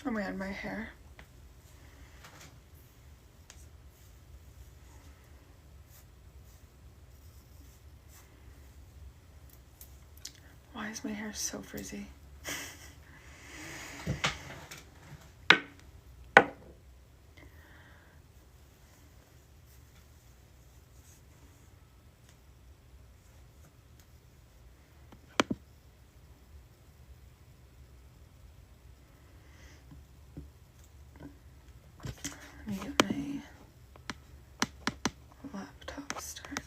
Oh my god, my hair. Why is my hair so frizzy? Let me get my laptop started.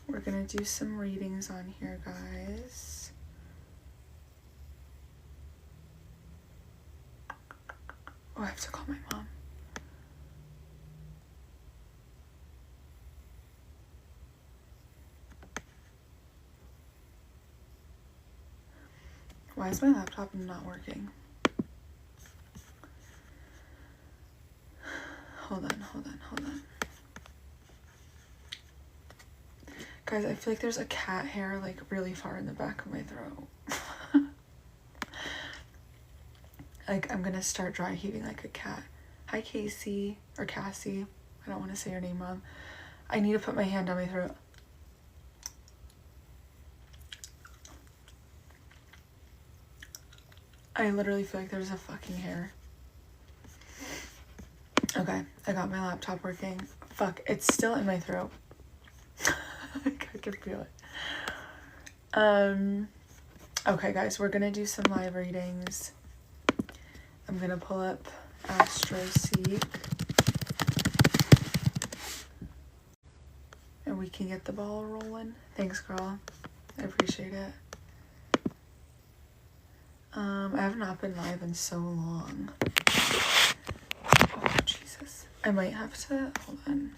We're gonna do some readings on here, guys. Oh, I have to call my mom. Why is my laptop not working? Hold on. Guys, I feel like there's a cat hair like really far in the back of my throat. Like I'm gonna start dry heaving like a cat. Hi Casey, or Cassie. I don't want to say your name wrong. I need to put my hand down my throat. I literally feel like there's a fucking hair. Okay, I got my laptop working. Fuck, it's still in my throat. I can feel it. Okay guys, we're gonna do some live readings. I'm gonna pull up Astrology and we can get the ball rolling. Thanks, girl. I appreciate it. I have not been live in so long. Oh, Jesus. I might have to, hold on.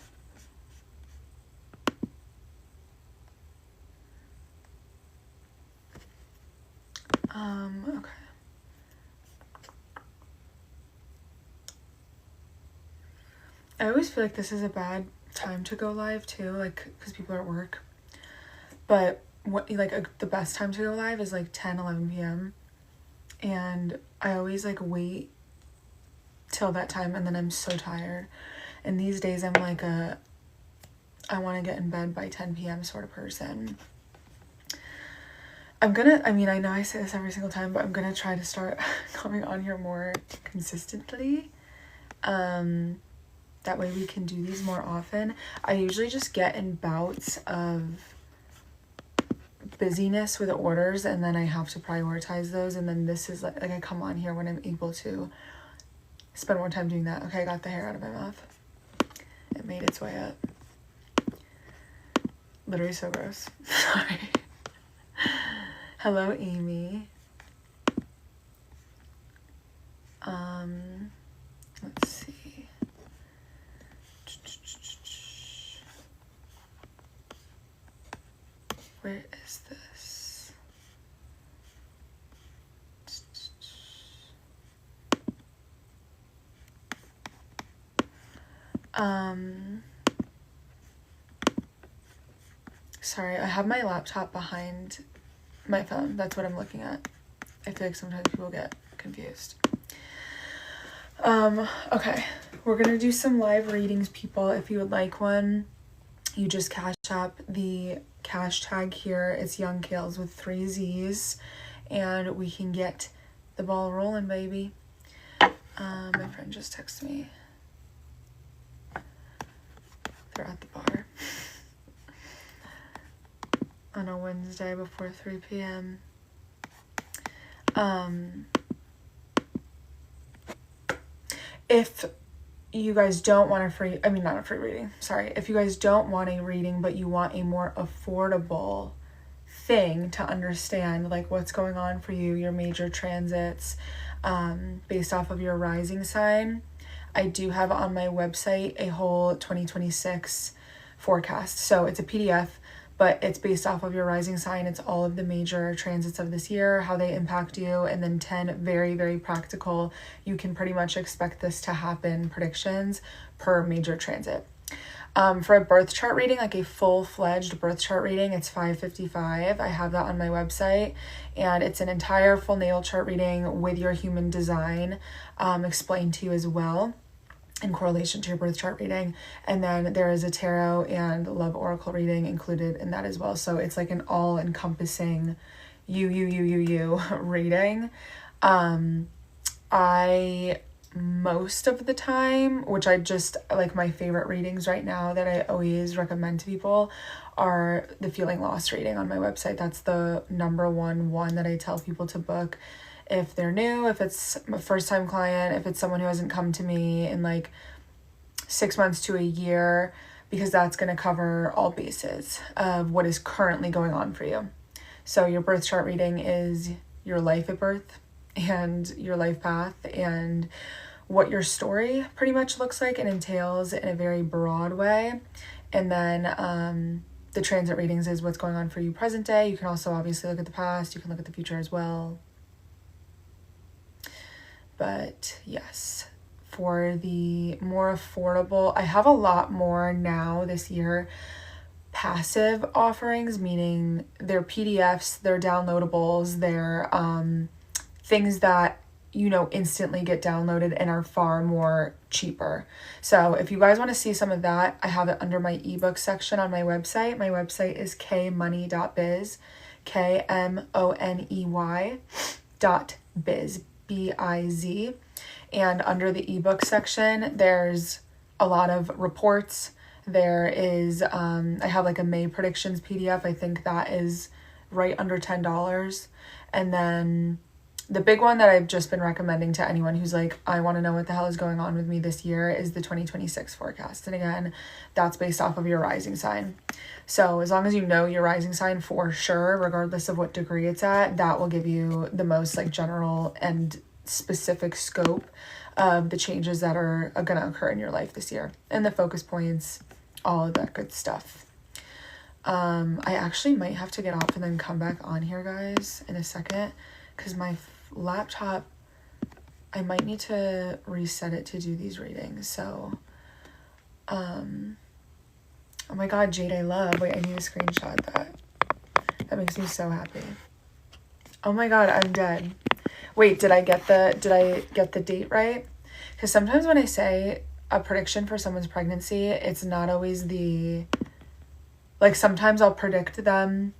Okay. I always feel like this is a bad time to go live too, like, because people are at work. But what, like, the best time to go live is like 10, 11 p.m. And I always like wait till that time and then I'm so tired. And these days I'm like I want to get in bed by 10 p.m. sort of person. I know I say this every single time, but I'm gonna try to start coming on here more consistently. That way we can do these more often. I usually just get in bouts of busyness with orders and then I have to prioritize those, and then this is like I come on here when I'm able to spend more time doing that. Okay, I got the hair out of my mouth. It made its way up. Literally so gross. Sorry. Hello, Amy. Let's see. Where is this? Sorry, I have my laptop behind my phone. That's what I'm looking at. I feel like sometimes people get confused. Okay, we're gonna do some live readings, people. If you would like one, you just cash up the cash tag here. It's Young Kales with 3 Z's, and we can get the ball rolling, baby. My friend just texted me. They're at the bar on a Wednesday before 3 p.m. If you guys don't want not a free reading, sorry. If you guys don't want a reading, but you want a more affordable thing to understand, like what's going on for you, your major transits, based off of your rising sign, I do have on my website a whole 2026 forecast. So it's a PDF, but it's based off of your rising sign. It's all of the major transits of this year, how they impact you, and then 10 very, very practical, you can pretty much expect this to happen predictions per major transit. For a birth chart reading, like a full-fledged birth chart reading, it's $5.55. I have that on my website, and it's an entire full natal chart reading with your human design explained to you as well in correlation to your birth chart reading. And then there is a tarot and love oracle reading included in that as well. So it's like an all-encompassing you reading. I most of the time, which I just like, my favorite readings right now that I always recommend to people are the Feeling Lost reading on my website. That's the number one that I tell people to book if they're new, if it's a first time client, if it's someone who hasn't come to me in like 6 months to a year, because that's going to cover all bases of what is currently going on for you. So your birth chart reading is your life at birth and your life path and what your story pretty much looks like and entails in a very broad way. And then the transit readings is what's going on for you present day. You can also obviously look at the past. You can look at the future as well. But yes, for the more affordable, I have a lot more now this year passive offerings, meaning they're PDFs, they're downloadables, they're things that instantly get downloaded and are far more cheaper. So if you guys want to see some of that, I have it under my ebook section on my website. My website is kmoney.biz, KMONEY.biz, BIZ. And under the ebook section, there's a lot of reports. There is, I have like a May predictions PDF. I think that is right under $10. And then the big one that I've just been recommending to anyone who's like, I want to know what the hell is going on with me this year, is the 2026 forecast. And again, that's based off of your rising sign. So as long as you know your rising sign for sure, regardless of what degree it's at, that will give you the most like general and specific scope of the changes that are going to occur in your life this year, and the focus points, all of that good stuff. I actually might have to get off and then come back on here, guys, in a second, because my laptop, I might need to reset it to do these readings. So oh my god, Jade, I love. Wait, I need to screenshot that. That makes me so happy. Oh my god, I'm dead. Wait, did I get the date right? Because sometimes when I say a prediction for someone's pregnancy, it's not always like, sometimes I'll predict them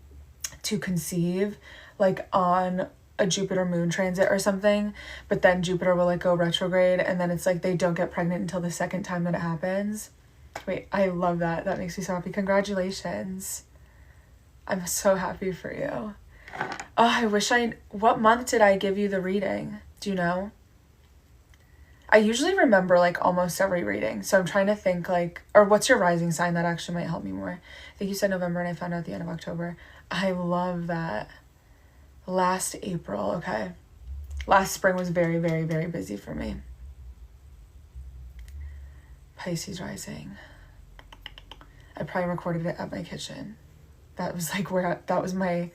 to conceive like on a Jupiter moon transit or something, but then Jupiter will like go retrograde, and then it's like they don't get pregnant until the second time that it happens. Wait, I love that. That makes me so happy. Congratulations. I'm so happy for you. Oh, I wish what month did I give you the reading? Do you know? I usually remember like almost every reading. So I'm trying to think like, or what's your rising sign? That actually might help me more. I think you said November and I found out at the end of October. I love that. Last April. Okay. Last spring was very, very, very busy for me. Pisces rising. I probably recorded it at my kitchen. That was like that was my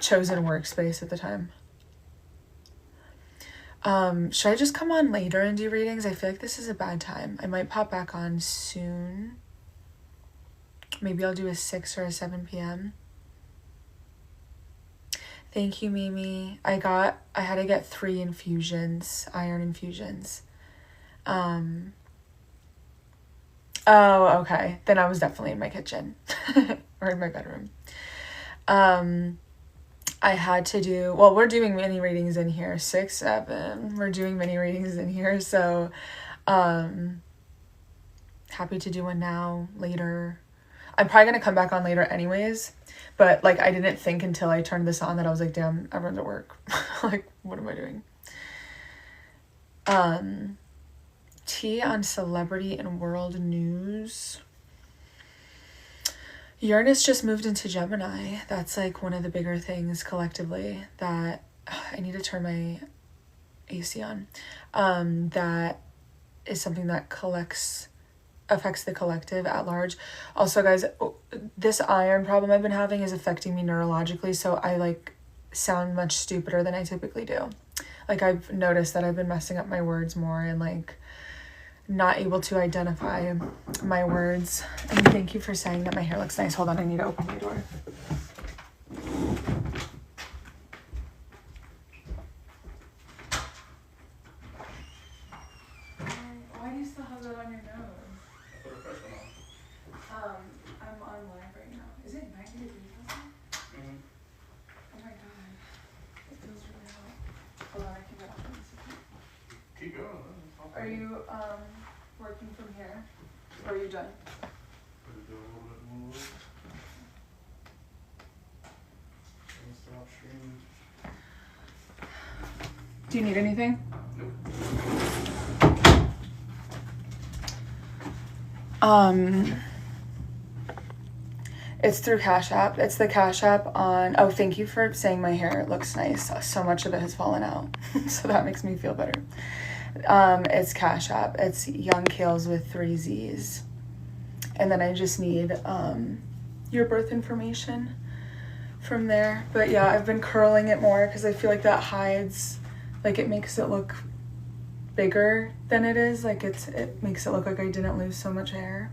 chosen workspace at the time. Should I just come on later and do readings? I feel like this is a bad time. I might pop back on soon. Maybe I'll do a 6 or a 7 p.m. Thank you, Mimi. I had to get 3 infusions, iron infusions. Oh, okay. Then I was definitely in my kitchen or in my bedroom. I had to do, well, we're doing mini readings in here, 6, 7. We're doing mini readings in here. So, happy to do one now, later. I'm probably going to come back on later anyways, but like, I didn't think until I turned this on that I was like, damn, everyone's at work. Like, what am I doing? Tea on celebrity and world news. Uranus just moved into Gemini. That's like one of the bigger things collectively that I need to turn my AC on. That is something that affects the collective at large. Also, guys, this iron problem I've been having is affecting me neurologically, so I like sound much stupider than I typically do. Like, I've noticed that I've been messing up my words more and like not able to identify my words. And thank you for saying that my hair looks nice. Hold on, I need to open my door. Why do you still have that on your nose? I put a fresh one on. I'm on live right now. Is it 90 degrees outside? Mm-hmm. Oh my god. It feels really hot. Hold on, I can get off in a second. Keep going. Are you working from here? Or are you done? Put it down a little bit more. And stop streaming. Do you need anything? Nope. It's through Cash App. It's the Cash App on... Oh, thank you for saying my hair looks nice. So much of it has fallen out. So that makes me feel better. It's Cash App. It's Young Kales with 3 Z's. And then I just need your birth information from there. But yeah, I've been curling it more because I feel like that hides... Like, it makes it look bigger than it is. Like, it makes it look like I didn't lose so much hair.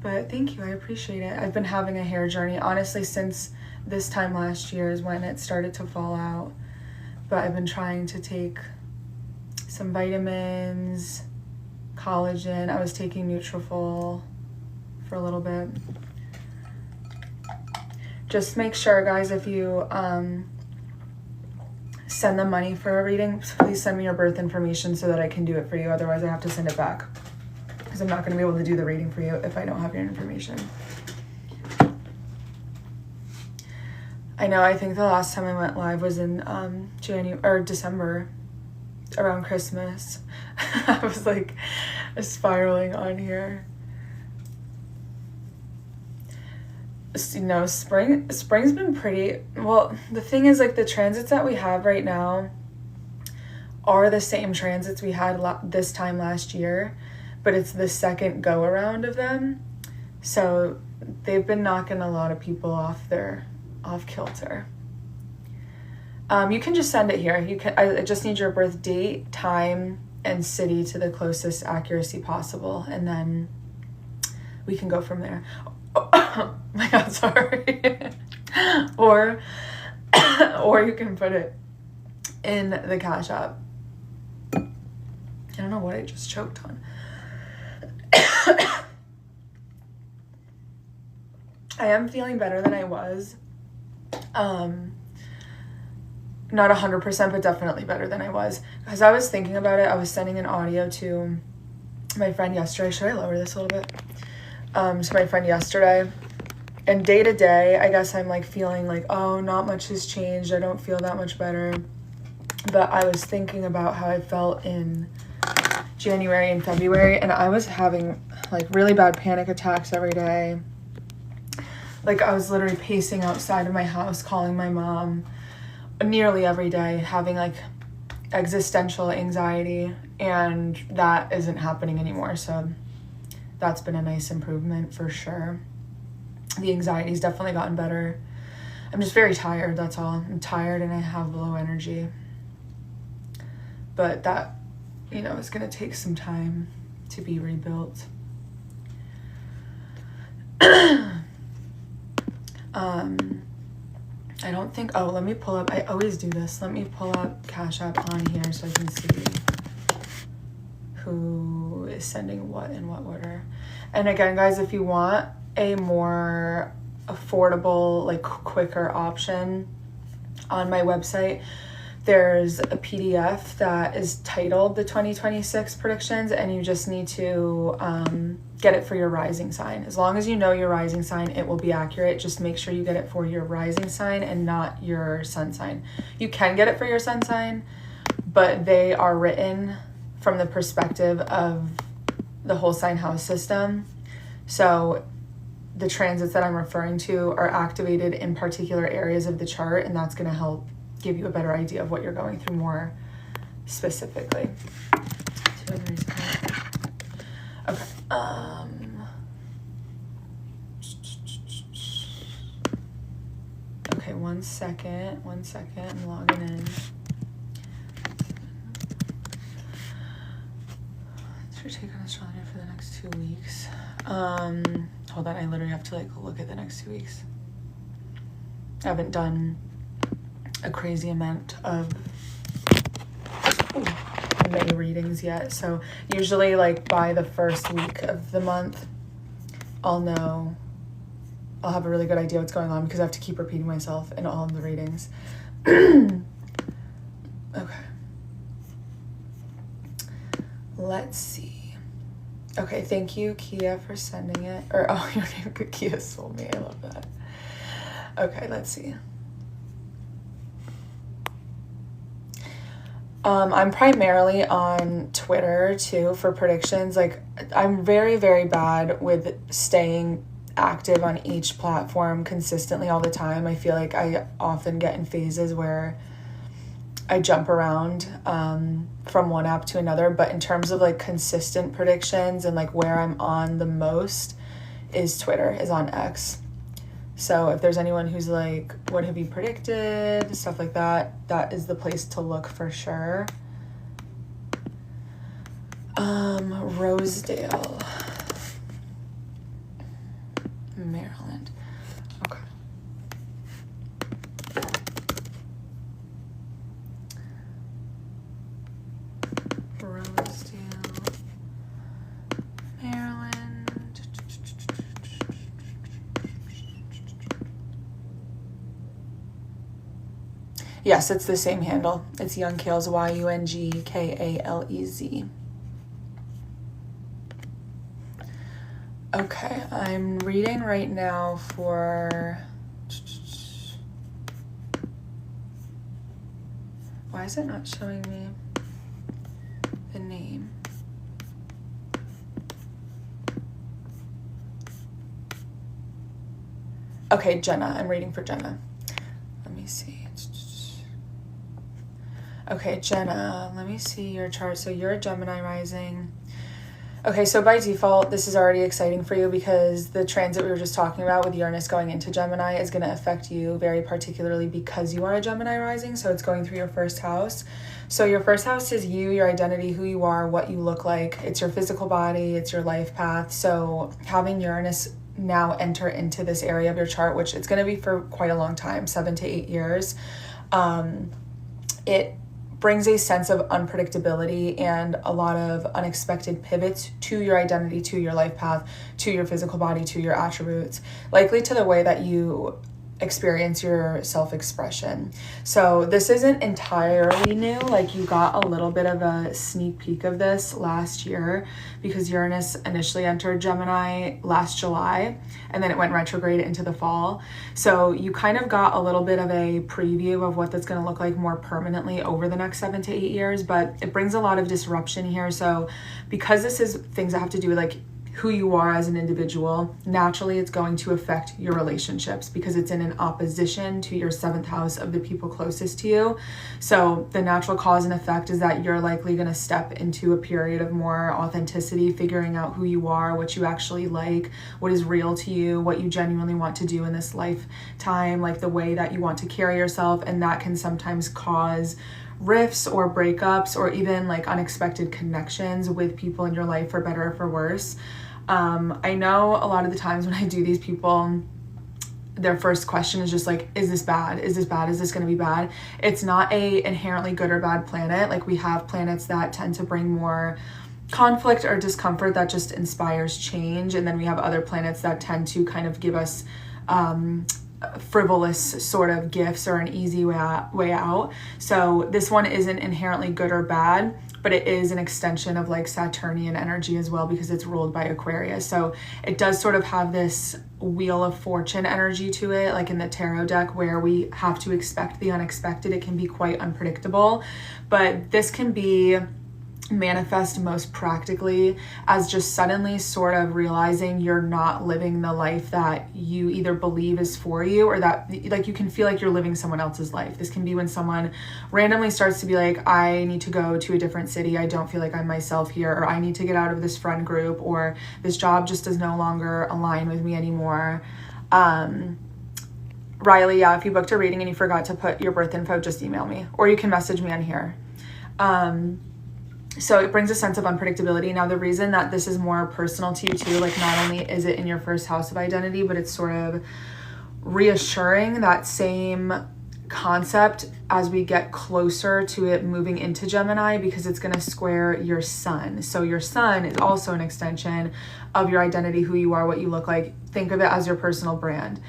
But thank you, I appreciate it. I've been having a hair journey, honestly, since this time last year is when it started to fall out. But I've been trying to take some vitamins, collagen. I was taking Nutrafol for a little bit. Just make sure, guys, if you send them money for a reading, please send me your birth information so that I can do it for you. Otherwise, I have to send it back. Because I'm not going to be able to do the reading for you if I don't have your information. I know, I think the last time I went live was in December, around Christmas. I was like spiraling on here. You know, spring's been pretty... Well, the thing is, like, the transits that we have right now are the same transits we had this time last year. But it's the second go around of them. So they've been knocking a lot of people off kilter. You can just send it here. I just need your birth date, time, and city to the closest accuracy possible. And then we can go from there. Oh my God, sorry. or you can put it in the Cash App. I don't know what I just choked on. I am feeling better than I was. Not 100%, but definitely better than I was. Because I was thinking about it. I was sending an audio to my friend yesterday. Should I lower this a little bit? To my friend yesterday. And day to day, I guess I'm like feeling like, oh, not much has changed. I don't feel that much better. But I was thinking about how I felt in January and February, and I was having like really bad panic attacks every day. Like, I was literally pacing outside of my house, calling my mom nearly every day, having like existential anxiety, and that isn't happening anymore. So that's been a nice improvement for sure. The anxiety's definitely gotten better. I'm just very tired, that's all. I'm tired and I have low energy. But that, you know, is going to take some time to be rebuilt. I don't think, oh, let me pull up, I always do this. Let me pull up Cash App on here so I can see who is sending what in what order. And again, guys, if you want a more affordable, like quicker option on my website, there's a PDF that is titled the 2026 predictions, and you just need to get it for your rising sign. As long as you know your rising sign, it will be accurate. Just make sure you get it for your rising sign and not your sun sign. You can get it for your sun sign, but they are written from the perspective of the whole sign house system. So the transits that I'm referring to are activated in particular areas of the chart, and that's going to help give you a better idea of what you're going through more specifically. Okay. Okay, one second, I'm logging in. 3, 2 weeks. Hold on, I literally have to like look at the next 2 weeks. I haven't done a crazy amount of May readings yet. So usually like by the first week of the month, I'll have a really good idea what's going on because I have to keep repeating myself in all of the readings. Okay. Let's see. Okay, thank you, Kia, for sending it. Or, oh, your name, Kia sold me. I love that. Okay, let's see. I'm primarily on Twitter too for predictions. Like, I'm very, very bad with staying active on each platform consistently all the time. I feel like I often get in phases where I jump around from one app to another, but in terms of like consistent predictions and like where I'm on the most is Twitter, is on X. So if there's anyone who's like, what have you predicted, stuff like that, that is the place to look for sure. Rosedale, Maryland. Okay. Rosedale, Maryland. Yes, it's the same handle. It's Young Kales, YUNGKALEZ. Okay, I'm reading right now for... Why is it not showing me the name? Okay, Jenna. I'm reading for Jenna. Let me see. Okay, Jenna, let me see your chart. So you're a Gemini rising. Okay, so by default, this is already exciting for you because the transit we were just talking about with Uranus going into Gemini is going to affect you very particularly because you are a Gemini rising. So it's going through your first house. So your first house is you, your identity, who you are, what you look like. It's your physical body. It's your life path. So having Uranus now enter into this area of your chart, which it's going to be for quite a long time, 7 to 8 years, it brings a sense of unpredictability and a lot of unexpected pivots to your identity, to your life path, to your physical body, to your attributes, likely to the way that you experience your self-expression. So this isn't entirely new. Like, you got a little bit of a sneak peek of this last year because Uranus initially entered Gemini last July and then it went retrograde into the fall. So you kind of got a little bit of a preview of what that's going to look like more permanently over the next 7 to 8 years, but it brings a lot of disruption here. So because this is things that have to do with like who you are as an individual, naturally it's going to affect your relationships because it's in an opposition to your 7th house of the people closest to you. So the natural cause and effect is that you're likely going to step into a period of more authenticity, figuring out who you are, what you actually like, what is real to you, what you genuinely want to do in this lifetime, like the way that you want to carry yourself. And that can sometimes cause rifts or breakups or even like unexpected connections with people in your life, for better or for worse. I know a lot of the times when I do these people, their first question is just like, is this bad? Is this bad? Is this going to be bad? It's not a inherently good or bad planet. Like, we have planets that tend to bring more conflict or discomfort that just inspires change. And then we have other planets that tend to kind of give us frivolous sort of gifts or an easy way out. So this one isn't inherently good or bad, but it is an extension of like Saturnian energy as well because it's ruled by Aquarius. So it does sort of have this Wheel of Fortune energy to it, like in the tarot deck, where we have to expect the unexpected. It can be quite unpredictable, but this can be manifest most practically as just suddenly sort of realizing you're not living the life that you either believe is for you, or that like you can feel like you're living someone else's life. This can be when someone randomly starts to be like, I need to go to a different city, I don't feel like I'm myself here, or I need to get out of this friend group, or this job just does no longer align with me anymore. Riley, yeah, if you booked a reading and you forgot to put your birth info, just email me, or you can message me on here. So it brings a sense of unpredictability. Now, the reason that this is more personal to you too, like not only is it in your first house of identity, but it's sort of reassuring that same concept as we get closer to it moving into Gemini, because it's going to square your sun. So your sun is also an extension of your identity, who you are, what you look like. Think of it as your personal brand.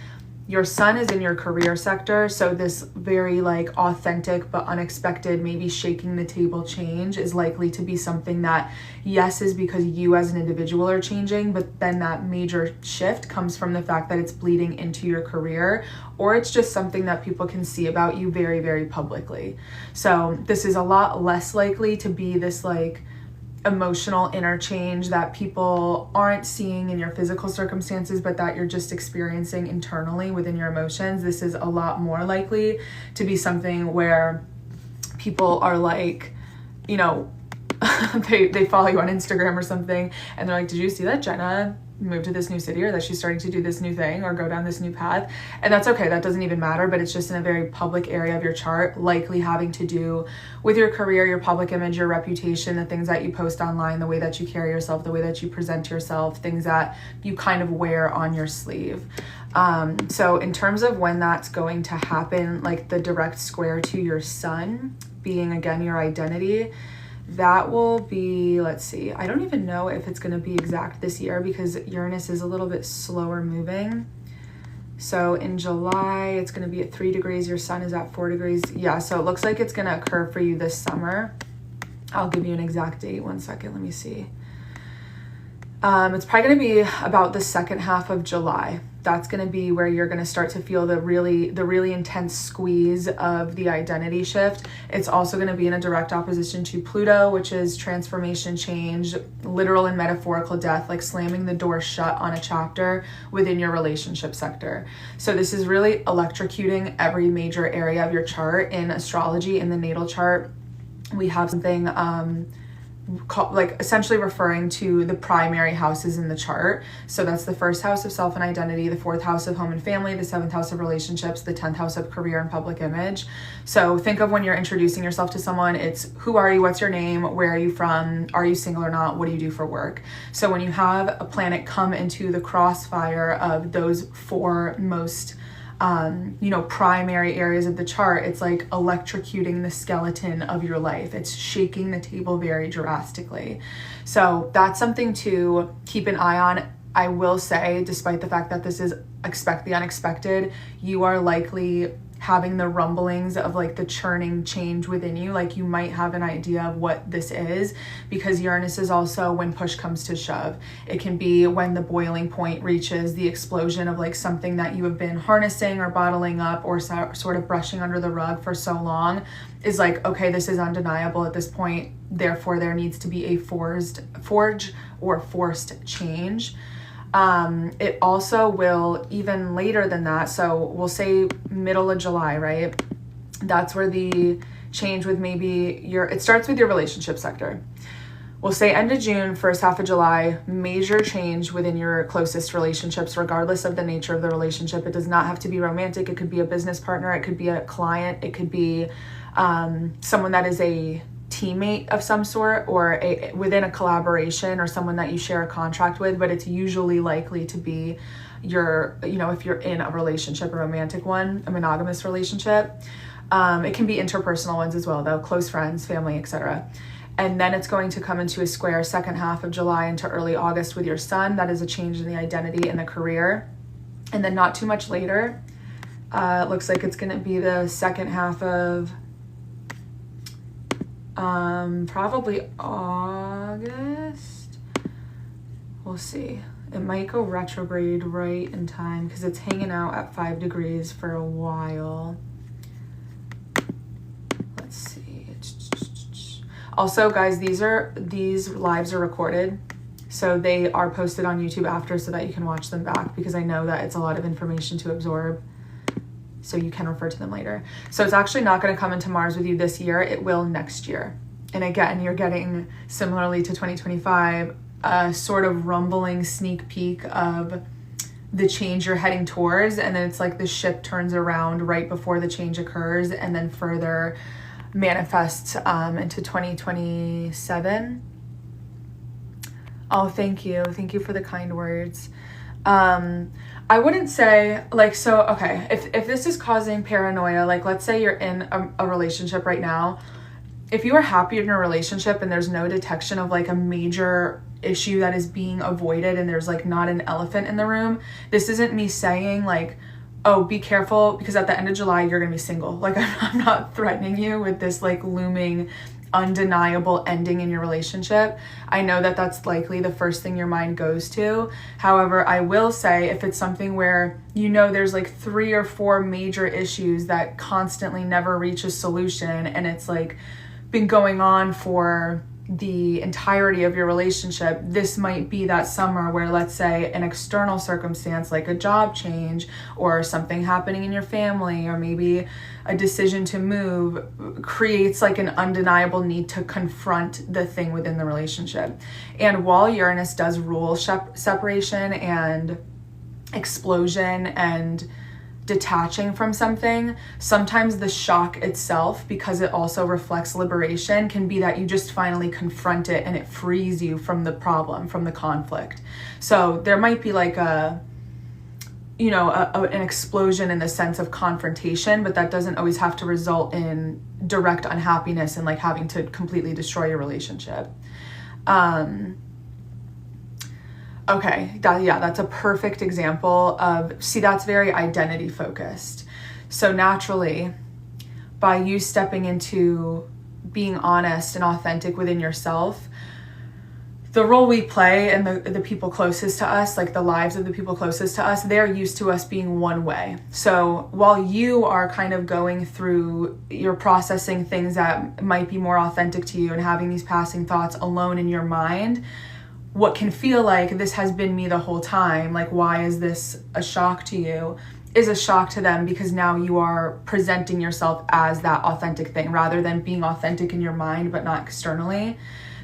Your sun is in your career sector, so this very like authentic but unexpected, maybe shaking the table change is likely to be something that, yes, is because you as an individual are changing, but then that major shift comes from the fact that it's bleeding into your career, or it's just something that people can see about you very, very publicly. So this is a lot less likely to be this like emotional interchange that people aren't seeing in your physical circumstances, but that you're just experiencing internally within your emotions. This is a lot more likely to be something where people are like, you know, they follow you on Instagram or something, and they're like, did you see that Jenna moved to this new city, or that she's starting to do this new thing or go down this new path? And that's okay, that doesn't even matter, but it's just in a very public area of your chart, likely having to do with your career, your public image, your reputation, the things that you post online, the way that you carry yourself, the way that you present yourself, things that you kind of wear on your sleeve. So in terms of when that's going to happen, like the direct square to your sun being, again, your identity, that will be, let's see, I don't even know if it's going to be exact this year because Uranus is a little bit slower moving. So in July, it's going to be at 3 degrees. Your sun is at 4 degrees. Yeah, so it looks like it's going to occur for you this summer. I'll give you an exact date. One second. Let me see. It's probably going to be about the second half of July. That's going to be where you're going to start to feel the really intense squeeze of the identity shift. It's also going to be in a direct opposition to Pluto, which is transformation, change, literal and metaphorical death, like slamming the door shut on a chapter within your relationship sector. So this is really electrocuting every major area of your chart. In astrology, in the natal chart, we have something like essentially referring to the primary houses in the chart. So that's the first house of self and identity, the fourth house of home and family, the seventh house of relationships, the 10th house of career and public image. So think of when you're introducing yourself to someone, it's who are you, what's your name, where are you from, are you single or not, what do you do for work? So when you have a planet come into the crossfire of those four most primary areas of the chart, it's like electrocuting the skeleton of your life. It's shaking the table very drastically. So that's something to keep an eye on. I will say, despite the fact that this is expect the unexpected, you are likely having the rumblings of like the churning change within you. Like you might have an idea of what this is, because Uranus is also when push comes to shove. It can be when the boiling point reaches the explosion of like something that you have been harnessing or bottling up or sort of brushing under the rug for so long is like, okay, this is undeniable at this point. Therefore, there needs to be a forced change. It also will even later than that. So we'll say middle of July, right? That's where the change with maybe it starts with your relationship sector. We'll say end of June, first half of July, major change within your closest relationships, regardless of the nature of the relationship. It does not have to be romantic. It could be a business partner. It could be a client. It could be someone that is a teammate of some sort, or within a collaboration, or someone that you share a contract with, but it's usually likely to be if you're in a relationship, a romantic one, a monogamous relationship. It can be interpersonal ones as well, though, close friends, family, etc. And then it's going to come into a square second half of July into early August with your sun. That is a change in the identity and the career. And then not too much later, it looks like it's going to be the second half of probably August. We'll see. It might go retrograde right in time because it's hanging out at 5 degrees for a while. Let's see. Also, guys, these lives are recorded, so they are posted on YouTube after so that you can watch them back, because I know that it's a lot of information to absorb. So you can refer to them later. So it's actually not going to come into Mars with you this year. It will next year. And again, you're getting, similarly to 2025, a sort of rumbling sneak peek of the change you're heading towards. And then it's like the ship turns around right before the change occurs, and then further manifest into 2027. Oh, thank you. Thank you for the kind words. I wouldn't say, like, so, okay, if this is causing paranoia, like, let's say you're in a relationship right now. If you are happy in a relationship and there's no detection of, like, a major issue that is being avoided and there's, like, not an elephant in the room, this isn't me saying, like, oh, be careful, because at the end of July, you're going to be single. Like, I'm not threatening you with this, like, looming undeniable ending in your relationship. I know that that's likely the first thing your mind goes to. However, I will say, if it's something where you know there's like 3 or 4 major issues that constantly never reach a solution, and it's like been going on for the entirety of your relationship, this might be that summer where, let's say, an external circumstance like a job change or something happening in your family, or maybe a decision to move, creates like an undeniable need to confront the thing within the relationship. And while Uranus does rule separation and explosion and detaching from something, sometimes the shock itself, because it also reflects liberation, can be that you just finally confront it and it frees you from the problem, from the conflict. So there might be like an explosion in the sense of confrontation, but that doesn't always have to result in direct unhappiness and like having to completely destroy your relationship. Okay, that's a perfect example of, see, that's very identity focused. So naturally, by you stepping into being honest and authentic within yourself, the role we play and the people closest to us, like the lives of the people closest to us, they're used to us being one way. So while you are kind of going through, you're processing things that might be more authentic to you and having these passing thoughts alone in your mind, what can feel like this has been me the whole time, like why is this a shock to you, is a shock to them, because now you are presenting yourself as that authentic thing rather than being authentic in your mind but not externally.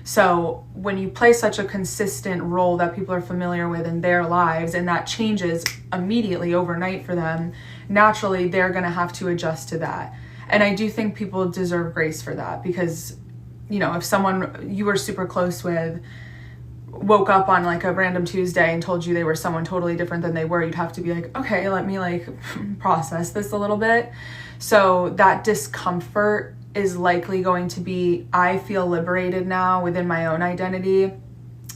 So when you play such a consistent role that people are familiar with in their lives, and that changes immediately overnight for them, naturally they're going to have to adjust to that. And I do think people deserve grace for that, because, if someone you were super close with woke up on like a random Tuesday and told you they were someone totally different than they were, you'd have to be like, okay, let me like process this a little bit. So that discomfort is likely going to be, I feel liberated now within my own identity.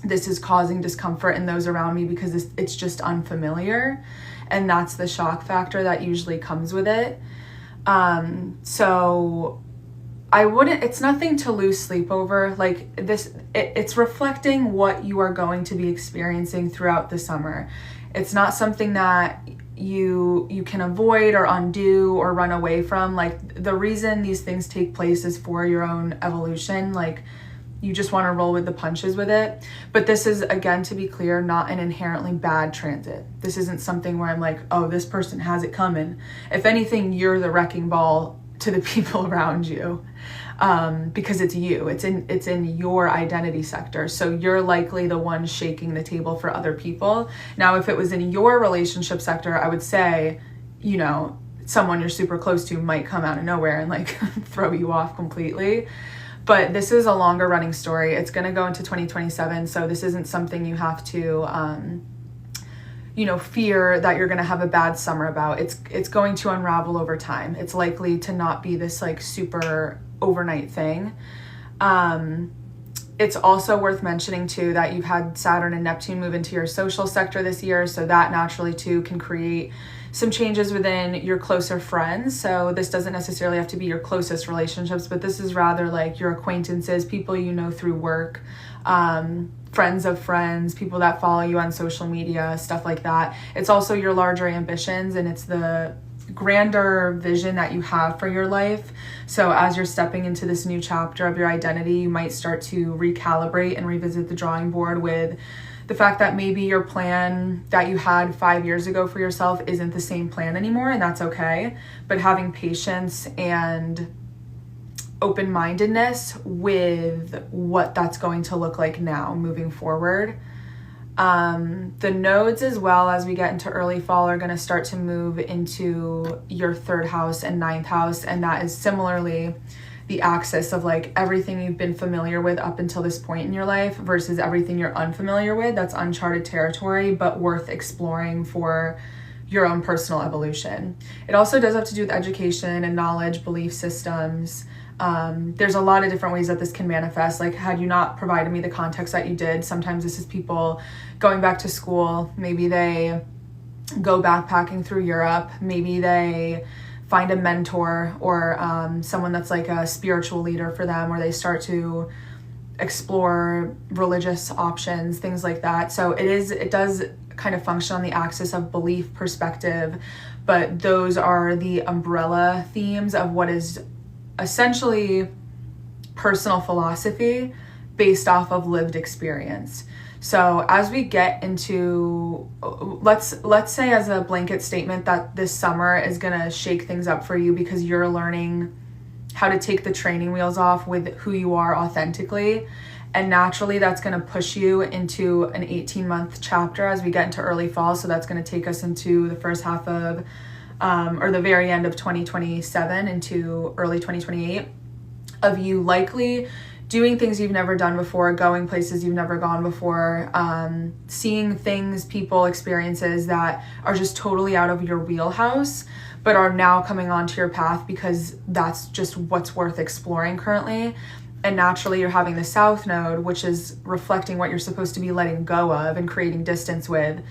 This is causing discomfort in those around me because it's just unfamiliar. And that's the shock factor that usually comes with it. So it's nothing to lose sleep over. Like this, it's reflecting what you are going to be experiencing throughout the summer. It's not something that you can avoid or undo or run away from. Like the reason these things take place is for your own evolution. Like you just want to roll with the punches with it. But this is, again, to be clear, not an inherently bad transit. This isn't something where I'm like, oh, this person has it coming. If anything, you're the wrecking ball to the people around you, because it's you. It's in your identity sector. So you're likely the one shaking the table for other people. Now, if it was in your relationship sector, I would say, someone you're super close to might come out of nowhere and like throw you off completely. But this is a longer running story. It's going to go into 2027. So this isn't something you have to, fear that you're going to have a bad summer about. It's going to unravel over time. It's likely to not be this like super overnight thing. It's also worth mentioning too that you've had Saturn and Neptune move into your social sector this year. So that naturally too can create some changes within your closer friends. So this doesn't necessarily have to be your closest relationships, but this is rather like your acquaintances, people you know through work, friends of friends, people that follow you on social media, stuff like that. It's also your larger ambitions, and it's the grander vision that you have for your life. So as you're stepping into this new chapter of your identity, you might start to recalibrate and revisit the drawing board with the fact that maybe your plan that you had 5 years ago for yourself isn't the same plan anymore, and that's okay. But having patience and open-mindedness with what that's going to look like now moving forward. The nodes, as well as we get into early fall, are going to start to move into your 3rd house and 9th house, and that is similarly the axis of like everything you've been familiar with up until this point in your life versus everything you're unfamiliar with. That's uncharted territory, but worth exploring for your own personal evolution. It also does have to do with education and knowledge, belief systems. There's a lot of different ways that this can manifest. Like, had you not provided me the context that you did, sometimes this is people going back to school. Maybe they go backpacking through Europe. Maybe they find a mentor or someone that's like a spiritual leader for them, or they start to explore religious options, things like that. So it does kind of function on the axis of belief, perspective, but those are the umbrella themes of what is essentially personal philosophy based off of lived experience. So as we get into, let's say as a blanket statement that this summer is gonna shake things up for you because you're learning how to take the training wheels off with who you are authentically. And naturally that's gonna push you into an 18-month chapter as we get into early fall. So that's gonna take us into the first half of, or the very end of 2027 into early 2028 of you likely doing things you've never done before, going places you've never gone before, seeing things, people, experiences that are just totally out of your wheelhouse, but are now coming onto your path because that's just what's worth exploring currently. And naturally you're having the South Node, which is reflecting what you're supposed to be letting go of and creating distance with,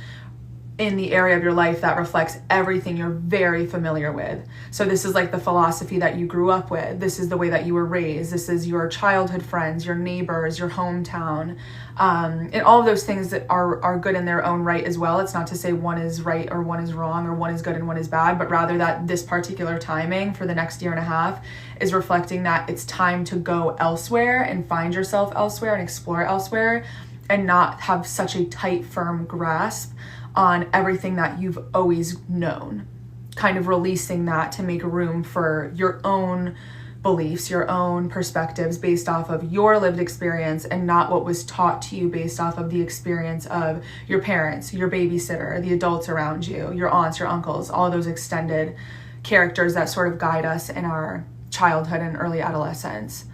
in the area of your life that reflects everything you're very familiar with. So this is like the philosophy that you grew up with. This is the way that you were raised. This is your childhood friends, your neighbors, your hometown, and all of those things that are good in their own right as well. It's not to say one is right or one is wrong or one is good and one is bad, but rather that this particular timing for the next year and a half is reflecting that it's time to go elsewhere and find yourself elsewhere and explore elsewhere and not have such a tight, firm grasp on everything that you've always known, kind of releasing that to make room for your own beliefs, your own perspectives based off of your lived experience and not what was taught to you based off of the experience of your parents, your babysitter, the adults around you, your aunts, your uncles, all those extended characters that sort of guide us in our childhood and early adolescence.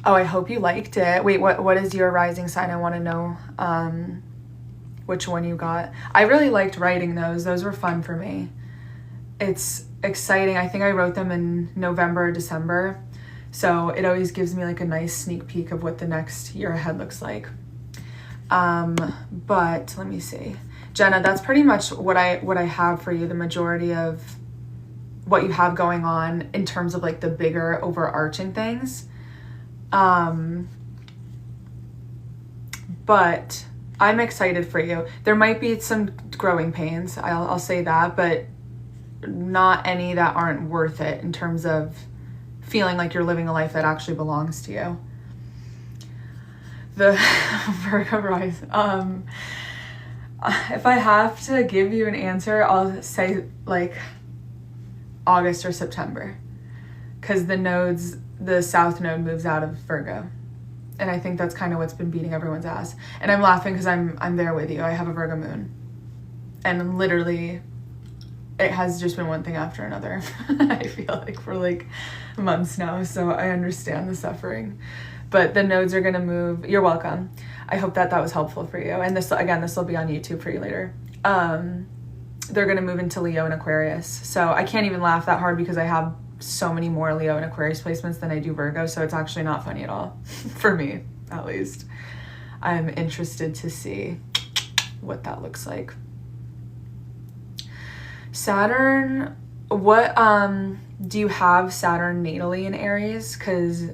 Oh, I hope you liked it. Wait, what is your rising sign? I want to know which one you got. I really liked writing those. Those were fun for me. It's exciting. I think I wrote them in November or December. So it always gives me like a nice sneak peek of what the next year ahead looks like. But let me see. Jenna, that's pretty much what I have for you. The majority of what you have going on in terms of like the bigger overarching things. But I'm excited for you. There might be some growing pains, I'll say that, but not any that aren't worth it in terms of feeling like you're living a life that actually belongs to you. The Virgo rise. If I have to give you an answer, I'll say like August or September, because the South Node moves out of Virgo. And I think that's kind of what's been beating everyone's ass. And I'm laughing because I'm there with you. I have a Virgo moon. And literally, it has just been one thing after another. I feel like for like months now. So I understand the suffering. But the nodes are going to move. You're welcome. I hope that was helpful for you. And this will be on YouTube for you later. They're going to move into Leo and Aquarius. So I can't even laugh that hard because I have so many more Leo and Aquarius placements than I do Virgo, so it's actually not funny at all, for me, at least. I'm interested to see what that looks like. Saturn, what, do you have Saturn natally in Aries? Because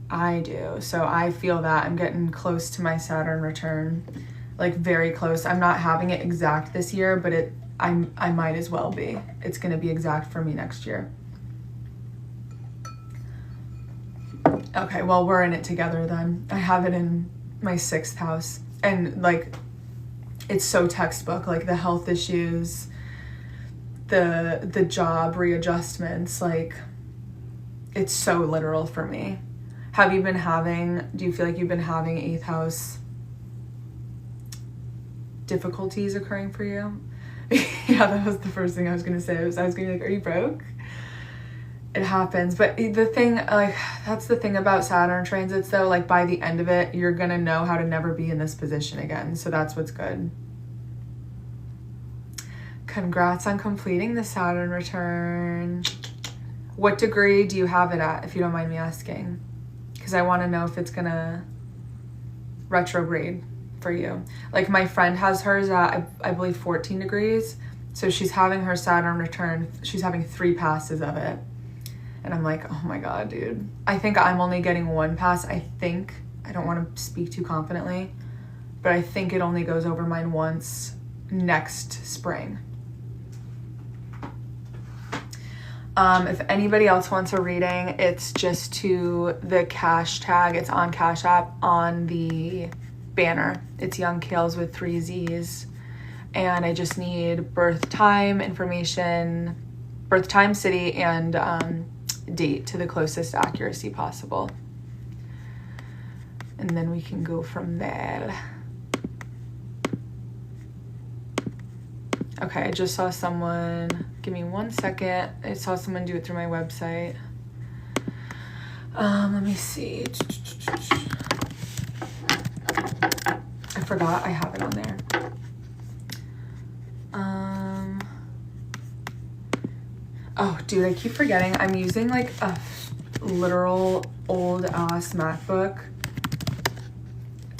I do, so I feel that I'm getting close to my Saturn return, like very close. I'm not having it exact this year, but I might as well be. It's going to be exact for me next year. Okay, well, we're in it together then. I have it in my 6th house. And, like, it's so textbook. Like, the health issues, the job readjustments, like, it's so literal for me. Do you feel like you've been having 8th house difficulties occurring for you? Yeah, that was the first thing I was going to say. I was going to be like, are you broke? it happens. But the thing, like, that's the thing about Saturn transits though, like by the end of it, you're gonna know how to never be in this position again. So that's what's good. Congrats on completing the Saturn return. What degree do you have it at, if you don't mind me asking? Because I want to know if it's gonna retrograde for you. Like my friend has hers at, I believe 14 degrees. So she's having her Saturn return. She's having 3 passes of it. And I'm like, oh my God, dude. I think I'm only getting 1 pass. I think, I don't want to speak too confidently, but I think it only goes over mine once next spring. If anybody else wants a reading, it's just to the cash tag. It's on Cash App on the banner. It's Young Kales with 3 Z's. And I just need birth time information, birth time, city, and date to the closest accuracy possible. And then we can go from there. Okay, I just saw someone, give me 1 second. I saw someone do it through my website. Let me see. I forgot I have it on there. Oh, dude, I keep forgetting. I'm using like a literal old ass MacBook.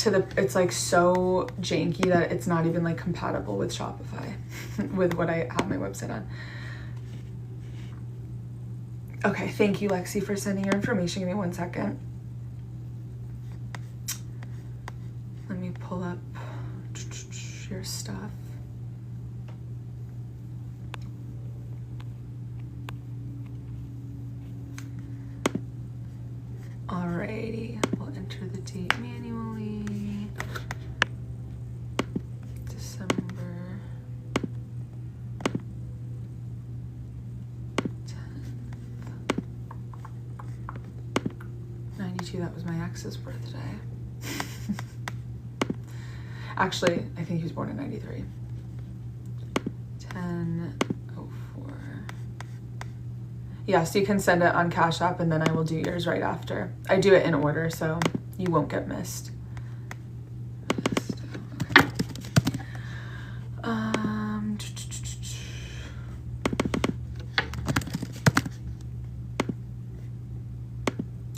It's like so janky that it's not even like compatible with Shopify with what I have my website on. Okay, thank you, Lexi, for sending your information. Give me 1 second. Let me pull up your stuff. Alrighty, we'll enter the date manually. December 10th. 92, that was my ex's birthday. Actually, I think he was born in 93. 10/04. Yeah, so you can send it on Cash App and then I will do yours right after. I do it in order so you won't get missed. Okay.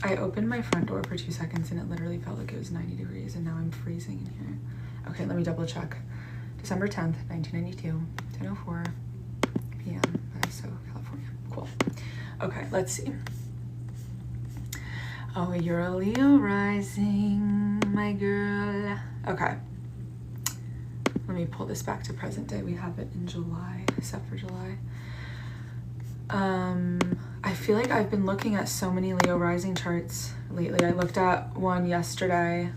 I opened my front door for 2 seconds and it literally felt like it was 90 degrees and now I'm freezing in here. Okay, let me double check. December 10th, 1992, 10:04 p.m. So California. Cool. Okay, let's see. Oh, you're a Leo rising, my girl. Okay. Let me pull this back to present day. We have it in July, except for July. I feel like I've been looking at so many Leo rising charts lately. I looked at one yesterday.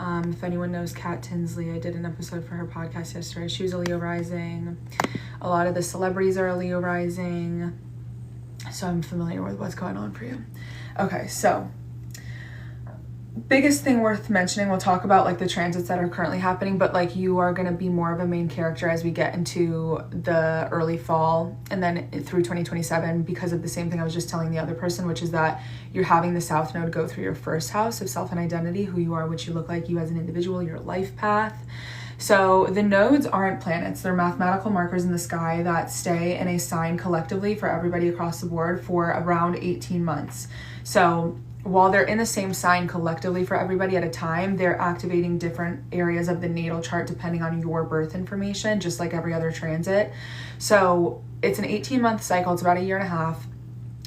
If anyone knows Kat Tinsley, I did an episode for her podcast yesterday. She was a Leo rising. A lot of the celebrities are a Leo rising. So I'm familiar with what's going on for you. Okay, so biggest thing worth mentioning, we'll talk about like the transits that are currently happening, but like you are going to be more of a main character as we get into the early fall and then through 2027 because of the same thing I was just telling the other person, which is that you're having the South Node go through your first house of self and identity, who you are, what you look like, you as an individual, your life path. So the nodes aren't planets. They're mathematical markers in the sky that stay in a sign collectively for everybody across the board for around 18 months. So while they're in the same sign collectively for everybody at a time, they're activating different areas of the natal chart depending on your birth information, just like every other transit. So it's an 18-month cycle. It's about a year and a half.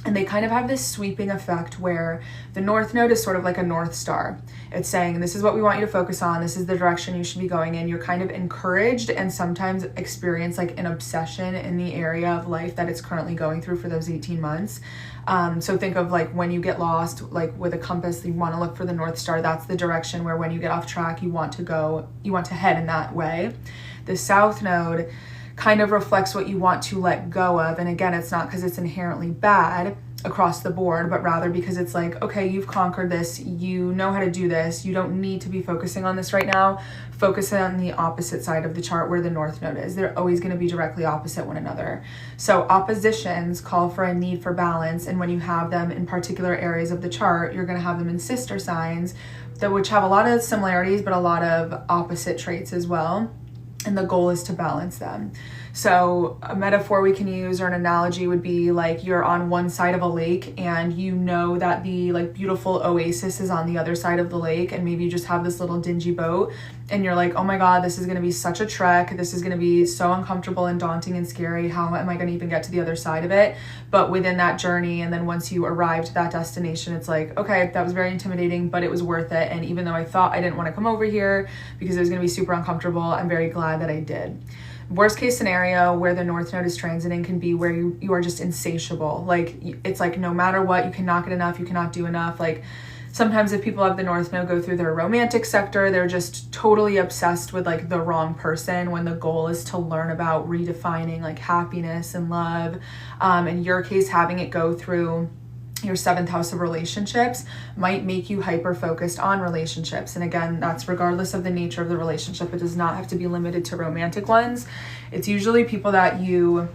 And they kind of have this sweeping effect where the North Node is sort of like a North Star. It's saying, this is what we want you to focus on. This is the direction you should be going in. You're kind of encouraged and sometimes experience like an obsession in the area of life that it's currently going through for those 18 months. So think of like when you get lost, like with a compass, you want to look for the North Star. That's the direction where when you get off track, you want to head in that way. The South Node kind of reflects what you want to let go of. And again, it's not because it's inherently bad. across the board, but rather because it's like, okay, you've conquered this, you know how to do this, you don't need to be focusing on this right now. Focus on the opposite side of the chart where the North Node is. They're always going to be directly opposite one another. So oppositions call for a need for balance, and when you have them in particular areas of the chart, you're going to have them in sister signs that which have a lot of similarities but a lot of opposite traits as well. And the goal is to balance them. So a metaphor we can use or an analogy would be like you're on one side of a lake and you know that the like beautiful oasis is on the other side of the lake, and maybe you just have this little dingy boat and you're like, oh my God, this is going to be such a trek. This is going to be so uncomfortable and daunting and scary. How am I going to even get to the other side of it? But within that journey, and then once you arrive to that destination, it's like, okay, that was very intimidating, but it was worth it. And even though I thought I didn't want to come over here because it was going to be super uncomfortable, I'm very glad that I did. Worst case scenario where the North Node is transiting can be where you are just insatiable. Like it's like no matter what, you cannot get enough, you cannot do enough. Like sometimes if people have the North Node go through their romantic sector, they're just totally obsessed with like the wrong person when the goal is to learn about redefining like happiness and love. In your case, having it go through your 7th house of relationships might make you hyper focused on relationships. And again, that's regardless of the nature of the relationship. It does not have to be limited to romantic ones. It's usually people that you,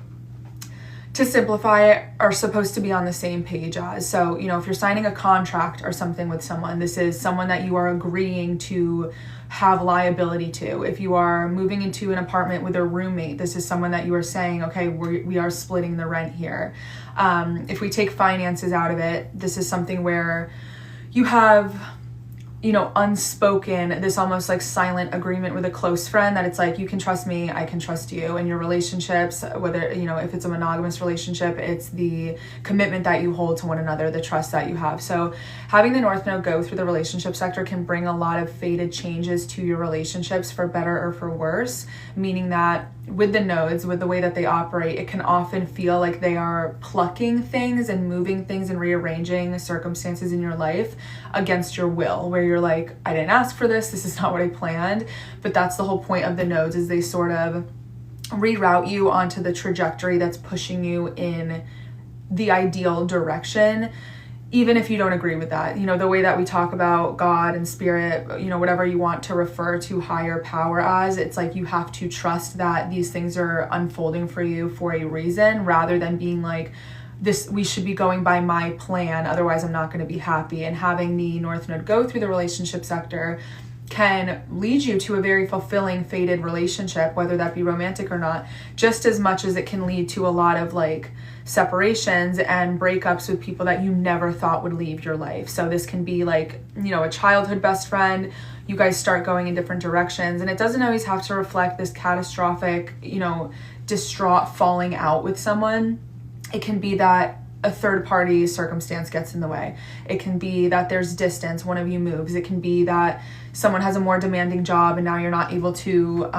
to simplify it, are supposed to be on the same page as. So, you know, if you're signing a contract or something with someone, this is someone that you are agreeing to have liability to. If you are moving into an apartment with a roommate, this is someone that you are saying, okay, we are splitting the rent here. If we take finances out of it, this is something where you have, you know, unspoken, this almost like silent agreement with a close friend that it's like, you can trust me, I can trust you. In your relationships, whether, you know, if it's a monogamous relationship, it's the commitment that you hold to one another, the trust that you have. So having the North Node go through the relationship sector can bring a lot of fated changes to your relationships for better or for worse, meaning that with the nodes, with the way that they operate, it can often feel like they are plucking things and moving things and rearranging circumstances in your life against your will, where you're like, I didn't ask for this is not what I planned. But that's the whole point of the nodes, is they sort of reroute you onto the trajectory that's pushing you in the ideal direction, even if you don't agree with that. You know, the way that we talk about God and spirit, you know, whatever you want to refer to higher power as, it's like you have to trust that these things are unfolding for you for a reason, rather than being like, this, we should be going by my plan, otherwise I'm not going to be happy. And having the North Node go through the relationship sector can lead you to a very fulfilling, fated relationship, whether that be romantic or not, just as much as it can lead to a lot of like separations and breakups with people that you never thought would leave your life. So this can be like, you know, a childhood best friend, you guys start going in different directions, and it doesn't always have to reflect this catastrophic, you know, distraught falling out with someone. It can be that a third party circumstance gets in the way. It can be that there's distance, one of you moves. It can be that someone has a more demanding job and now you're not able to,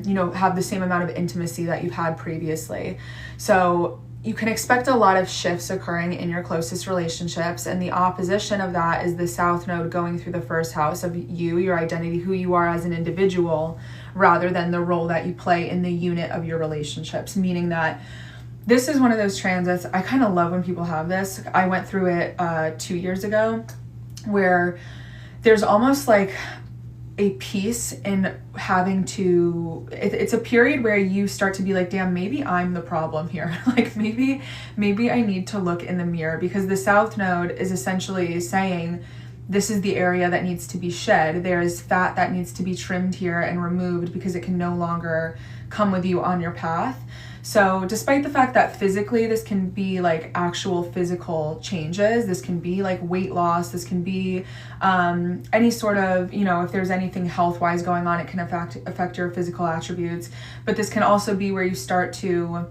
you know, have the same amount of intimacy that you've had previously. So you can expect a lot of shifts occurring in your closest relationships, and the opposition of that is the South Node going through the 1st house of you, your identity, who you are as an individual, rather than the role that you play in the unit of your relationships, meaning that this is one of those transits. I kind of love when people have this. I went through it 2 years ago, where there's almost like a piece in having to, it's a period where you start to be like, damn, maybe I'm the problem here. Like maybe I need to look in the mirror, because the South Node is essentially saying, this is the area that needs to be shed. There is fat that needs to be trimmed here and removed because it can no longer come with you on your path. So despite the fact that physically this can be like actual physical changes, this can be like weight loss, this can be any sort of, you know, if there's anything health-wise going on, it can affect your physical attributes. But this can also be where you start to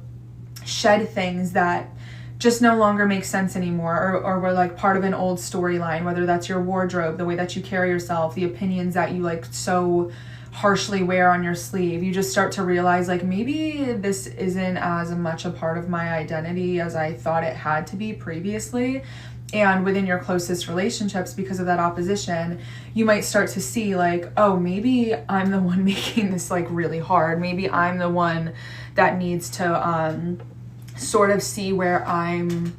shed things that just no longer make sense anymore, or were like part of an old storyline, whether that's your wardrobe, the way that you carry yourself, the opinions that you like so harshly wear on your sleeve. You just start to realize like, maybe this isn't as much a part of my identity as I thought it had to be previously. And within your closest relationships, because of that opposition, you might start to see like, oh, maybe I'm the one making this like really hard. Maybe I'm the one that needs to sort of see where I'm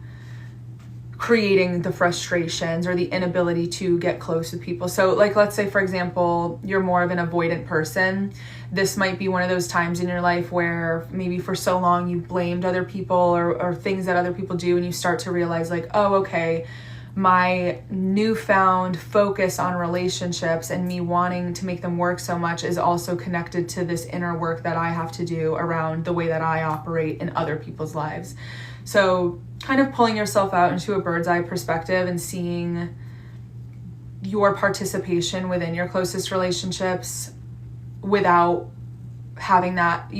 creating the frustrations or the inability to get close with people. So like, let's say, for example, you're more of an avoidant person. This might be one of those times in your life where maybe for so long you blamed other people or things that other people do, and you start to realize like, oh, okay, my newfound focus on relationships and me wanting to make them work so much is also connected to this inner work that I have to do around the way that I operate in other people's lives. So kind of pulling yourself out into a bird's eye perspective and seeing your participation within your closest relationships without having that,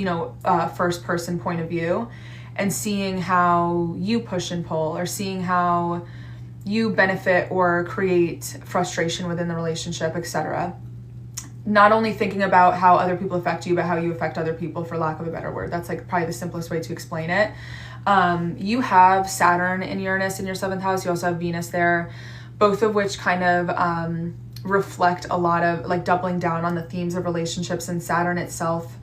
first person point of view, and seeing how you push and pull, or seeing how you benefit or create frustration within the relationship, etc. Not only thinking about how other people affect you, but how you affect other people, for lack of a better word. That's like probably the simplest way to explain it. You have Saturn and Uranus in your 7th house. You also have Venus there, both of which kind of reflect a lot of like doubling down on the themes of relationships, and Saturn itself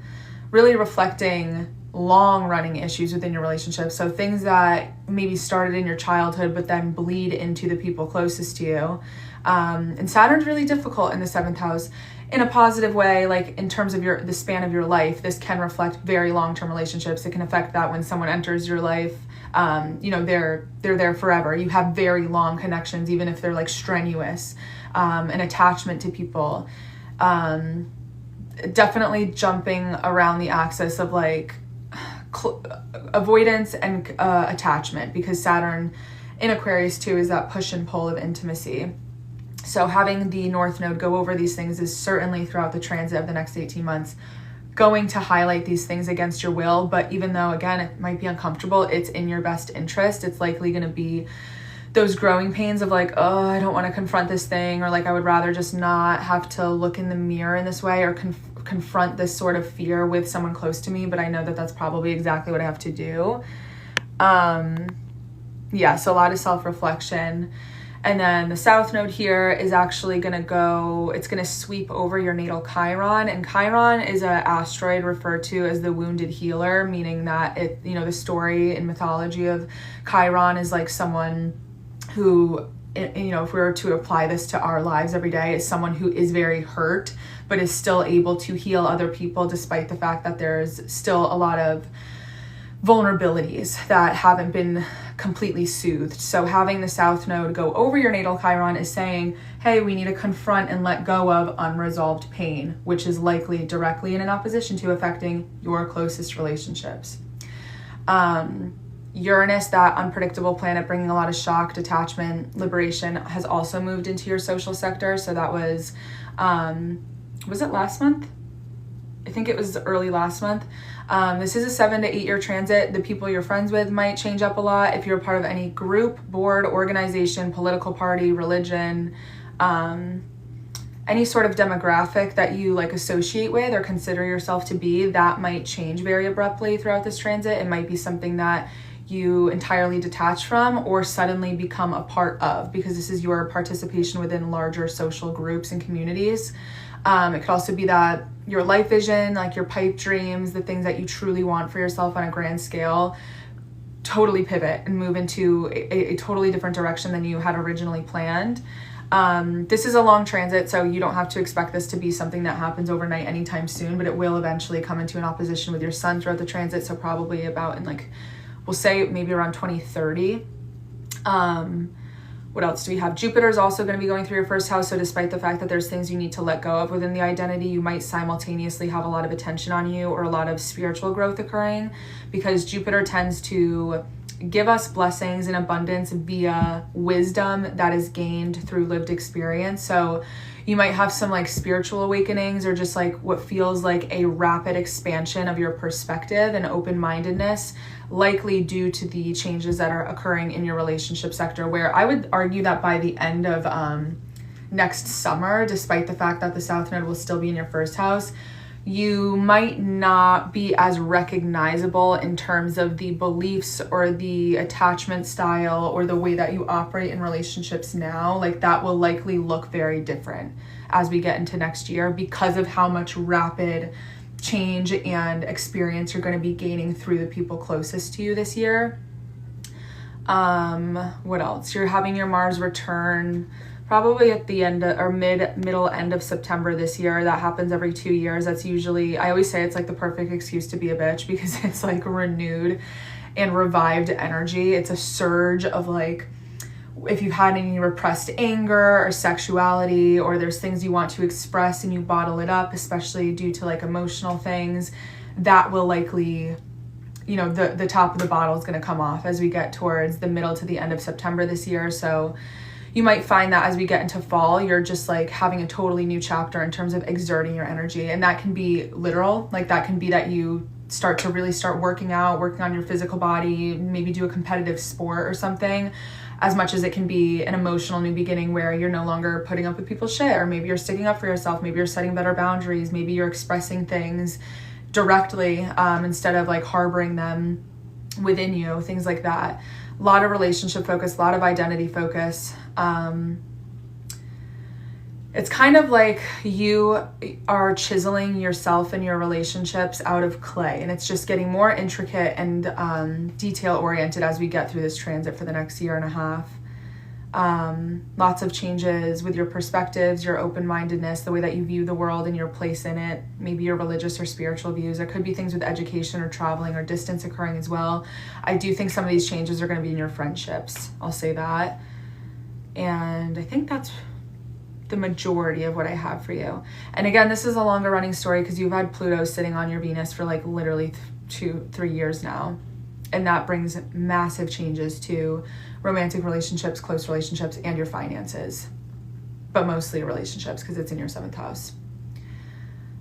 really reflecting long-running issues within your relationship. So things that maybe started in your childhood but then bleed into the people closest to you. And Saturn's really difficult in the 7th house in a positive way, like in terms of the span of your life. This can reflect very long-term relationships. It can affect that when someone enters your life, they're there forever. You have very long connections, even if they're like strenuous, an attachment to people. Definitely jumping around the axis of like avoidance and attachment, because Saturn in Aquarius too is that push and pull of intimacy. So having the North Node go over these things is certainly, throughout the transit of the next 18 months, going to highlight these things against your will. But even though, again, it might be uncomfortable, it's in your best interest. It's likely going to be those growing pains of like, oh, I don't want to confront this thing, or like I would rather just not have to look in the mirror in this way, or confront this sort of fear with someone close to me, but I know that that's probably exactly what I have to do. So a lot of self-reflection. And then the South Node here is actually going to sweep over your natal Chiron. And Chiron is an asteroid referred to as the wounded healer, meaning that the story in mythology of Chiron is like someone who, if we were to apply this to our lives every day, is someone who is very hurt, but is still able to heal other people despite the fact that there's still a lot of vulnerabilities that haven't been completely soothed. So having the South Node go over your natal Chiron is saying, hey, we need to confront and let go of unresolved pain, which is likely directly in an opposition to affecting your closest relationships. Uranus, that unpredictable planet bringing a lot of shock, detachment, liberation, has also moved into your social sector. So that was it last month? I think it was early last month. This is a 7 to 8 year transit. The people you're friends with might change up a lot. If you're a part of any group, board, organization, political party, religion, any sort of demographic that you like associate with or consider yourself to be, that might change very abruptly throughout this transit. It might be something that you entirely detach from or suddenly become a part of, because this is your participation within larger social groups and communities. It could also be that your life vision, like your pipe dreams, the things that you truly want for yourself on a grand scale, totally pivot and move into a totally different direction than you had originally planned. This is a long transit, so you don't have to expect this to be something that happens overnight anytime soon, but it will eventually come into an opposition with your sun throughout the transit. So probably about in we'll say maybe around 2030. What else do we have? Jupiter is also going to be going through your first house. So despite the fact that there's things you need to let go of within the identity, you might simultaneously have a lot of attention on you or a lot of spiritual growth occurring, because Jupiter tends to give us blessings and abundance via wisdom that is gained through lived experience. So you might have some spiritual awakenings, or just what feels like a rapid expansion of your perspective and open-mindedness, likely due to the changes that are occurring in your relationship sector, where I would argue that by the end of next summer, despite the fact that the South Node will still be in your first house, you might not be as recognizable in terms of the beliefs or the attachment style or the way that you operate in relationships now. That will likely look very different as we get into next year, because of how much rapid change and experience you're going to be gaining through the people closest to you this year. What else? You're having your Mars return probably at the end or middle end of September this year. That happens every 2 years. That's usually, I always say it's like the perfect excuse to be a bitch because it's like renewed and revived energy. It's a surge of like, if you've had any repressed anger or sexuality, or there's things you want to express and you bottle it up, especially due to like emotional things, that will likely, you know, the top of the bottle is going to come off as we get towards the middle to the end of September this year. So you might find that as we get into fall, you're just like having a totally new chapter in terms of exerting your energy. And that can be literal. Like that can be that you start to really start working out, working on your physical body, maybe do a competitive sport or something, as much as it can be an emotional new beginning where you're no longer putting up with people's shit, or maybe you're sticking up for yourself, maybe you're setting better boundaries, maybe you're expressing things directly instead of like harboring them within you, things like that. A lot of relationship focus, a lot of identity focus. It's kind of like you are chiseling yourself and your relationships out of clay, and it's just getting more intricate and detail oriented as we get through this transit for the next year and a half. Lots of changes with your perspectives, your open-mindedness, the way that you view the world and your place in it, maybe your religious or spiritual views. There could be things with education or traveling or distance occurring as well. I do think some of these changes are going to be in your friendships. I'll say that. And I think that's the majority of what I have for you. And again, this is a longer running story because you've had Pluto sitting on your Venus for like literally 2-3 years now. And that brings massive changes to romantic relationships, close relationships, and your finances. But mostly relationships because it's in your 7th house.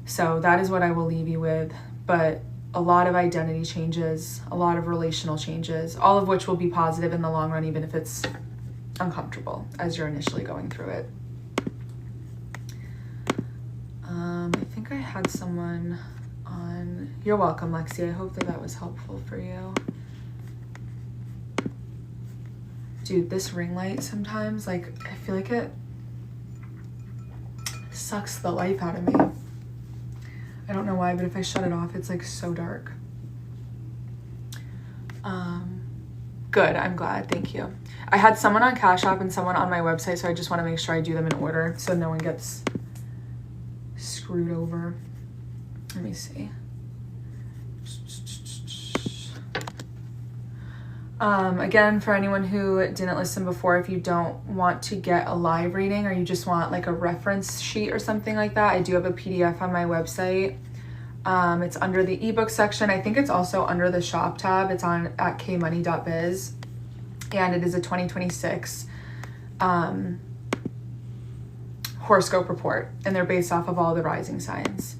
So that is what I will leave you with. But a lot of identity changes, a lot of relational changes, all of which will be positive in the long run, even if it's uncomfortable as you're initially going through it. I think I had someone on. You're welcome, Lexi. I hope that was helpful for you. Dude, this ring light sometimes, like, I feel like it sucks the life out of me. I don't know why, but if I shut it off, it's like so dark. Good, I'm glad, thank you. I had someone on Cash App and someone on my website, so I just want to make sure I do them in order so no one gets screwed over. Let me see. Again, for anyone who didn't listen before, if you don't want to get a live reading or you just want like a reference sheet or something like that, I do have a PDF on my website. It's under the ebook section. I think it's also under the shop tab. It's on at kmoney.biz, and it is a 2026 horoscope report, and they're based off of all the rising signs.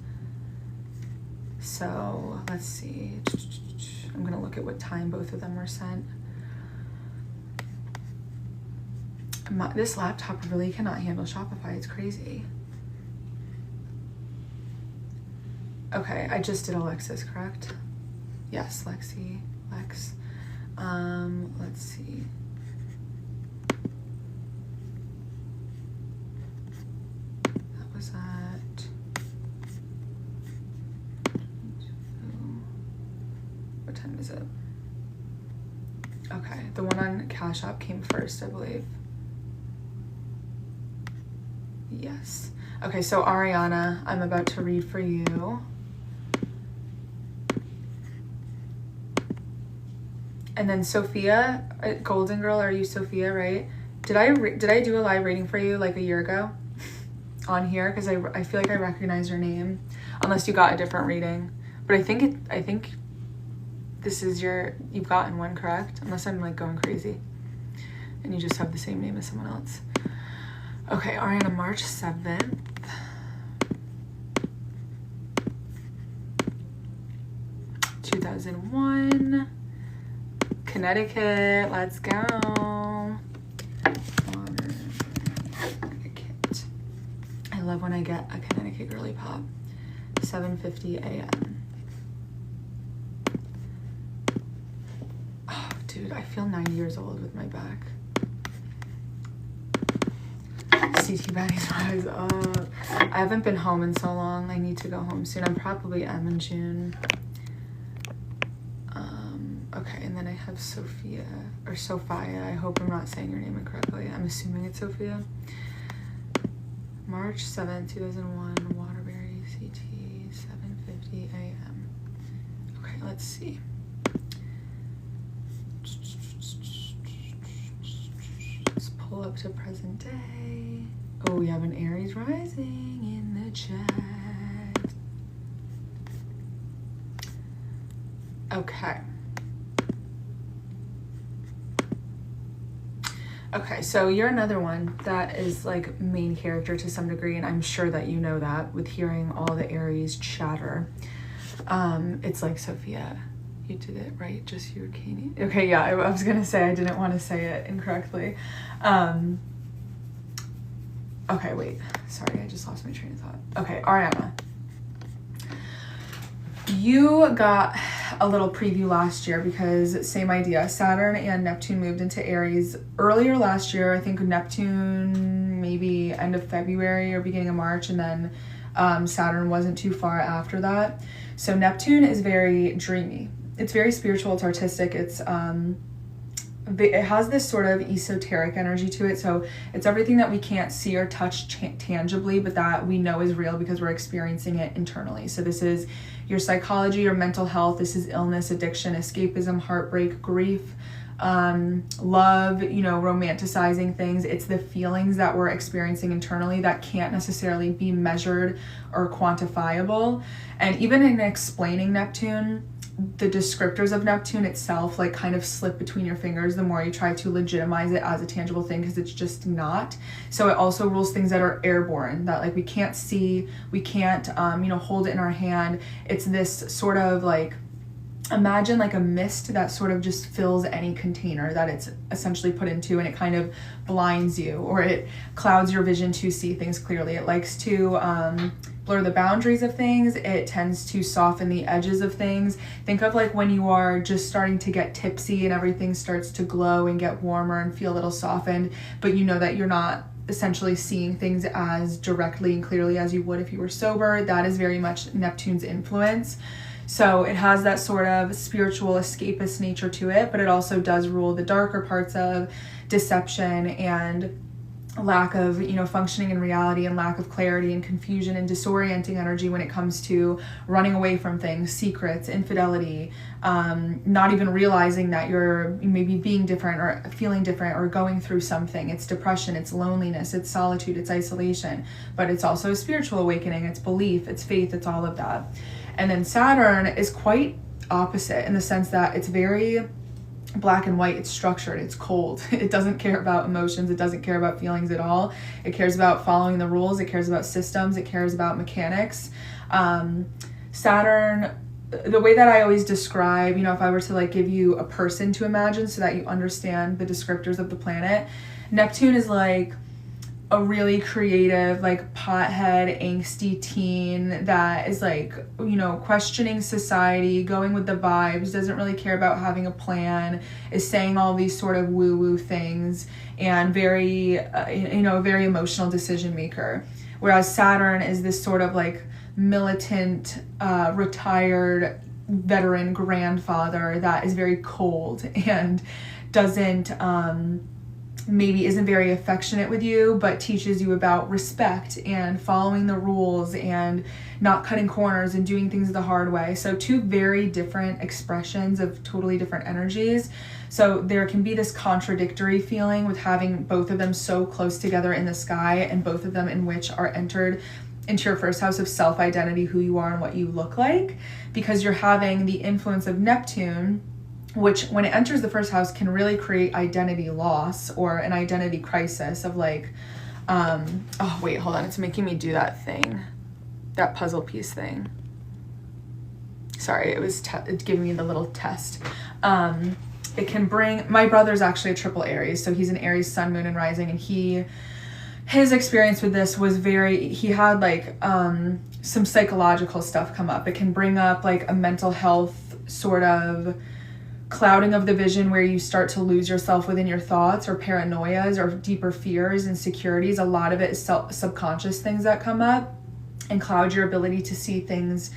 So let's see. I'm gonna look at what time both of them were sent. This laptop really cannot handle Shopify. It's crazy. Okay, I just did Alexis, correct? Yes, Lexi, Lex. Let's see. That was at... What time is it? Okay, the one on Cash App came first, I believe. Yes. Okay, so Ariana, I'm about to read for you. And then Sophia, Golden Girl, are you Sophia, right? Did I do a live reading for you like a year ago on here? Because I feel like I recognize your name, unless you got a different reading. But I think this is you've gotten one, correct? Unless I'm like going crazy and you just have the same name as someone else. Okay, Ariana, March 7th. ...2001... Connecticut, let's go. Connecticut. I love when I get a Connecticut girly pop. 7:50 a.m. Oh, dude, I feel 90 years old with my back. CT Baddies rise up. I haven't been home in so long. I need to go home soon. I'm probably in June. Okay, and then I have Sophia, or Sophia. I hope I'm not saying your name incorrectly. I'm assuming it's Sophia. March 7th, 2001, Waterbury, CT, 7:50 a.m. Okay, let's see. Let's pull up to present day. Oh, we have an Aries rising in the chat. Okay. Okay, so you're another one that is like main character to some degree, and I'm sure that you know that with hearing all the Aries chatter. It's like Sophia, you did it right, just you, Katie. Okay, yeah, I was gonna say I didn't want to say it incorrectly. Okay, wait, sorry, I just lost my train of thought. Okay, Ariana. You got a little preview last year because same idea. Saturn and Neptune moved into Aries earlier last year. I think Neptune maybe end of February or beginning of March, and then Saturn wasn't too far after that. So Neptune is very dreamy. It's very spiritual. It's artistic. It has this sort of esoteric energy to it. So it's everything that we can't see or touch tangibly, but that we know is real because we're experiencing it internally. So this is your psychology, your mental health. This is illness, addiction, escapism, heartbreak, grief, love, romanticizing things. It's the feelings that we're experiencing internally that can't necessarily be measured or quantifiable. And even in explaining Neptune, the descriptors of Neptune itself like kind of slip between your fingers the more you try to legitimize it as a tangible thing, because it's just not. So it also rules things that are airborne, that like we can't see, we can't hold it in our hand. It's this sort of like, imagine like a mist that sort of just fills any container that it's essentially put into, and it kind of blinds you, or it clouds your vision to see things clearly. It likes to blur the boundaries of things. It tends to soften the edges of things. Think of like when you are just starting to get tipsy and everything starts to glow and get warmer and feel a little softened, but you know that you're not essentially seeing things as directly and clearly as you would if you were sober. That is very much Neptune's influence. So it has that sort of spiritual escapist nature to it, but it also does rule the darker parts of deception and lack of, functioning in reality, and lack of clarity and confusion and disorienting energy when it comes to running away from things, secrets, infidelity, not even realizing that you're maybe being different or feeling different or going through something. It's depression, it's loneliness, it's solitude, it's isolation, but it's also a spiritual awakening, it's belief, it's faith, it's all of that. And then Saturn is quite opposite in the sense that it's very black and white. It's structured, it's cold. It doesn't care about emotions, it doesn't care about feelings at all. It cares about following the rules, it cares about systems, it cares about mechanics. Saturn, the way that I always describe, if I were to like give you a person to imagine so that you understand the descriptors of the planet, Neptune is like a really creative, like pothead, angsty teen that is like, questioning society, going with the vibes, doesn't really care about having a plan, is saying all these sort of woo-woo things, and very, very emotional decision maker. Whereas Saturn is this sort of like militant, retired veteran grandfather that is very cold and doesn't, maybe isn't very affectionate with you, but teaches you about respect and following the rules and not cutting corners and doing things the hard way. So two very different expressions of totally different energies. So there can be this contradictory feeling with having both of them so close together in the sky, and both of them in which are entered into your first house of self-identity, who you are and what you look like, because you're having the influence of Neptune, which when it enters the first house can really create identity loss or an identity crisis of like, oh wait, hold on, it's making me do that thing, that puzzle piece thing. Sorry, it was it's giving me the little test. It can bring, my brother's actually a triple Aries, so he's an Aries sun, moon, and rising, and his experience with this was he had like some psychological stuff come up. It can bring up like a mental health sort of clouding of the vision where you start to lose yourself within your thoughts, or paranoias, or deeper fears, insecurities. A lot of it is subconscious things that come up and cloud your ability to see things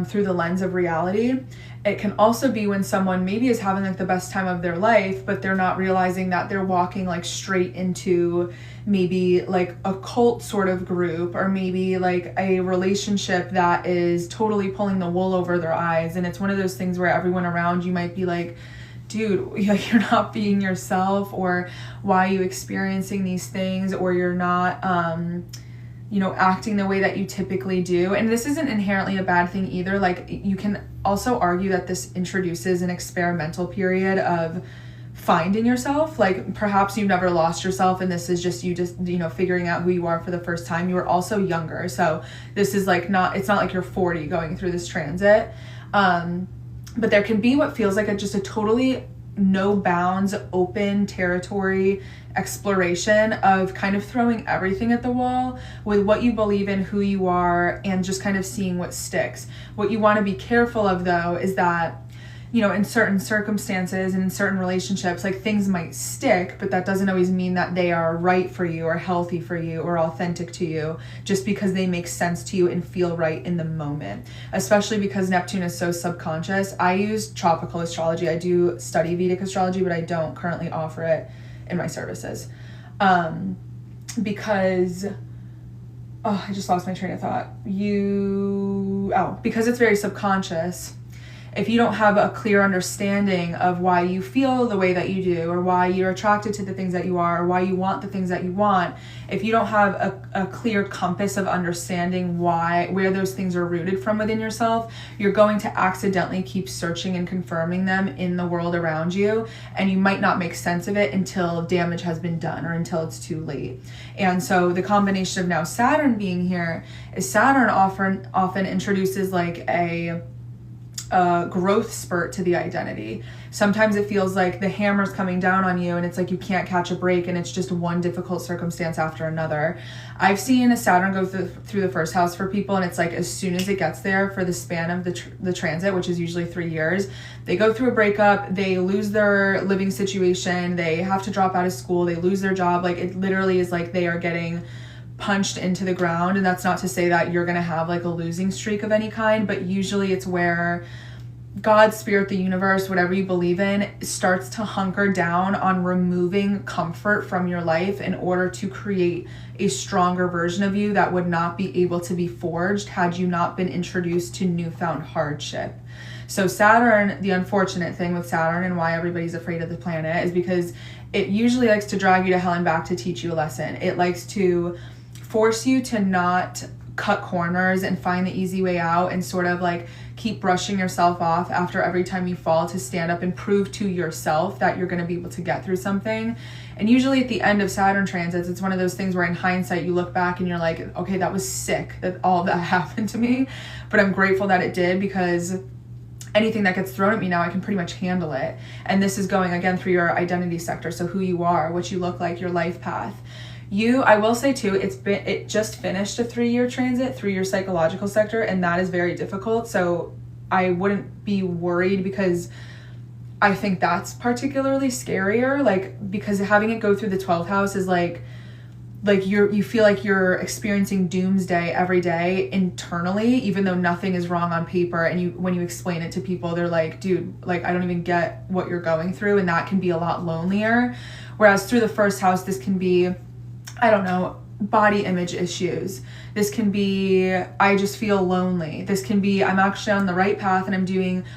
through the lens of reality. It can also be when someone maybe is having like the best time of their life, but they're not realizing that they're walking like straight into maybe like a cult sort of group, or maybe like a relationship that is totally pulling the wool over their eyes. And it's one of those things where everyone around you might be like, dude, like, you're not being yourself, or why are you experiencing these things, or you're not acting the way that you typically do. And this isn't inherently a bad thing either. Like, you can also argue that this introduces an experimental period of finding yourself. Like, perhaps you've never lost yourself, and this is just you figuring out who you are for the first time. You were also younger, so this is like it's not like you're 40 going through this transit. But there can be what feels like just a totally no bounds, open territory exploration of kind of throwing everything at the wall with what you believe in, who you are, and just kind of seeing what sticks. What you want to be careful of, though, is that, in certain circumstances and in certain relationships, like, things might stick, but that doesn't always mean that they are right for you or healthy for you or authentic to you, just because they make sense to you and feel right in the moment. Especially because Neptune is so subconscious. I use tropical astrology. I do study Vedic astrology, but I don't currently offer it in my services. Because I just lost my train of thought. Because it's very subconscious. If you don't have a clear understanding of why you feel the way that you do, or why you're attracted to the things that you are, or why you want the things that you want, if you don't have a clear compass of understanding where those things are rooted from within yourself, you're going to accidentally keep searching and confirming them in the world around you, and you might not make sense of it until damage has been done, or until it's too late. And so the combination of now Saturn being here is Saturn often introduces like a growth spurt to the identity. Sometimes it feels like the hammer's coming down on you, and it's like you can't catch a break, and it's just one difficult circumstance after another. I've seen a Saturn go through the first house for people, and it's like as soon as it gets there, for the span of the transit, which is usually 3 years, they go through a breakup, they lose their living situation, they have to drop out of school, they lose their job. Like, it literally is like they are getting punched into the ground. And that's not to say that you're going to have like a losing streak of any kind, but usually it's where God, spirit, the universe, whatever you believe in, starts to hunker down on removing comfort from your life in order to create a stronger version of you that would not be able to be forged had you not been introduced to newfound hardship. So Saturn, the unfortunate thing with Saturn and why everybody's afraid of the planet is because it usually likes to drag you to hell and back to teach you a lesson. It likes to force you to not cut corners and find the easy way out, and sort of like keep brushing yourself off after every time you fall, to stand up and prove to yourself that you're going to be able to get through something. And usually at the end of Saturn transits, it's one of those things where in hindsight you look back and you're like, okay, that was sick that all of that happened to me, but I'm grateful that it did, because anything that gets thrown at me now, I can pretty much handle it. And this is going again through your identity sector, so who you are, what you look like, your life path. I will say too, it just finished a 3-year transit through your psychological sector, and that is very difficult. So I wouldn't be worried, because I think that's particularly scarier. Like, because having it go through the 12th house is like you feel like you're experiencing doomsday every day internally, even though nothing is wrong on paper. And when you explain it to people, they're like, dude, like, I don't even get what you're going through. And that can be a lot lonelier. Whereas through the first house, this can be, I don't know, body image issues. This can be, I just feel lonely. This can be, I'm actually on the right path and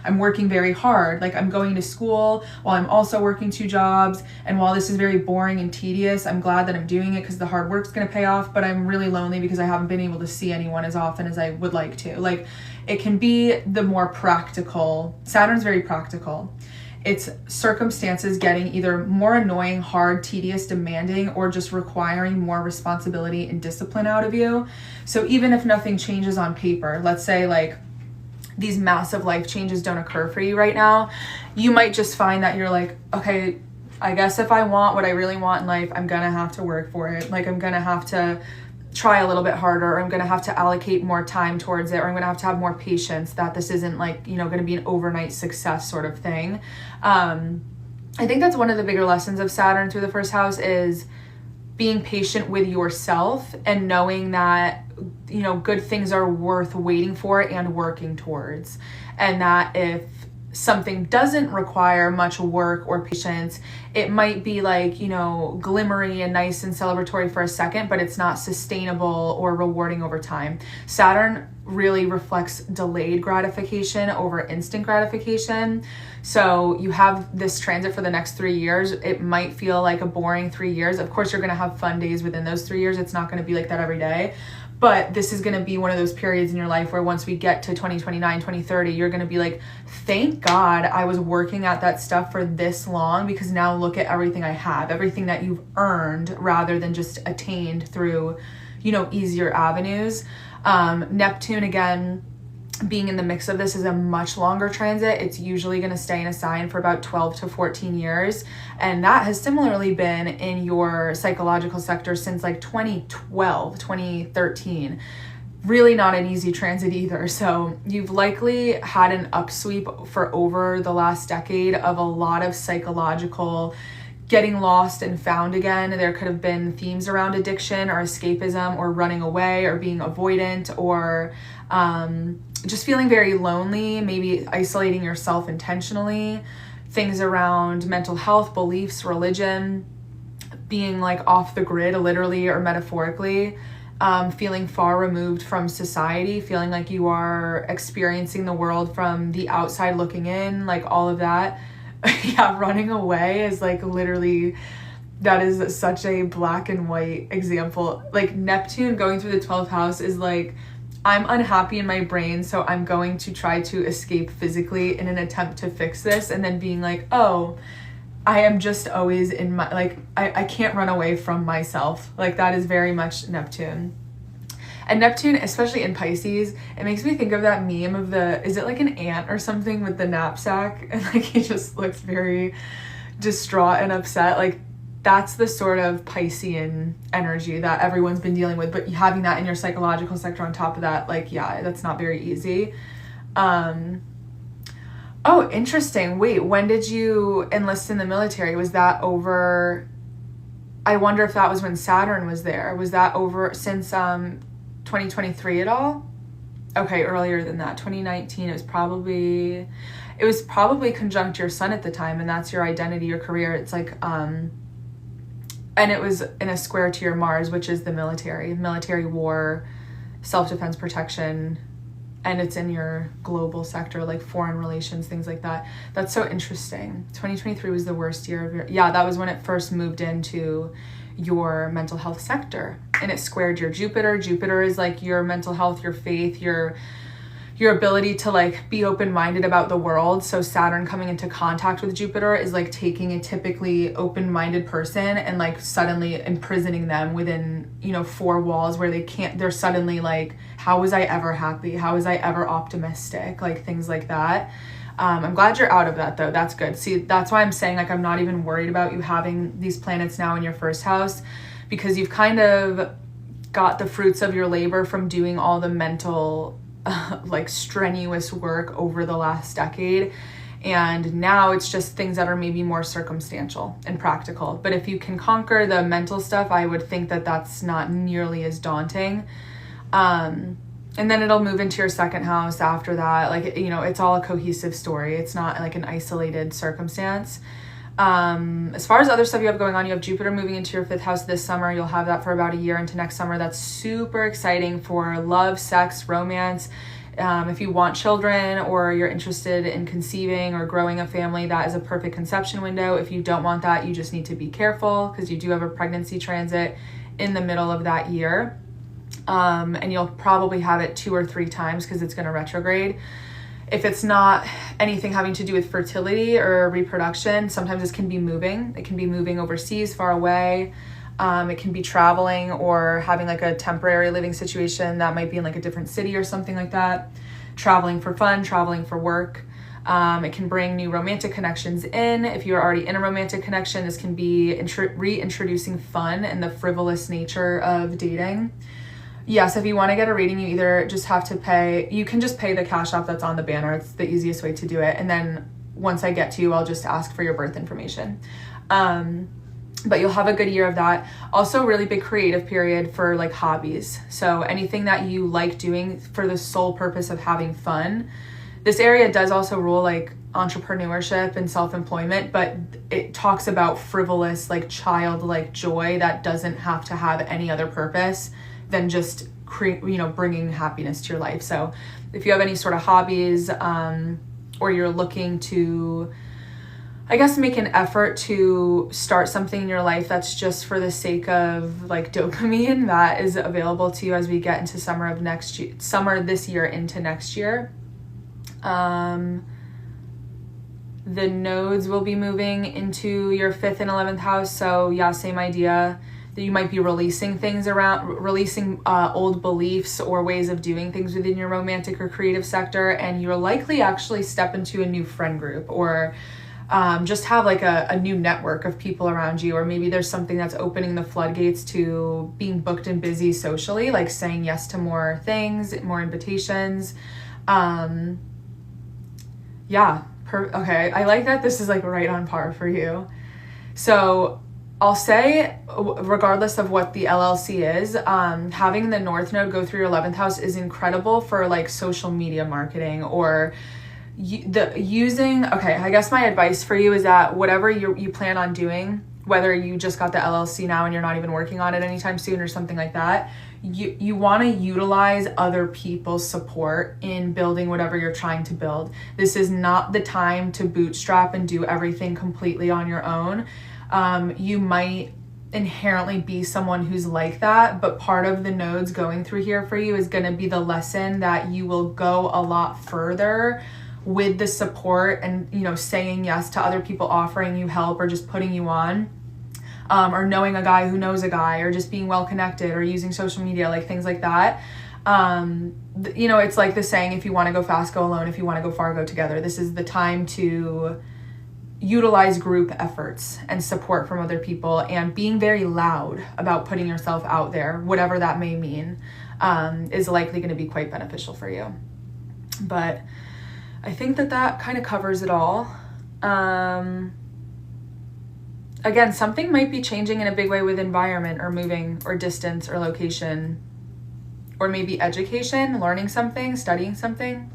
I'm working very hard. Like, I'm going to school while I'm also working 2 jobs. And while this is very boring and tedious, I'm glad that I'm doing it because the hard work's going to pay off. But I'm really lonely because I haven't been able to see anyone as often as I would like to. Like, it can be the more practical. Saturn's very practical. It's circumstances getting either more annoying, hard, tedious, demanding, or just requiring more responsibility and discipline out of you. So even if nothing changes on paper, let's say like these massive life changes don't occur for you right now, you might just find that you're like, okay, I guess if I want what I really want in life, I'm gonna have to work for it. Like, I'm gonna have to try a little bit harder, or I'm going to have to allocate more time towards it, or I'm going to have more patience, that this isn't like, going to be an overnight success sort of thing. I think that's one of the bigger lessons of Saturn through the first house, is being patient with yourself and knowing that, good things are worth waiting for and working towards. And that if something doesn't require much work or patience, it might be like, you know, glimmery and nice and celebratory for a second, but it's not sustainable or rewarding over time. Saturn really reflects delayed gratification over instant gratification. So you have this transit for the next 3 years. It might feel like a boring 3 years. Of course, you're going to have fun days within those 3 years. It's not going to be like that every day. But this is going to be one of those periods in your life where once we get to 2029, 2030, you're going to be like, thank God I was working at that stuff for this long, because now look at everything I have, everything that you've earned rather than just attained through, you know, easier avenues. Neptune, again, being in the mix of this, is a much longer transit. It's usually going to stay in a sign for about 12 to 14 years. And that has similarly been in your psychological sector since like 2012, 2013. Really not an easy transit either. So you've likely had an upsweep for over the last decade of a lot of psychological getting lost and found again. There could have been themes around addiction or escapism or running away or being avoidant or just feeling very lonely, maybe isolating yourself intentionally, things around mental health, beliefs, religion, being like off the grid, literally or metaphorically, feeling far removed from society, feeling like you are experiencing the world from the outside looking in, like all of that. Yeah, running away is like literally, that is such a black and white example. Like Neptune going through the 12th house is like, I'm unhappy in my brain, so I'm going to try to escape physically in an attempt to fix this, and then being like, oh, I am just always in my, like, I can't run away from myself. Like that is very much Neptune. And Neptune, especially in Pisces, it makes me think of that meme of is it like an ant or something with the knapsack? And like he just looks very distraught and upset. Like that's the sort of Piscean energy that everyone's been dealing with. But having that in your psychological sector on top of that, like, yeah, that's not very easy. Oh, interesting. Wait, when did you enlist in the military? Was that over? I wonder if that was when Saturn was there. Was that over since 2023 at all? Okay, earlier than that. 2019, it was probably conjunct your sun at the time, and that's your identity, your career. It's like, and it was in a square to your Mars, which is the military war, self-defense protection, and it's in your global sector, like foreign relations, things like that. That's so interesting. 2023 was the worst year of that was when it first moved into your mental health sector, and it squared your Jupiter. Jupiter is like your mental health, your faith, your ability to like be open-minded about the world. So Saturn coming into contact with Jupiter is like taking a typically open-minded person and like suddenly imprisoning them within, you know, 4 walls where they're suddenly like, how was I ever happy? How was I ever optimistic? Like things like that. I'm glad you're out of that though. That's good. See, that's why I'm saying like, I'm not even worried about you having these planets now in your first house, because you've kind of got the fruits of your labor from doing all the mental like strenuous work over the last decade, and now it's just things that are maybe more circumstantial and practical. But if you can conquer the mental stuff, I would think that that's not nearly as daunting. And then it'll move into your second house after that. Like, you know, it's all a cohesive story. It's not like an isolated circumstance. As far as other stuff you have going on, you have Jupiter moving into your 5th house this summer. You'll have that for about a year into next summer. That's super exciting for love, sex, romance. If you want children or you're interested in conceiving or growing a family, that is a perfect conception window. If you don't want that, you just need to be careful because you do have a pregnancy transit in the middle of that year. And you'll probably have it 2 or 3 times because it's going to retrograde. If it's not anything having to do with fertility or reproduction, sometimes this can be moving. It can be moving overseas, far away. It can be traveling or having like a temporary living situation that might be in like a different city or something like that. Traveling for fun, traveling for work. It can bring new romantic connections in. If you're already in a romantic connection, this can be reintroducing fun and the frivolous nature of dating. Yes, if you want to get a reading, you either just have to pay, you can just pay the cash app that's on the banner. It's the easiest way to do it. And then once I get to you, I'll just ask for your birth information. But you'll have a good year of that. Also, really big creative period for like hobbies. So anything that you like doing for the sole purpose of having fun, This area does also rule like entrepreneurship and self-employment, but it talks about frivolous, like childlike joy that doesn't have to have any other purpose than just bringing happiness to your life. So if you have any sort of hobbies, or you're looking to, I guess, make an effort to start something in your life that's just for the sake of like dopamine, that is available to you as we get into summer this year into next year. The nodes will be moving into your 5th and 11th house. So yeah, same idea, that you might be releasing old beliefs or ways of doing things within your romantic or creative sector. And you'll likely actually step into a new friend group, or just have like a new network of people around you. Or maybe there's something that's opening the floodgates to being booked and busy socially, like saying yes to more things, more invitations. Okay, I like that this is like right on par for you. So I'll say, regardless of what the LLC is, having the North Node go through your 11th house is incredible for like social media marketing, or I guess my advice for you is that whatever you plan on doing, whether you just got the LLC now and you're not even working on it anytime soon or something like that, you want to utilize other people's support in building whatever you're trying to build. This is not the time to bootstrap and do everything completely on your own. You might inherently be someone who's like that, but part of the nodes going through here for you is going to be the lesson that you will go a lot further with the support and, saying yes to other people offering you help or just putting you on. Or knowing a guy who knows a guy, or just being well connected, or using social media, like things like that. It's like the saying, if you want to go fast, go alone. If you want to go far, go together. This is the time to utilize group efforts and support from other people, and being very loud about putting yourself out there, whatever that may mean, is likely going to be quite beneficial for you. But I think that kind of covers it all. Again, something might be changing in a big way with environment, or moving, or distance, or location, or maybe education, learning something, studying something.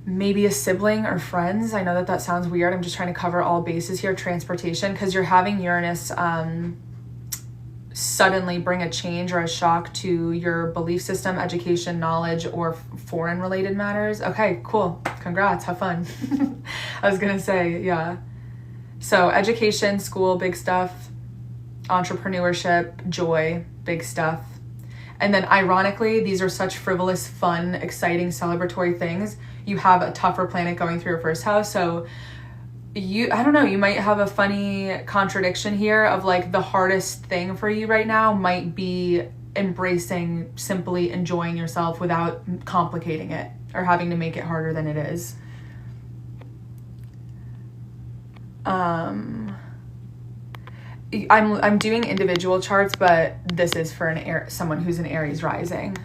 Maybe a sibling or friends. I know that sounds weird. I'm just trying to cover all bases here. Transportation, because you're having Uranus suddenly bring a change or a shock to your belief system, education, knowledge, or foreign related matters. Okay, cool. Congrats. Have fun. I was going to say, yeah. So education, school, big stuff. Entrepreneurship, joy, big stuff. And then ironically, these are such frivolous, fun, exciting, celebratory things. You have a tougher planet going through your first house. So you might have a funny contradiction here of like the hardest thing for you right now might be embracing simply enjoying yourself without complicating it or having to make it harder than it is. I'm doing individual charts, but this is for someone who's an Aries rising.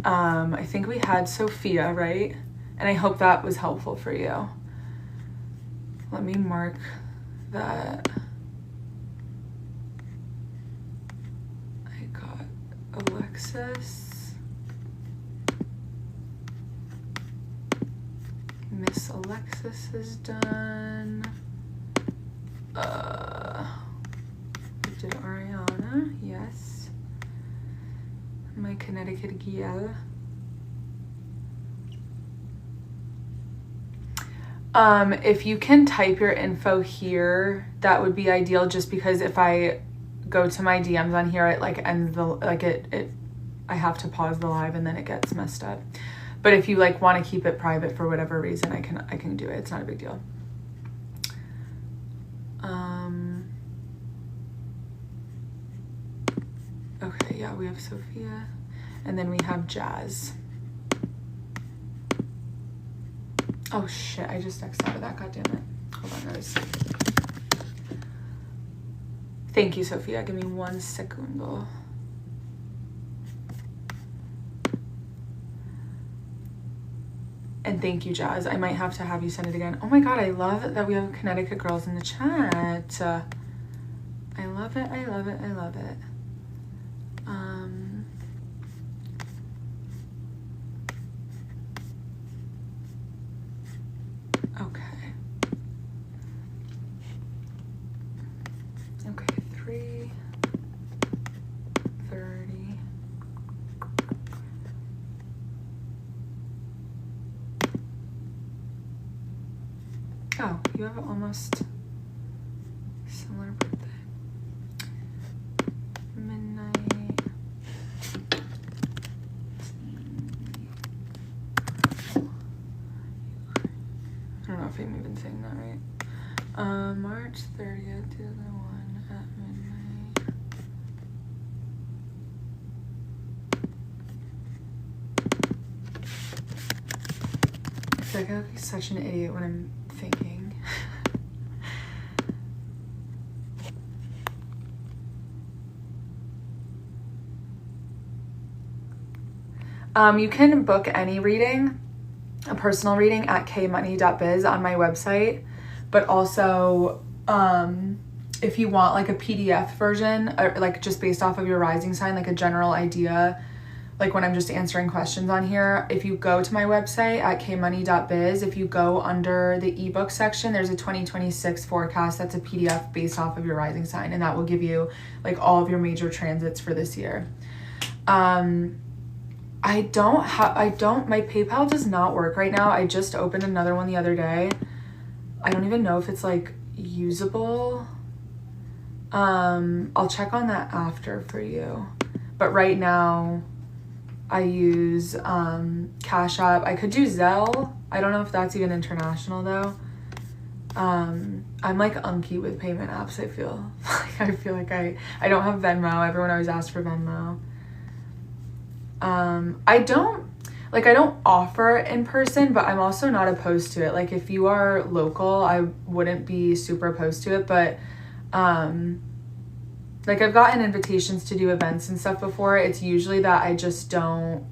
I think we had Sophia, right? And I hope that was helpful for you. Let me mark that. I got Alexis. Miss Alexis is done. Did Ariana? Yes. My Connecticut Giel. If you can type your info here, that would be ideal, just because if I go to my DMs on here, it like ends I have to pause the live and then it gets messed up. But if you like want to keep it private for whatever reason, I can do it. It's not a big deal. Okay, yeah, we have Sophia, and then we have Jazz. Oh shit, I just X'd out of that, god damn it. Hold on, guys. Thank you, Sophia. Give me 1 segundo. And thank you, Jazz. I might have to have you send it again. Oh my god, I love that we have Connecticut girls in the chat. I love it, I love it, I love it. Okay. Okay, 3:30. Oh, you have almost similar birthday. Midnight. I don't know if I'm even saying that right. March 30th, 2001 at midnight. I feel like I look like such an idiot when I'm thinking. You can book any reading, a personal reading at kmoney.biz on my website, but also if you want like a PDF version, or like just based off of your rising sign, like a general idea, like when I'm just answering questions on here, if you go to my website at kmoney.biz, if you go under the ebook section, there's a 2026 forecast that's a PDF based off of your rising sign, and that will give you like all of your major transits for this year. my PayPal does not work right now. I just opened another one the other day. I don't even know if it's like usable. I'll check on that after for you. But right now I use Cash App. I could do Zelle. I don't know if that's even international though. I'm like unky with payment apps, I feel. I feel like I don't have Venmo. Everyone always asks for Venmo. I don't offer in person, but I'm also not opposed to it. Like if you are local, I wouldn't be super opposed to it, but like I've gotten invitations to do events and stuff before. It's usually that I just don't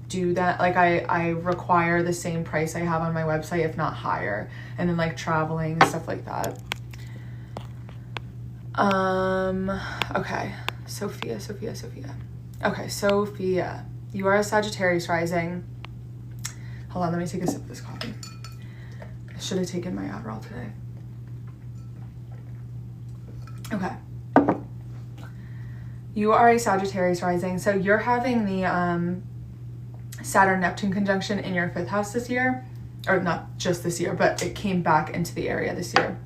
do that. Like I require the same price I have on my website, if not higher, and then like traveling, stuff like that. Okay, Sophia. Okay, Sophia, you are a Sagittarius rising. Hold on, let me take a sip of this coffee. I should have taken my Adderall today. Okay. You are a Sagittarius rising, so you're having the Saturn-Neptune conjunction in your 5th house this year. Or not just this year, but it came back into the area this year.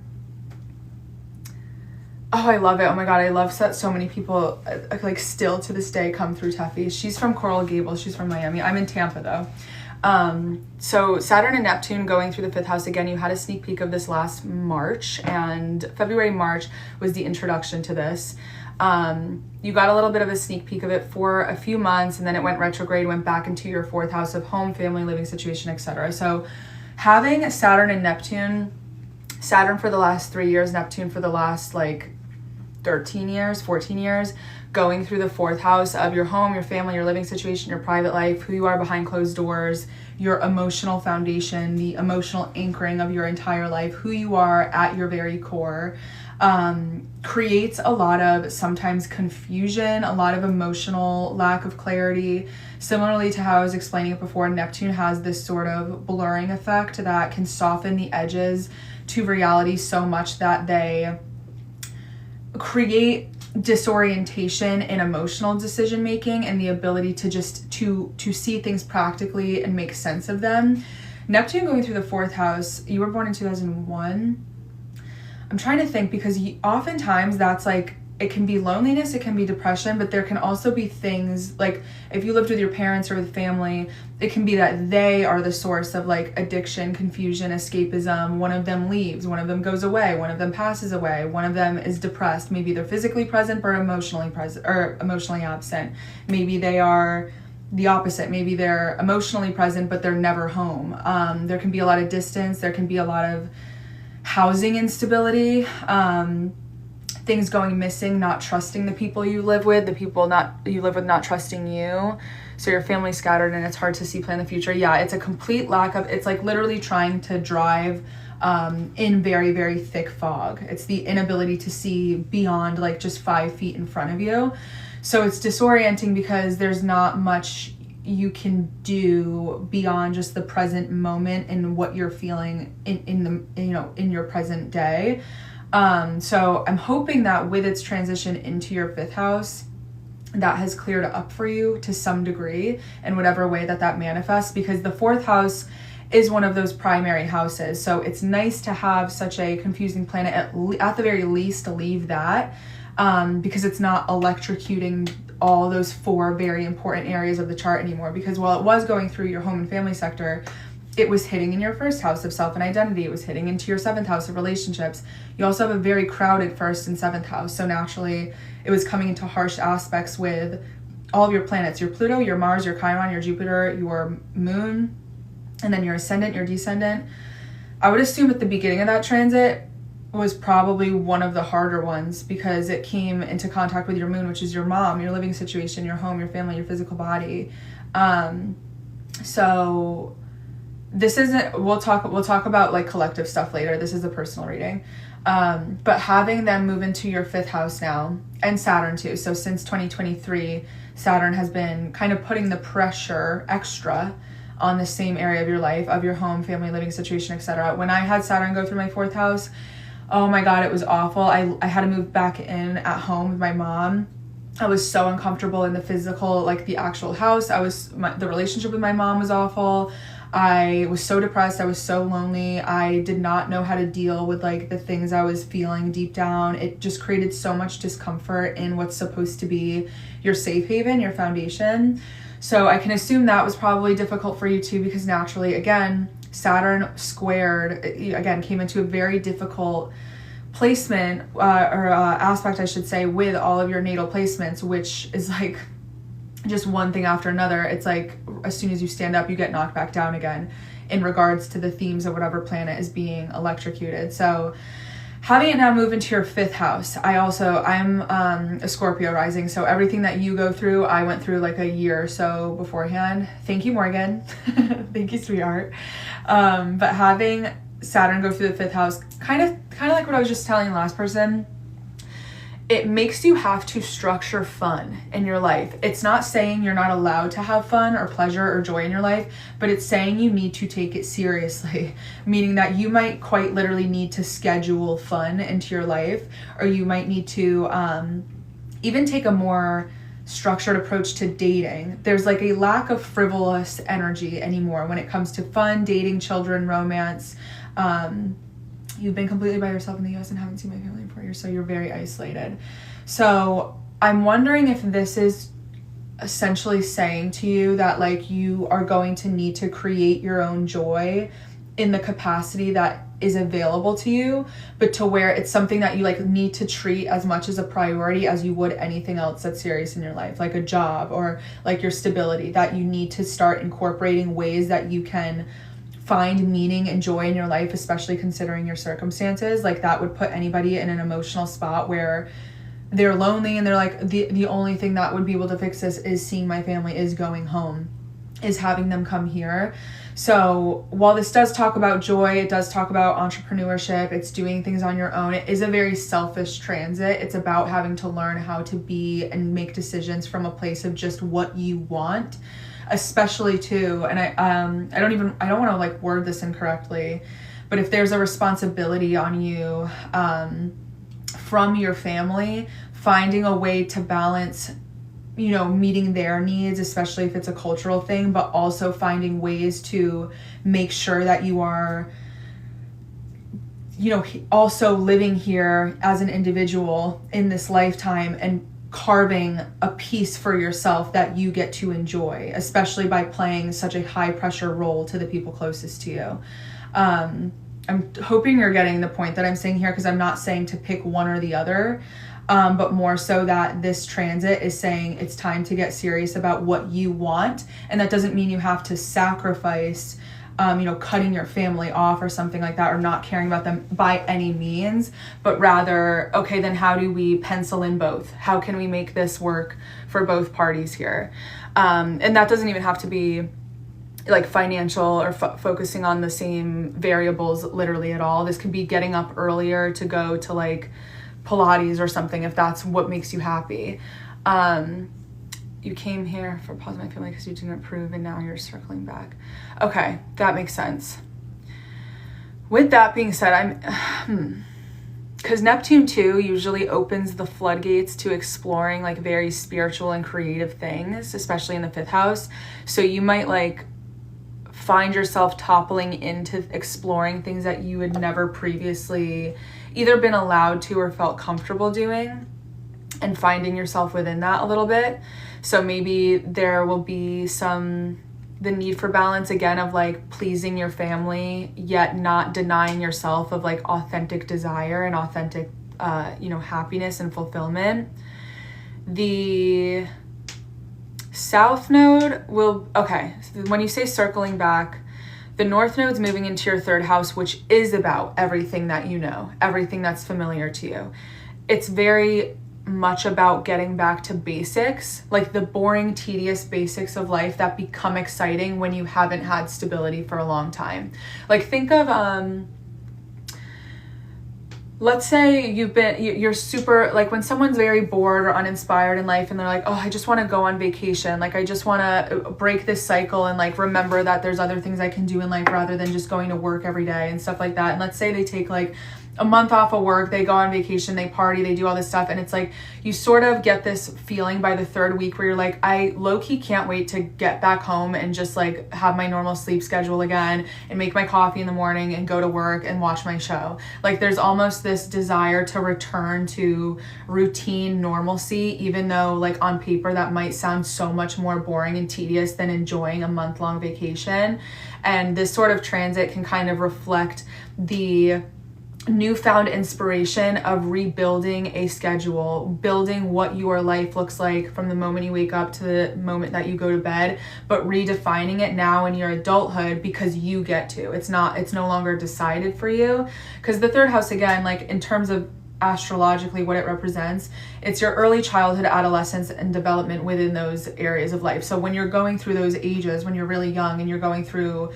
Oh, I love it. Oh my God, I love that so many people like still to this day come through Teffy. She's from Coral Gables. She's from Miami. I'm in Tampa though. So Saturn and Neptune going through the 5th house again. You had a sneak peek of this last March, and February, March was the introduction to this. You got a little bit of a sneak peek of it for a few months, and then it went retrograde, went back into your 4th house of home, family, living situation, etc. So having Saturn and Neptune, Saturn for the last 3 years, Neptune for the last like 13 years, 14 years, going through the 4th house of your home, your family, your living situation, your private life, who you are behind closed doors, your emotional foundation, the emotional anchoring of your entire life, who you are at your very core, creates a lot of sometimes confusion, a lot of emotional lack of clarity. Similarly to how I was explaining it before, Neptune has this sort of blurring effect that can soften the edges to reality so much that they create disorientation in emotional decision making and the ability to just to see things practically and make sense of them. Neptune going through the 4th house, you were born in 2001. I'm trying to think, because oftentimes that's like, it can be loneliness, it can be depression, but there can also be things like if you lived with your parents or with family, it can be that they are the source of like addiction, confusion, escapism. One of them leaves, one of them goes away, one of them passes away, one of them is depressed. Maybe they're physically present but emotionally present or emotionally absent. Maybe they are the opposite. Maybe they're emotionally present but they're never home. There can be a lot of distance. There can be a lot of housing instability. Things going missing, not trusting the people you live with, the people you live with not trusting you. So your family's scattered and it's hard to see plan the future. Yeah, it's a complete lack of, it's like literally trying to drive in very, very thick fog. It's the inability to see beyond like just 5 feet in front of you. So it's disorienting because there's not much you can do beyond just the present moment and what you're feeling in the, in your present day. So I'm hoping that with its transition into your 5th house, that has cleared up for you to some degree in whatever way that manifests, because the 4th house is one of those primary houses. So it's nice to have such a confusing planet at the very least to leave that, because it's not electrocuting all those 4 very important areas of the chart anymore. Because while it was going through your home and family sector, it was hitting in your 1st house of self and identity. It was hitting into your 7th house of relationships. You also have a very crowded 1st and 7th house. So naturally, it was coming into harsh aspects with all of your planets, your Pluto, your Mars, your Chiron, your Jupiter, your moon, and then your ascendant, your descendant. I would assume at the beginning of that transit was probably one of the harder ones, because it came into contact with your moon, which is your mom, your living situation, your home, your family, your physical body. So this isn't, we'll talk about like collective stuff later. This is a personal reading. But having them move into your 5th house now, and Saturn too. So since 2023, Saturn has been kind of putting the pressure extra on the same area of your life, of your home, family, living situation, etc. When I had Saturn go through my 4th house, oh my God, it was awful. I had to move back in at home with my mom. I was so uncomfortable in the physical, like the actual house. The relationship with my mom was awful. I was so depressed. I was so lonely. I did not know how to deal with like the things I was feeling deep down. It just created so much discomfort in what's supposed to be your safe haven, your foundation. So I can assume that was probably difficult for you too, because naturally, again, Saturn squared, again, came into a very difficult placement or aspect, I should say, with all of your natal placements, which is like just one thing after another. It's like as soon as you stand up, you get knocked back down again in regards to the themes of whatever planet is being electrocuted. So having it now move into your 5th house, I'm a Scorpio rising, so everything that you go through, I went through like a year or so beforehand. Thank you, Morgan. Thank you, sweetheart. But having Saturn go through the 5th house, kind of like what I was just telling the last person, it makes you have to structure fun in your life. It's not saying you're not allowed to have fun or pleasure or joy in your life, but it's saying you need to take it seriously, meaning that you might quite literally need to schedule fun into your life, or you might need to even take a more structured approach to dating. There's like a lack of frivolous energy anymore when it comes to fun, dating, children, romance. You've been completely by yourself in the US and haven't seen my family in 4 years, so you're very isolated. So I'm wondering if this is essentially saying to you that like you are going to need to create your own joy in the capacity that is available to you, but to where it's something that you like need to treat as much as a priority as you would anything else that's serious in your life, like a job or like your stability, that you need to start incorporating ways that you can find meaning and joy in your life, especially considering your circumstances. Like that would put anybody in an emotional spot where they're lonely and they're like, the only thing that would be able to fix this is seeing my family, is going home, is having them come here. So while this does talk about joy, it does talk about entrepreneurship, it's doing things on your own, it is a very selfish transit. It's about having to learn how to be and make decisions from a place of just what you want. Especially too, and I don't want to like word this incorrectly, but if there's a responsibility on you from your family, finding a way to balance, meeting their needs, especially if it's a cultural thing, but also finding ways to make sure that you are, also living here as an individual in this lifetime and carving a piece for yourself that you get to enjoy, especially by playing such a high pressure role to the people closest to you. I'm hoping you're getting the point that I'm saying here, because I'm not saying to pick one or the other, but more so that this transit is saying it's time to get serious about what you want. And that doesn't mean you have to sacrifice cutting your family off or something like that, or not caring about them by any means, but rather, okay, then how do we pencil in both? How can we make this work for both parties here? And that doesn't even have to be like financial or focusing on the same variables literally at all. This could be getting up earlier to go to like Pilates or something, if that's what makes you happy. you came here for pause my family because you didn't approve and now you're circling back. Okay, that makes sense. With that being said, because Neptune too usually opens the floodgates to exploring like very spiritual and creative things, especially in the 5th house. So you might like find yourself toppling into exploring things that you had never previously either been allowed to or felt comfortable doing, and finding yourself within that a little bit. So maybe there will be the need for balance again of like pleasing your family, yet not denying yourself of like authentic desire and authentic, happiness and fulfillment. The South node so when you say circling back, the North node's moving into your 3rd house, which is about everything that you know, everything that's familiar to you. It's very much about getting back to basics, like the boring, tedious basics of life that become exciting when you haven't had stability for a long time. Like think of let's say you're super, like when someone's very bored or uninspired in life and they're like, oh, I just want to go on vacation. Like I just want to break this cycle and like remember that there's other things I can do in life rather than just going to work every day and stuff like that. And let's say they take like a month off of work, they go on vacation, they party, they do all this stuff. And it's like, you sort of get this feeling by the 3rd week where you're like, I low-key can't wait to get back home and just like have my normal sleep schedule again and make my coffee in the morning and go to work and watch my show. Like there's almost this desire to return to routine normalcy, even though like on paper that might sound so much more boring and tedious than enjoying a month-long vacation. And this sort of transit can kind of reflect the newfound inspiration of rebuilding a schedule, building what your life looks like from the moment you wake up to the moment that you go to bed, but redefining it now in your adulthood because you get to. It's no longer decided for you. Because the 3rd house, again, like in terms of astrologically what it represents, it's your early childhood, adolescence, and development within those areas of life. So when you're going through those ages, when you're really young and you're going through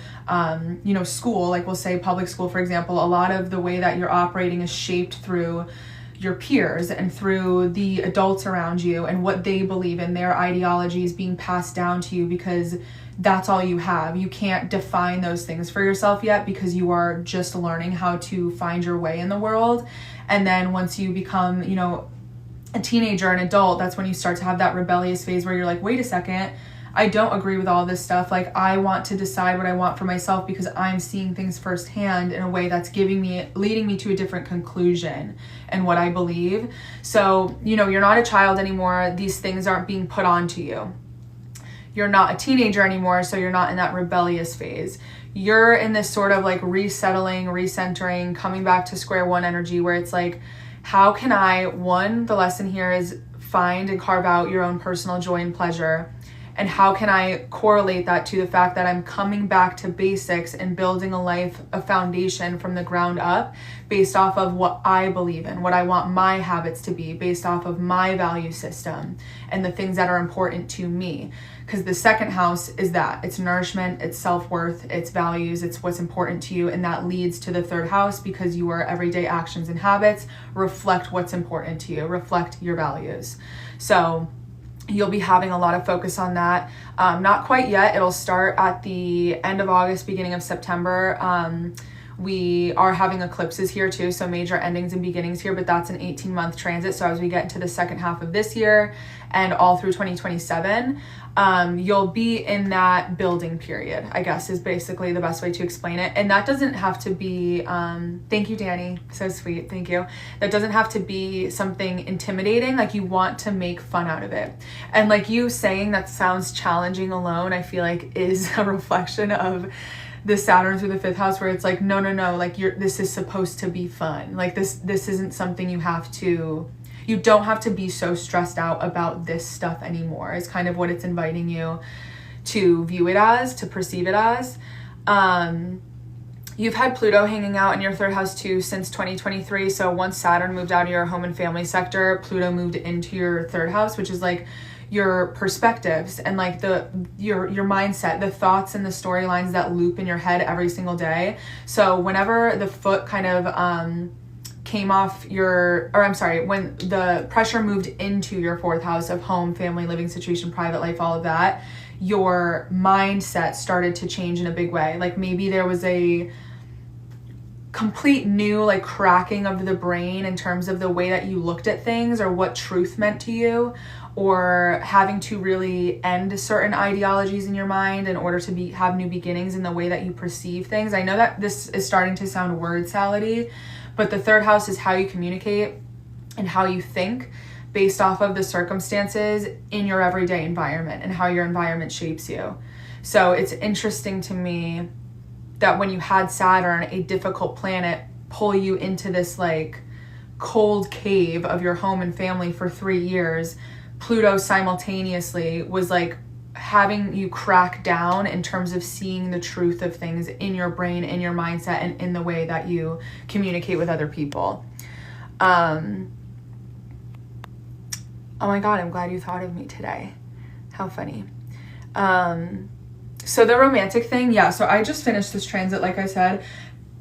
school, like we'll say public school, for example, a lot of the way that you're operating is shaped through your peers and through the adults around you and what they believe in, their ideologies being passed down to you because that's all you have. You can't define those things for yourself yet because you are just learning how to find your way in the world. And then once you become, a teenager, an adult, that's when you start to have that rebellious phase where you're like, wait a second, I don't agree with all this stuff. Like I want to decide what I want for myself because I'm seeing things firsthand in a way that's leading me to a different conclusion and what I believe. So, you're not a child anymore. These things aren't being put onto you. You're not a teenager anymore, so you're not in that rebellious phase. You're in this sort of like resettling, recentering, coming back to square one energy where it's like, how can the lesson here is find and carve out your own personal joy and pleasure. And how can I correlate that to the fact that I'm coming back to basics and building a foundation from the ground up based off of what I believe in, what I want my habits to be, based off of my value system and the things that are important to me. Because the 2nd house is that. It's nourishment, it's self-worth, it's values, it's what's important to you. And that leads to the 3rd house because your everyday actions and habits reflect what's important to you, reflect your values. So you'll be having a lot of focus on that. Not quite yet. It'll start at the end of August, beginning of September. We are having eclipses here too, so major endings and beginnings here, but that's an 18-month transit. So as we get into the 2nd half of this year and all through 2027, you'll be in that building period, I guess is basically the best way to explain it. And that doesn't have to be, thank you, Danny. So sweet. Thank you. That doesn't have to be something intimidating. Like you want to make fun out of it. And like you saying that sounds challenging alone, I feel like is a reflection of the Saturn through the 5th house where it's like, no, like this is supposed to be fun. Like this isn't something you don't have to be so stressed out about this stuff anymore. It's kind of what it's inviting you to view it as, to perceive it as. You've had Pluto hanging out in your 3rd house too since 2023. So once Saturn moved out of your home and family sector, Pluto moved into your 3rd house, which is like your perspectives and like your mindset, the thoughts and the storylines that loop in your head every single day. So whenever the foot kind of came off when the pressure moved into your 4th house of home, family, living situation, private life, all of that, your mindset started to change in a big way. Like maybe there was a complete new like cracking of the brain in terms of the way that you looked at things or what truth meant to you, or having to really end certain ideologies in your mind in order to have new beginnings in the way that you perceive things. I know that this is starting to sound word salady, but the 3rd house is how you communicate and how you think based off of the circumstances in your everyday environment and how your environment shapes you. So it's interesting to me that when you had Saturn, a difficult planet, pull you into this like cold cave of your home and family for 3 years, Pluto simultaneously was like having you crack down in terms of seeing the truth of things in your brain, in your mindset, and in the way that you communicate with other people. Oh my God, I'm glad you thought of me today. How funny. So the romantic thing, yeah, so I just finished this transit, like I said.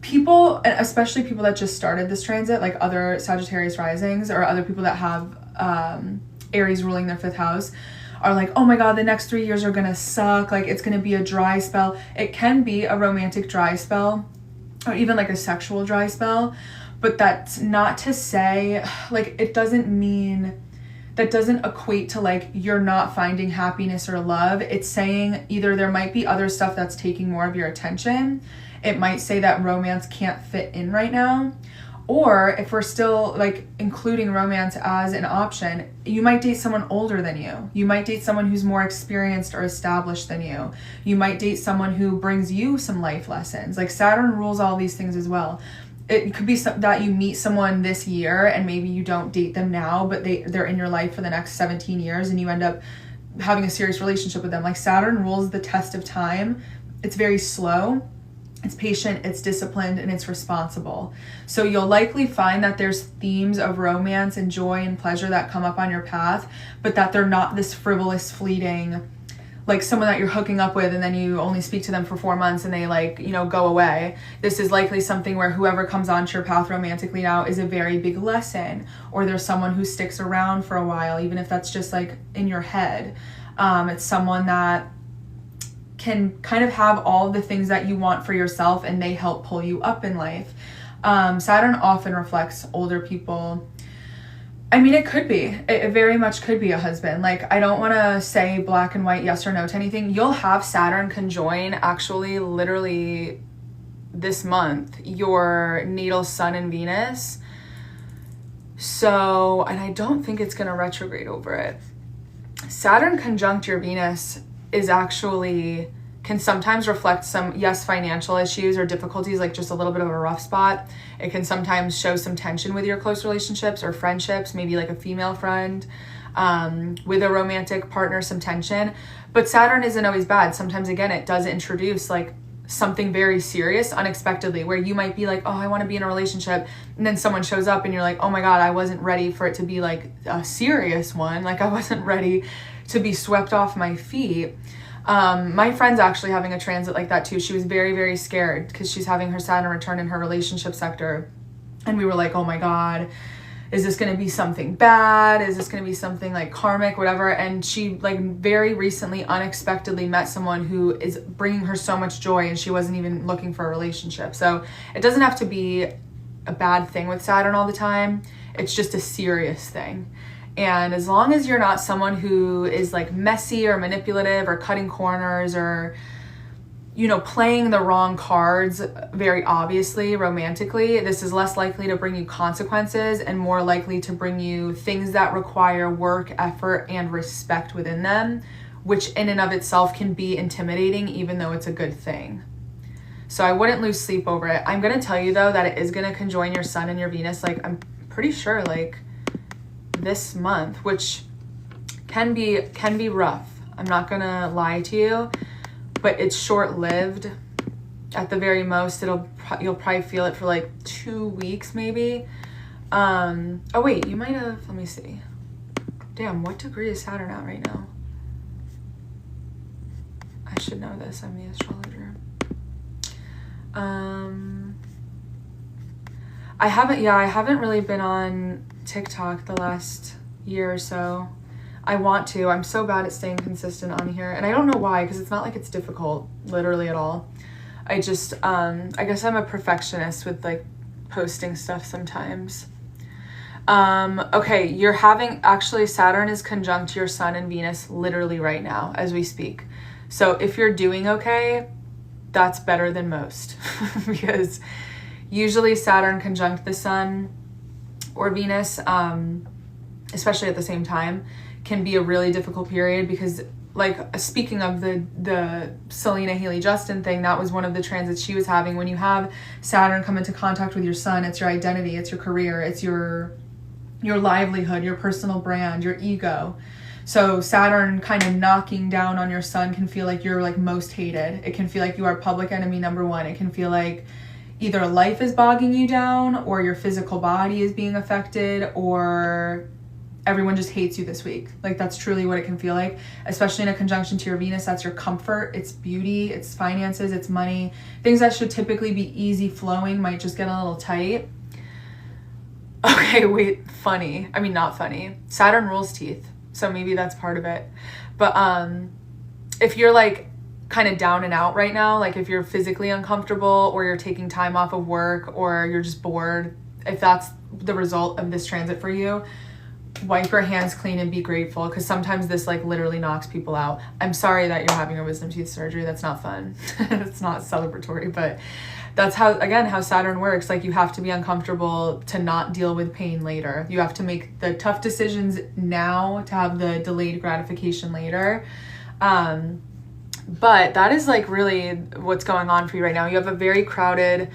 People, and especially people that just started this transit, like other Sagittarius risings or other people that have Aries ruling their 5th house, are like, oh my God, the next 3 years are gonna suck. Like it's gonna be a dry spell. It can be a romantic dry spell or even like a sexual dry spell, but that's not to say, like it doesn't mean, that doesn't equate to like you're not finding happiness or love. It's saying either there might be other stuff that's taking more of your attention. It might say that romance can't fit in right now. Or if we're still like including romance as an option, you might date someone older than you. You might date someone who's more experienced or established than you. You might date someone who brings you some life lessons. Like Saturn rules all these things as well. It could be that you meet someone this year and maybe you don't date them now, but they're in your life for the next 17 years and you end up having a serious relationship with them. Like Saturn rules the test of time. It's very slow. It's patient, it's disciplined, and it's responsible. So you'll likely find that there's themes of romance and joy and pleasure that come up on your path, but that they're not this frivolous, fleeting, like someone that you're hooking up with and then you only speak to them for 4 months and they like, go away. This is likely something where whoever comes onto your path romantically now is a very big lesson, or there's someone who sticks around for a while, even if that's just like in your head. It's someone that can kind of have all the things that you want for yourself and they help pull you up in life. Saturn often reflects older people. I mean, it could be. It very much could be a husband. Like, I don't want to say black and white, yes or no to anything. You'll have Saturn conjoin actually literally this month, your natal sun and Venus. So, and I don't think it's going to retrograde over it. Saturn conjunct your Venus is actually, can sometimes reflect some, yes, financial issues or difficulties, like just a little bit of a rough spot. It can sometimes show some tension with your close relationships or friendships, maybe like a female friend, with a romantic partner, some tension. But Saturn isn't always bad. Sometimes, again, it does introduce like something very serious unexpectedly, where you might be like, oh, I want to be in a relationship. And then someone shows up and you're like, oh my God, I wasn't ready for it to be like a serious one. Like I wasn't ready to be swept off my feet. My friend's actually having a transit like that too. She was very, very scared because she's having her Saturn return in her relationship sector. And we were like, oh my God, is this going to be something bad? Is this going to be something like karmic, whatever? And she like very recently unexpectedly met someone who is bringing her so much joy and she wasn't even looking for a relationship. So it doesn't have to be a bad thing with Saturn all the time. It's just a serious thing. And as long as you're not someone who is like messy or manipulative or cutting corners or, playing the wrong cards very obviously romantically, this is less likely to bring you consequences and more likely to bring you things that require work, effort, and respect within them, which in and of itself can be intimidating even though it's a good thing. So I wouldn't lose sleep over it. I'm going to tell you though that it is going to conjoin your sun and your Venus, like I'm pretty sure like this month, which can be rough. I'm not gonna lie to you, but it's short-lived. At the very most, you'll probably feel it for like 2 weeks maybe. Oh wait, you might have, let me see. Damn, what degree is Saturn at right now? I should know this, I'm the astrologer. I haven't really been on TikTok the last year or so. I want to. I'm so bad at staying consistent on here. And I don't know why, because it's not like it's difficult, literally at all. I just, I guess I'm a perfectionist with like posting stuff sometimes. Okay, you're having, actually Saturn is conjunct your sun and Venus literally right now as we speak. So if you're doing okay, that's better than most because usually Saturn conjunct the sun or Venus, especially at the same time, can be a really difficult period because, like, speaking of the Selena Haley Justin thing, that was one of the transits she was having. When you have Saturn come into contact with your sun, it's your identity, it's your career, it's your livelihood, your personal brand, your ego. So Saturn kind of knocking down on your sun can feel like you're like most hated. It can feel like you are public enemy number one. It can feel like either life is bogging you down or your physical body is being affected or everyone just hates you this week. Like that's truly what it can feel like, especially in a conjunction to your Venus. That's your comfort, it's beauty, it's finances, it's money. Things that should typically be easy flowing might just get a little tight. Okay, wait, funny. I mean, not funny. Saturn rules teeth, so maybe that's part of it. But if you're like kind of down and out right now, like if you're physically uncomfortable or you're taking time off of work or you're just bored, if that's the result of this transit for you, wipe your hands clean and be grateful, because sometimes this like literally knocks people out. I'm sorry that you're having a wisdom teeth surgery. That's not fun. It's not celebratory, but that's how Saturn works. Like you have to be uncomfortable to not deal with pain later. You have to make the tough decisions now to have the delayed gratification later. But that is like really what's going on for you right now. You have a very crowded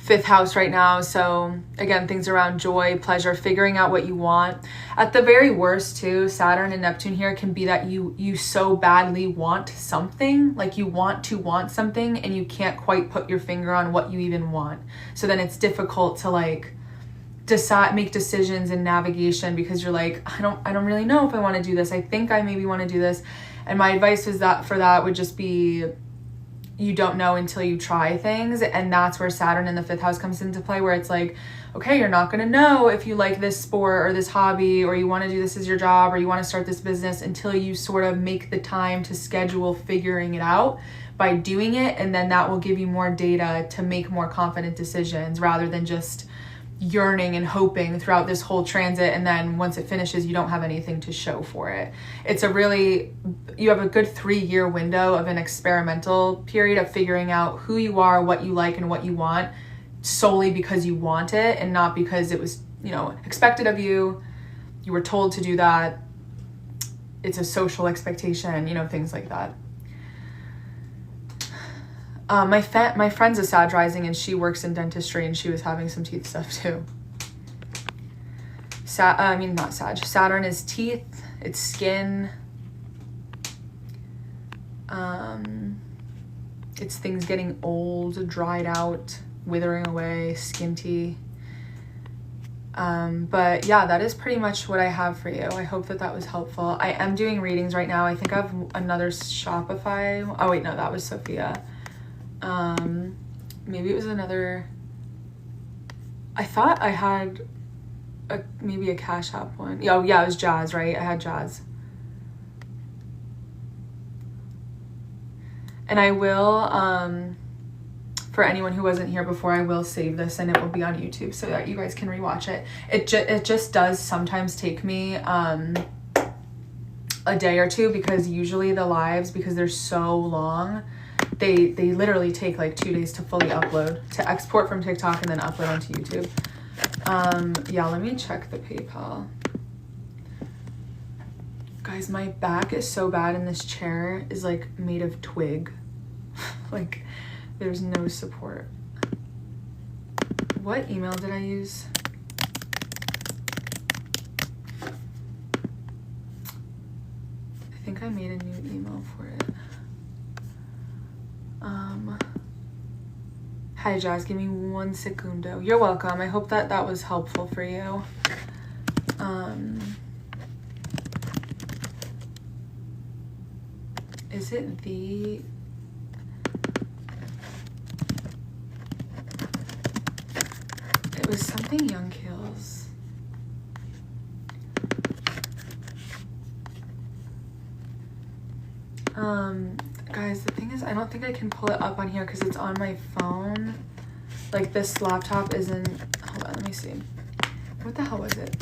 5th house right now. So again, things around joy, pleasure, figuring out what you want. At the very worst too, Saturn and Neptune here can be that you so badly want something, like you want to want something and you can't quite put your finger on what you even want. So then it's difficult to like make decisions in navigation because you're like, I don't really know if I want to do this. I think I maybe want to do this. And my advice is that for that would just be, you don't know until you try things. And that's where Saturn in the 5th house comes into play, where it's like, okay, you're not going to know if you like this sport or this hobby or you want to do this as your job or you want to start this business until you sort of make the time to schedule figuring it out by doing it. And then that will give you more data to make more confident decisions rather than just yearning and hoping throughout this whole transit, and then once it finishes you don't have anything to show for it. You have a good 3-year window of an experimental period of figuring out who you are, what you like and what you want, solely because you want it and not because it was, expected of you. You were told to do that. It's a social expectation, things like that. My friend's a Sag rising and she works in dentistry and she was having some teeth stuff too. Not Sag. Saturn is teeth, it's skin. It's things getting old, dried out, withering away, skinty. But yeah, that is pretty much what I have for you. I hope that was helpful. I am doing readings right now. I think I have another Shopify. Oh wait, no, that was Sophia. Maybe it was another. I thought I had maybe a Cash App one. Oh yeah, it was Jazz, right? I had Jazz. And I will, for anyone who wasn't here before, I will save this and it will be on YouTube so that you guys can rewatch it. It just does sometimes take me a day or two, because usually the lives, because they're so long, they literally take like 2 days to fully upload, to export from TikTok and then upload onto YouTube. Yeah, let me check the PayPal. Guys, my back is so bad and this chair is like made of twig. Like there's no support. What email did I use? I think I made a new email for it. Hi Jazz, give me 1 segundo. You're welcome. I hope that was helpful for you. Is it the... was something Young Kills. Guys, the thing is, I don't think I can pull it up on here because it's on my phone. Like, this laptop isn't... Hold on, let me see. What the hell was it?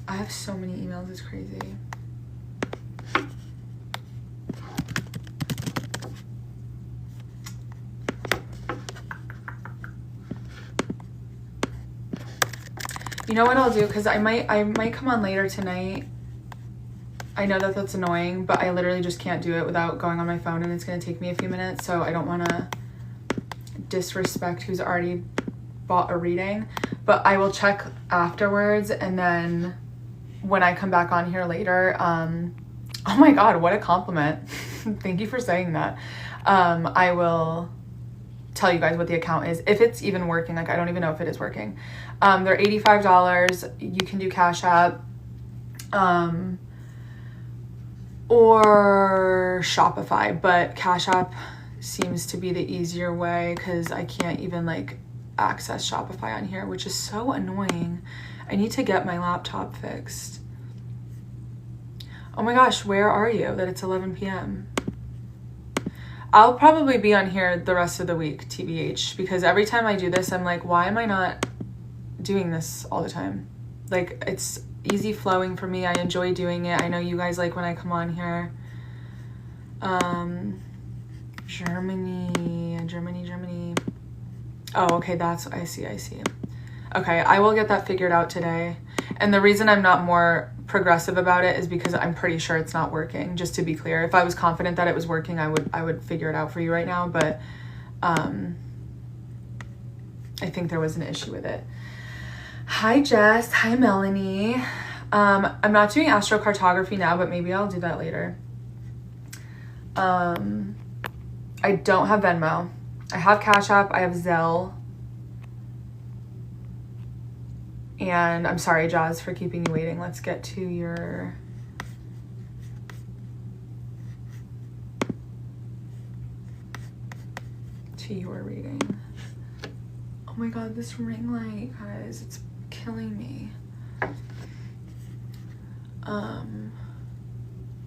I have so many emails, it's crazy. You know what I'll do? Because I might come on later tonight. I know that that's annoying, but I literally just can't do it without going on my phone, and it's going to take me a few minutes, so I don't want to disrespect who's already bought a reading. But I will check afterwards, and then when I come back on here later, oh my god, what a compliment. Thank you for saying that. I will tell you guys what the account is, if it's even working. Like, I don't even know if it is working. They're $85. You can do Cash App or Shopify, but Cash App seems to be the easier way because I can't even like access Shopify on here, which is so annoying. I need to get my laptop fixed. Oh my gosh, where are you that it's 11 p.m.? I'll probably be on here the rest of the week, TBH, because every time I do this, I'm like, why am I not doing this all the time? Like, it's easy flowing for me. I enjoy doing it. I know you guys like when I come on here. Germany. Oh, okay, I see. Okay, I will get that figured out today. And the reason I'm not more progressive about it is because I'm pretty sure it's not working, just to be clear. If I was confident that it was working, I would figure it out for you right now, but I think there was an issue with it. Hi Jess, hi Melanie. I'm not doing astrocartography now, but maybe I'll do that later. I don't have Venmo. I have Cash App, I have Zelle. And I'm sorry, Jazz, for keeping you waiting. Let's get to your... reading. Oh my god, this ring light, guys, it's killing me.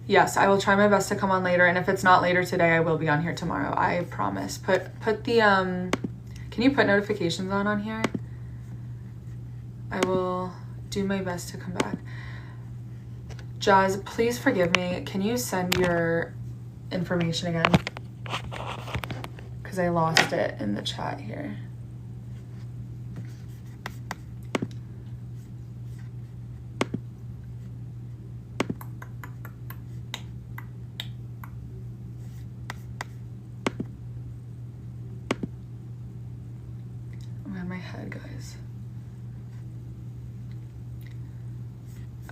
Yes, I will try my best to come on later, and if it's not later today, I will be on here tomorrow. I promise. Put the can you put notifications on here? I will do my best to come back. Jazz, please forgive me. Can you send your information again? Because I lost it in the chat here. I'm on my head, guys.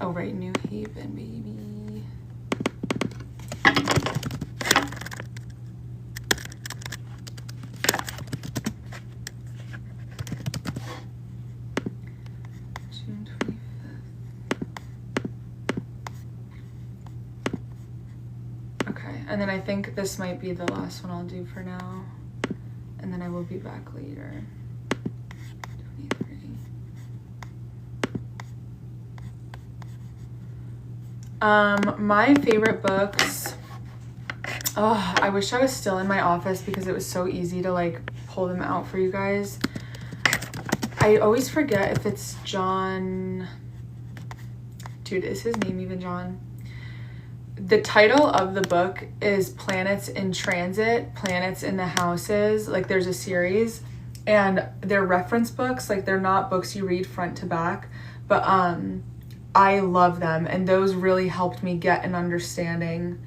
Oh, right, New Haven, baby. June 25th. Okay, and then I think this might be the last one I'll do for now. And then I will be back later. 23. My favorite books, oh, I wish I was still in my office because it was so easy to like pull them out for you guys. I always forget if it's John, dude, is his name even John? The title of the book is Planets in Transit, Planets in the Houses. Like, there's a series, and they're reference books. Like, they're not books you read front to back, but I love them, and those really helped me get an understanding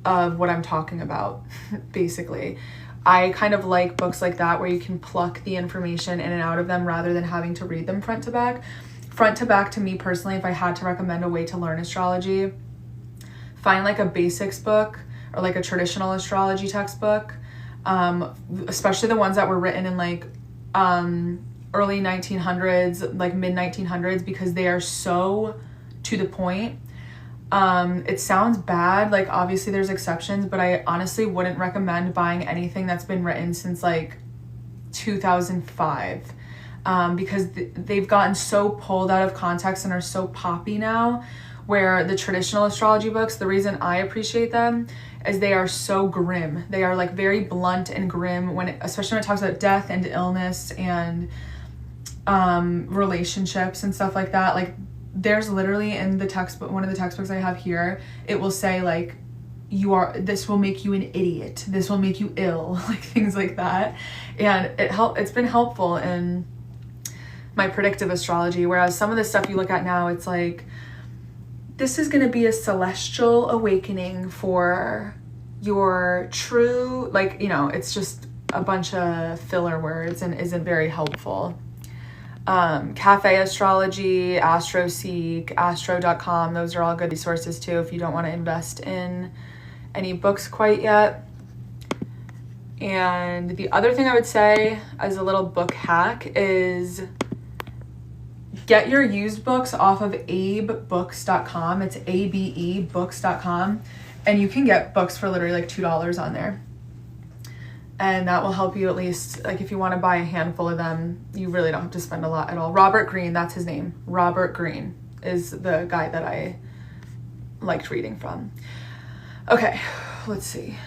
of what I'm talking about, basically. I kind of like books like that where you can pluck the information in and out of them rather than having to read them front to back. Front to back, to me personally, if I had to recommend a way to learn astrology, find like a basics book or like a traditional astrology textbook, especially the ones that were written in like early 1900s, like mid 1900s, because they are so to the point. It sounds bad, like obviously there's exceptions, but I honestly wouldn't recommend buying anything that's been written since like 2005, because they've gotten so pulled out of context and are so poppy now, where the traditional astrology books, the reason I appreciate them is they are so grim. They are like very blunt and grim, especially when it talks about death and illness and relationships and stuff like that. Like there's literally in the textbook, one of the textbooks I have here, it will say like, this will make you an idiot, this will make you ill, like things like that. And it's been helpful in my predictive astrology, whereas some of the stuff you look at now, it's like, this is going to be a celestial awakening for your true, like, you know, it's just a bunch of filler words and isn't very helpful. Cafe Astrology, AstroSeek, Astro.com, those are all good resources too if you don't want to invest in any books quite yet. And the other thing I would say as a little book hack is get your used books off of abebooks.com. It's abebooks.com. And you can get books for literally like $2 on there. And that will help you at least, like if you want to buy a handful of them, you really don't have to spend a lot at all. Robert Greene, that's his name. Robert Greene is the guy that I liked reading from. Okay, let's see.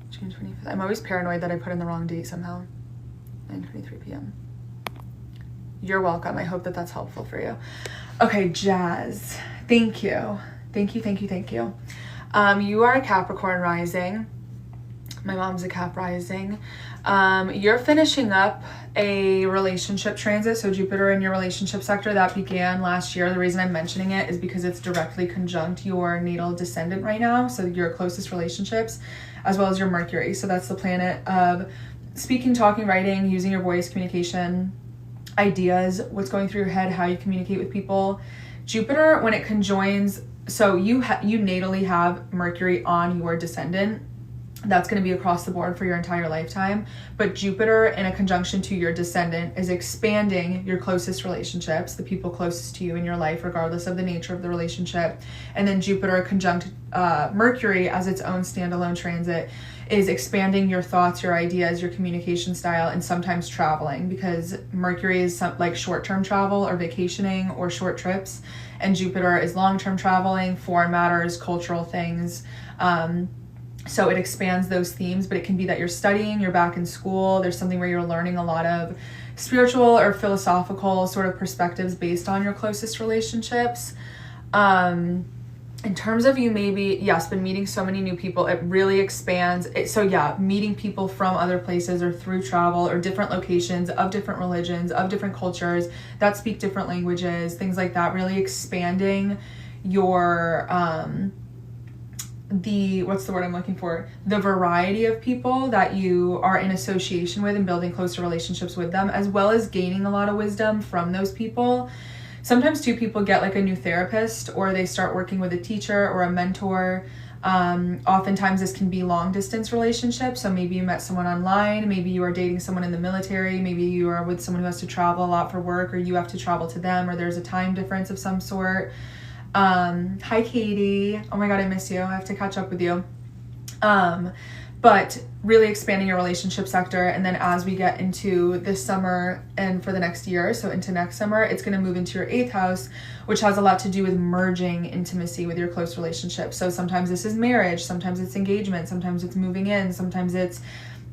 June 25th. I'm always paranoid that I put in the wrong date somehow. 9:23 p.m. You're welcome. I hope that that's helpful for you. Okay, Jazz. Thank you. Thank you, thank you, thank you. You are a Capricorn rising. My mom's a Cap rising. You're finishing up a relationship transit. So Jupiter in your relationship sector that began last year. The reason I'm mentioning it is because it's directly conjunct your natal descendant right now. So your closest relationships, as well as your Mercury. So that's the planet of speaking, talking, writing, using your voice, communication, ideas, what's going through your head, how you communicate with people. Jupiter, when it conjoins, so you natally have Mercury on your descendant. That's going to be across the board for your entire lifetime. But Jupiter in a conjunction to your descendant is expanding your closest relationships, the people closest to you in your life, regardless of the nature of the relationship. And then Jupiter conjunct Mercury as its own standalone transit is expanding your thoughts, your ideas, your communication style, and sometimes traveling, because Mercury is like short-term travel or vacationing or short trips, and Jupiter is long-term traveling, foreign matters, cultural things. So it expands those themes, but it can be that you're studying, you're back in school, there's something where you're learning a lot of spiritual or philosophical sort of perspectives based on your closest relationships. In terms of you maybe, yes, been meeting so many new people, it really expands. So yeah, meeting people from other places or through travel or different locations of different religions, of different cultures that speak different languages, things like that, really expanding your, what's the word I'm looking for? The variety of people that you are in association with and building closer relationships with them, as well as gaining a lot of wisdom from those people. Sometimes too, people get like a new therapist or they start working with a teacher or a mentor. Oftentimes this can be long distance relationships. So maybe you met someone online, maybe you are dating someone in the military, maybe you are with someone who has to travel a lot for work, or you have to travel to them, or there's a time difference of some sort. Hi Katie. Oh my God, I miss you. I have to catch up with you. But really expanding your relationship sector. And then as we get into this summer and for the next year, so into next summer, it's going to move into your 8th house, which has a lot to do with merging intimacy with your close relationships. So sometimes this is marriage, sometimes it's engagement, sometimes it's moving in, sometimes it's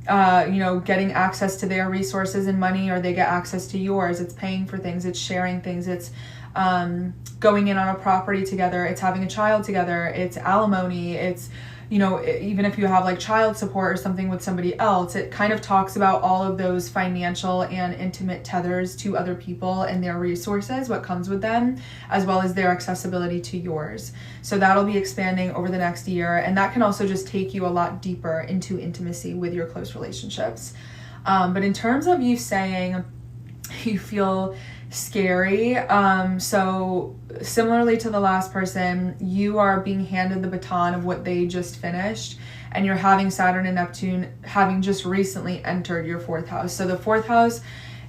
getting access to their resources and money, or they get access to yours. It's paying for things, it's sharing things, it's going in on a property together, it's having a child together, it's alimony, it's, even if you have like child support or something with somebody else, it kind of talks about all of those financial and intimate tethers to other people and their resources, what comes with them, as well as their accessibility to yours. So that'll be expanding over the next year. And that can also just take you a lot deeper into intimacy with your close relationships. But in terms of you saying you feel scary, so similarly to the last person, you are being handed the baton of what they just finished, and you're having Saturn and Neptune having just recently entered your 4th house. So the 4th house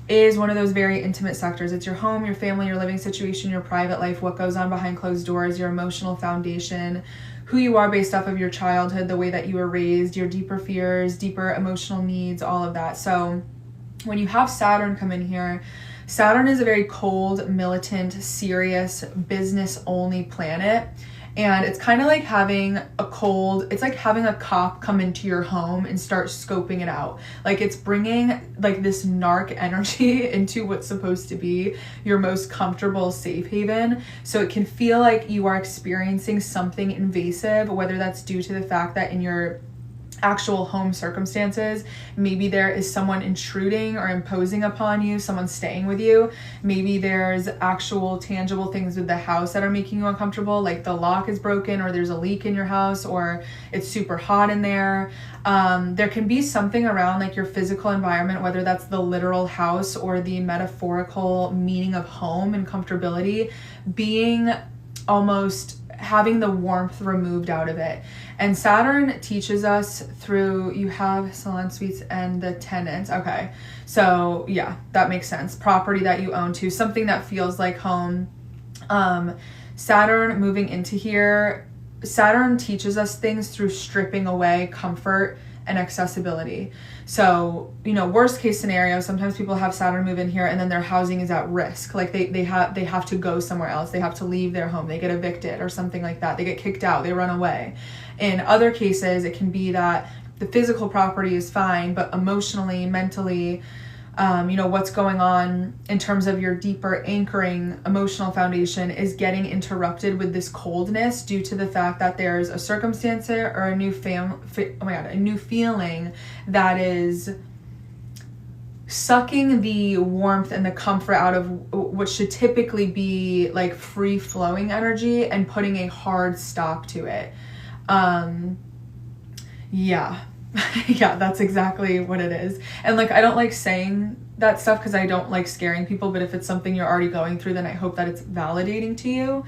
is one of those very intimate sectors. It's your home, your family, your living situation, your private life, what goes on behind closed doors, your emotional foundation, who you are based off of your childhood, the way that you were raised, your deeper fears, deeper emotional needs, all of that. So when you have Saturn come in here, Saturn is a very cold, militant, serious, business-only planet. And it's kind of like having it's like having a cop come into your home and start scoping it out. Like it's bringing like this narc energy into what's supposed to be your most comfortable safe haven. So it can feel like you are experiencing something invasive, whether that's due to the fact that in your actual home circumstances, maybe there is someone intruding or imposing upon you, someone staying with you. Maybe there's actual tangible things with the house that are making you uncomfortable, like the lock is broken, or there's a leak in your house, or it's super hot in there. There can be something around like your physical environment, whether that's the literal house or the metaphorical meaning of home and comfortability, being almost having the warmth removed out of it. And Saturn teaches us through, you have salon suites and the tenants. Okay. So yeah, that makes sense. Property that you own too, something that feels like home. Saturn moving into here, Saturn teaches us things through stripping away comfort and accessibility. So, worst case scenario, sometimes people have Saturn move in here and then their housing is at risk. Like they have to go somewhere else. They have to leave their home. They get evicted or something like that. They get kicked out. They run away. In other cases, it can be that the physical property is fine, but emotionally, mentally, what's going on in terms of your deeper anchoring emotional foundation is getting interrupted with this coldness due to the fact that there's a circumstance or a new a new feeling that is sucking the warmth and the comfort out of what should typically be like free flowing energy and putting a hard stop to it. Yeah, that's exactly what it is. And like, I don't like saying that stuff because I don't like scaring people, but if it's something you're already going through, then I hope that it's validating to you.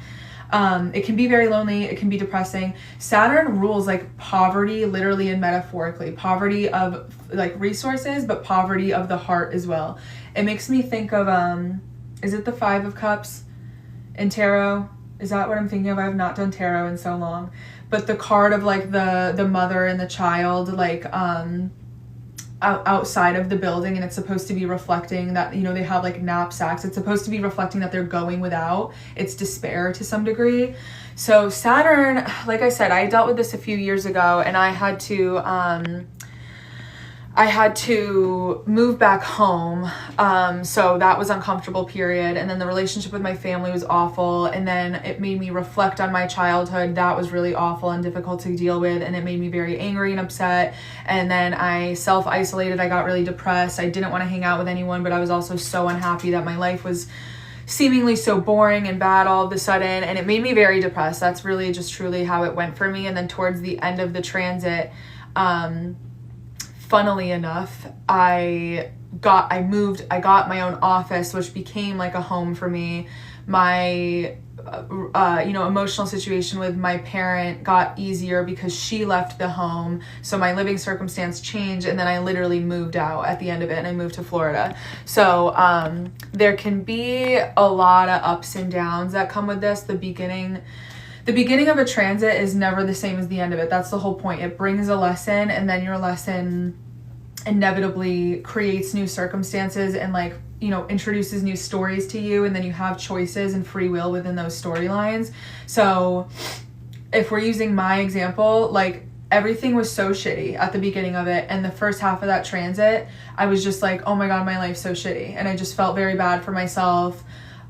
It can be very lonely. It can be depressing. Saturn rules like poverty, literally and metaphorically, poverty of like resources, but poverty of the heart as well. It makes me think of, is it the 5 of Cups in tarot? Is that what I'm thinking of? I have not done tarot in so long. But the card of like the mother and the child, like outside of the building, and it's supposed to be reflecting that, they have like knapsacks. It's supposed to be reflecting that they're going without. It's despair to some degree. So Saturn, like I said, I dealt with this a few years ago, and I had to move back home. So that was uncomfortable period. And then the relationship with my family was awful. And then it made me reflect on my childhood. That was really awful and difficult to deal with. And it made me very angry and upset. And then I self-isolated. I got really depressed. I didn't want to hang out with anyone, but I was also so unhappy that my life was seemingly so boring and bad all of a sudden. And it made me very depressed. That's really just truly how it went for me. And then towards the end of the transit, funnily enough, I got my own office, which became like a home for me. My, emotional situation with my parent got easier because she left the home. So my living circumstance changed, and then I literally moved out at the end of it, and I moved to Florida. So, there can be a lot of ups and downs that come with this. The beginning of a transit is never the same as the end of it. That's the whole point. It brings a lesson, and then your lesson inevitably creates new circumstances and introduces new stories to you, and then you have choices and free will within those storylines. So if we're using my example, like everything was so shitty at the beginning of it, and the first half of that transit, I was just like, oh my God, my life's so shitty. And I just felt very bad for myself.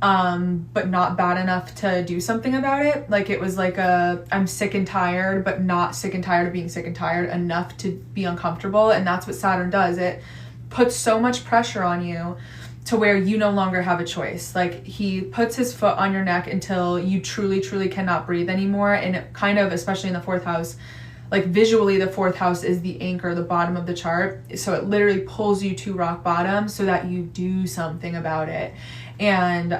But not bad enough to do something about it. Like it was like I'm sick and tired, but not sick and tired of being sick and tired enough to be uncomfortable. And that's what Saturn does. It puts so much pressure on you to where you no longer have a choice. Like he puts his foot on your neck until you truly, truly cannot breathe anymore. And it kind of, especially in the 4th house, like visually the 4th house is the anchor, the bottom of the chart. So it literally pulls you to rock bottom so that you do something about it. And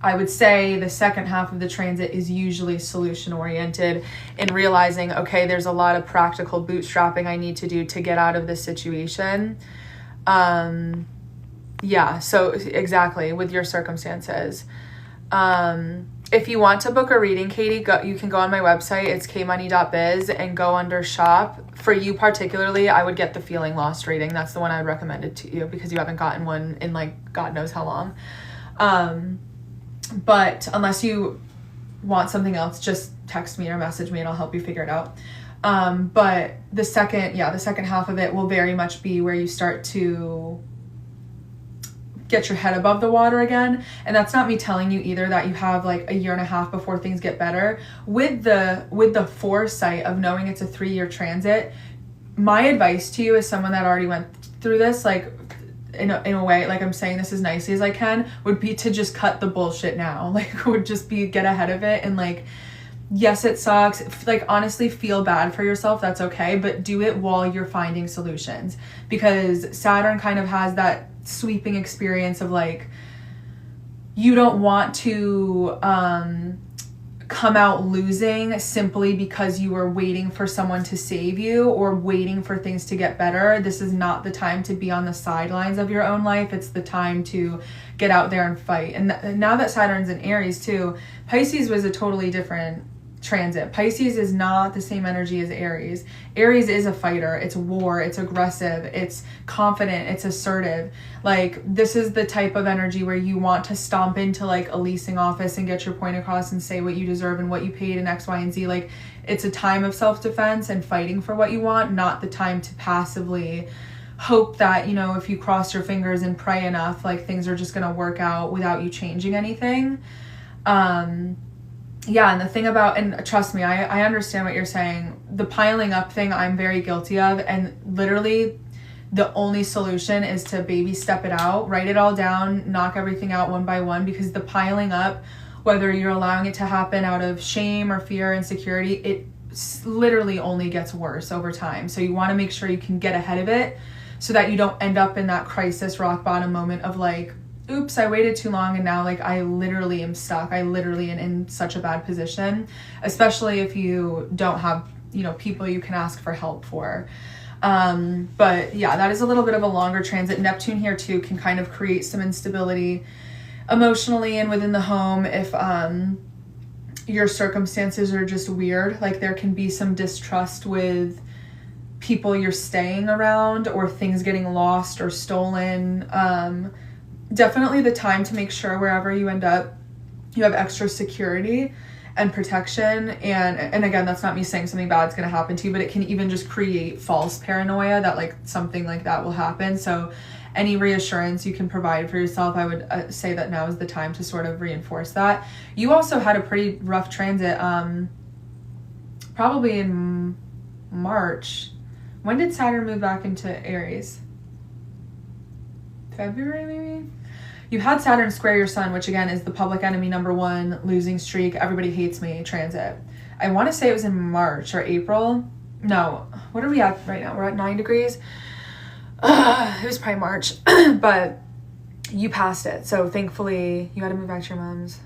I would say the second half of the transit is usually solution oriented in realizing, okay, there's a lot of practical bootstrapping I need to do to get out of this situation. Yeah, so exactly with your circumstances. If you want to book a reading, Katie, you can go on my website. It's kmoney.biz and go under shop. For you particularly, I would get the feeling lost reading. That's the one I would recommend it to you because you haven't gotten one in like God knows how long. But unless you want something else, just text me or message me and I'll help you figure it out. But the second half of it will very much be where you start to get your head above the water again. And that's not me telling you either that you have like a year and a half before things get better. With the foresight of knowing it's a 3-year transit, my advice to you as someone that already went through this, like in a way, like I'm saying this as nicely as I can, would be to just cut the bullshit now. Like would just be get ahead of it and like, yes, it sucks. Like honestly feel bad for yourself. That's okay. But do it while you're finding solutions, because Saturn kind of has that sweeping experience of like, you don't want to come out losing simply because you were waiting for someone to save you or waiting for things to get better. This is not the time to be on the sidelines of your own life. It's the time to get out there and fight. And now that Saturn's in Aries too, Pisces was a totally different transit. Pisces is not the same energy as Aries. Aries is a fighter. It's war. It's aggressive. It's confident. It's assertive. Like this is the type of energy where you want to stomp into like a leasing office and get your point across and say what you deserve and what you paid and X, Y, and Z. Like it's a time of self-defense and fighting for what you want, not the time to passively hope that, you know, if you cross your fingers and pray enough, like things are just going to work out without you changing anything. Yeah, and the thing about, and trust me, I understand what you're saying. The piling up thing, I'm very guilty of. And literally, the only solution is to baby step it out, write it all down, knock everything out one by one. Because the piling up, whether you're allowing it to happen out of shame or fear, insecurity, it literally only gets worse over time. So you want to make sure you can get ahead of it so that you don't end up in that crisis rock bottom moment of like, oops, I waited too long and now like I literally am stuck. I literally am in such a bad position, especially if you don't have, you know, people you can ask for help for. But yeah, that is a little bit of a longer transit. Neptune here too can kind of create some instability emotionally and within the home if your circumstances are just weird. Like there can be some distrust with people you're staying around or things getting lost or stolen. Definitely the time to make sure wherever you end up, you have extra security and protection. And again, that's not me saying something bad is going to happen to you, but it can even just create false paranoia that like something like that will happen. So any reassurance you can provide for yourself, I would say that now is the time to sort of reinforce that. You also had a pretty rough transit, probably in March. When did Saturn move back into Aries? February maybe? You had Saturn square your sun, which again is the public enemy number one, losing streak, everybody hates me transit. I want to say it was in March or April. No, what are we at right now? We're at 9 degrees. It was probably March, but you passed it. So thankfully you had to move back to your mom's.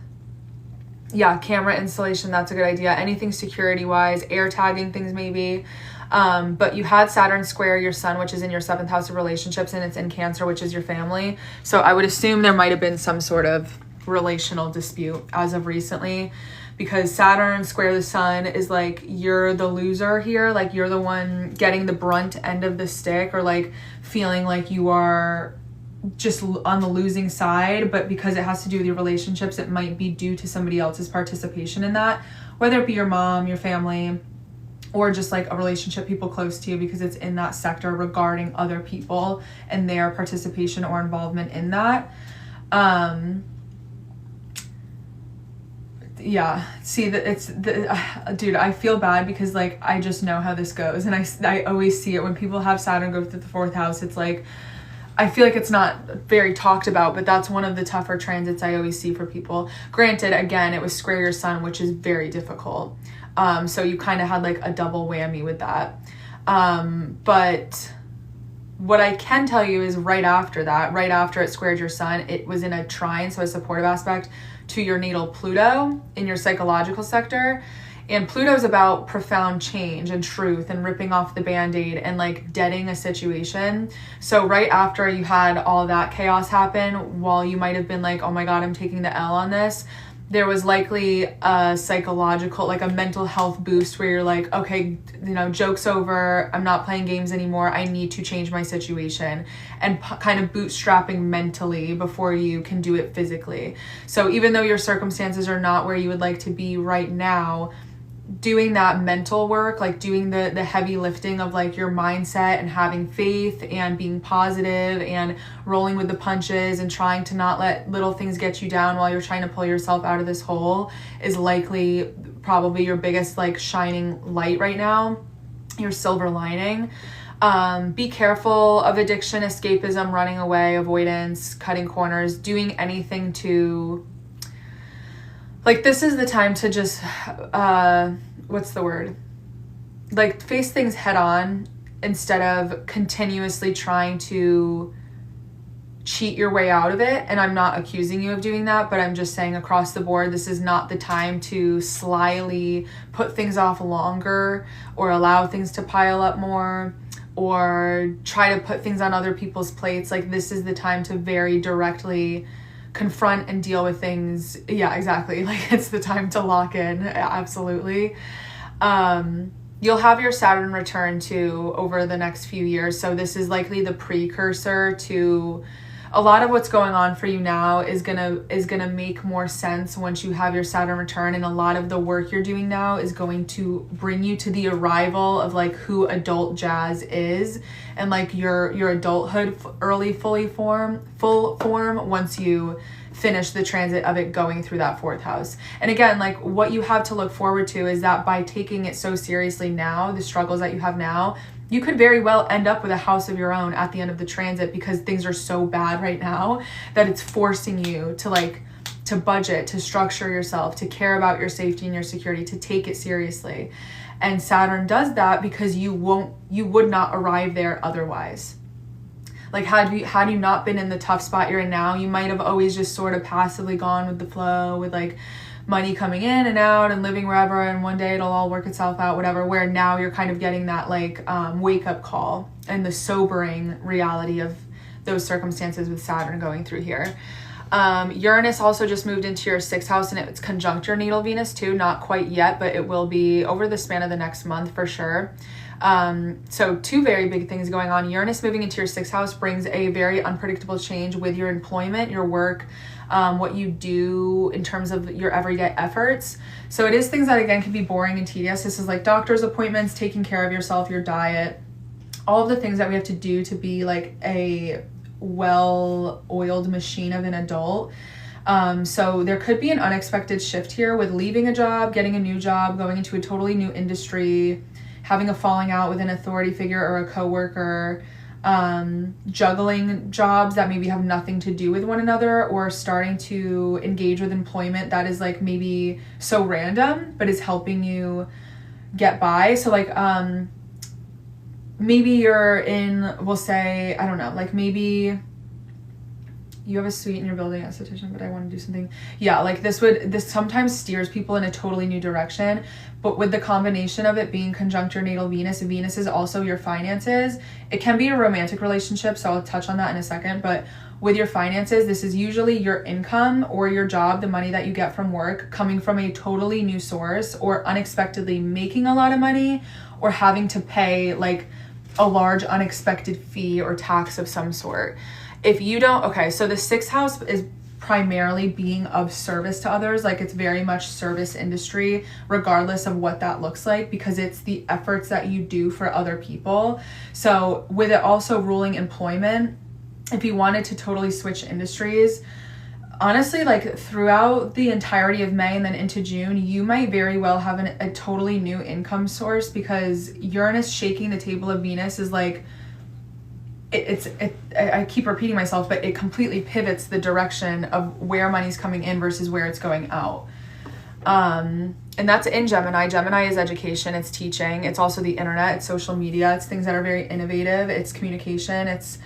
Yeah, camera installation, that's a good idea. Anything security wise, air tagging things maybe. But you had Saturn square your sun, which is in your 7th house of relationships, and it's in Cancer, which is your family. So I would assume there might have been some sort of relational dispute as of recently, because Saturn square the sun is like, you're the loser here. Like you're the one getting the brunt end of the stick, or like feeling like you are just on the losing side. But because it has to do with your relationships, it might be due to somebody else's participation in that, whether it be your mom, your family, or just like a relationship, people close to you, because it's in that sector regarding other people and their participation or involvement in that. Yeah, see that it's dude, I feel bad because like I just know how this goes, and I always see it when people have Saturn go through the 4th house. It's like, I feel like it's not very talked about, but that's one of the tougher transits I always see for people. Granted, again, it was square your sun, which is very difficult. So you kind of had like a double whammy with that. But what I can tell you is right after that, right after it squared your sun, it was in a trine, so a supportive aspect to your natal Pluto in your psychological sector. And Pluto's about profound change and truth and ripping off the Band-Aid and like deading a situation. So right after you had all that chaos happen, while you might have been like, oh my God, I'm taking the L on this, there was likely a psychological, like a mental health boost where you're like, okay, you know, joke's over. I'm not playing games anymore. I need to change my situation, and kind of bootstrapping mentally before you can do it physically. So even though your circumstances are not where you would like to be right now, doing that mental work, like doing the heavy lifting of like your mindset and having faith and being positive and rolling with the punches and trying to not let little things get you down while you're trying to pull yourself out of this hole is likely probably your biggest like shining light right now, your silver lining. Be careful of addiction, escapism, running away, avoidance, cutting corners, doing anything to, like, this is the time to just, what's the word? Like, face things head on instead of continuously trying to cheat your way out of it. And I'm not accusing you of doing that, but I'm just saying across the board, this is not the time to slyly put things off longer or allow things to pile up more or try to put things on other people's plates. Like, this is the time to very directly confront and deal with things. Yeah, exactly. Like, it's the time to lock in. Absolutely. You'll have your Saturn return too over the next few years. So this is likely the precursor to a lot of what's going on for you now is gonna make more sense once you have your Saturn return, and a lot of the work you're doing now is going to bring you to the arrival of like who adult Jazz is and like your adulthood full form once you finish the transit of it going through that 4th house. And again, like what you have to look forward to is that by taking it so seriously now, the struggles that you have now, you could very well end up with a house of your own at the end of the transit because things are so bad right now that it's forcing you to budget, to structure yourself, to care about your safety and your security, to take it seriously. And Saturn does that because you would not arrive there otherwise. Like had you not been in the tough spot you're in now, you might have always just sort of passively gone with the flow with like money coming in and out and living wherever, and one day it'll all work itself out, whatever, where now you're kind of getting that like wake up call and the sobering reality of those circumstances with Saturn going through here. Uranus also just moved into your 6th house, and it's conjunct your natal Venus too, not quite yet, but it will be over the span of the next month for sure. So 2 very big things going on. Uranus moving into your 6th house brings a very unpredictable change with your employment, your work, what you do in terms of your everyday efforts. So it is things that again can be boring and tedious. This is like doctor's appointments, taking care of yourself, your diet, all of the things that we have to do to be like a well-oiled machine of an adult. So there could be an unexpected shift here with leaving a job, getting a new job, going into a totally new industry, having a falling out with an authority figure or a coworker, juggling jobs that maybe have nothing to do with one another, or starting to engage with employment that is like maybe so random but is helping you get by. So like maybe you're in, we'll say, I don't know, like maybe you have a suite in your building, esthetician, but I want to do something. Yeah, like this sometimes steers people in a totally new direction. But with the combination of it being conjunct your natal Venus, Venus is also your finances. It can be a romantic relationship, so I'll touch on that in a second. But with your finances, this is usually your income or your job, the money that you get from work, coming from a totally new source, or unexpectedly making a lot of money, or having to pay like a large unexpected fee or tax of some sort. If you don't, okay, so the 6th house is primarily being of service to others. Like it's very much service industry, regardless of what that looks like, because it's the efforts that you do for other people. So with it also ruling employment, if you wanted to totally switch industries, honestly, like throughout the entirety of May and then into June, you might very well have a totally new income source, because Uranus shaking the table of Venus is like, I keep repeating myself, but it completely pivots the direction of where money's coming in versus where it's going out. And that's in Gemini. Gemini is education, it's teaching, it's also the internet, it's social media, it's things that are very innovative, it's communication, it's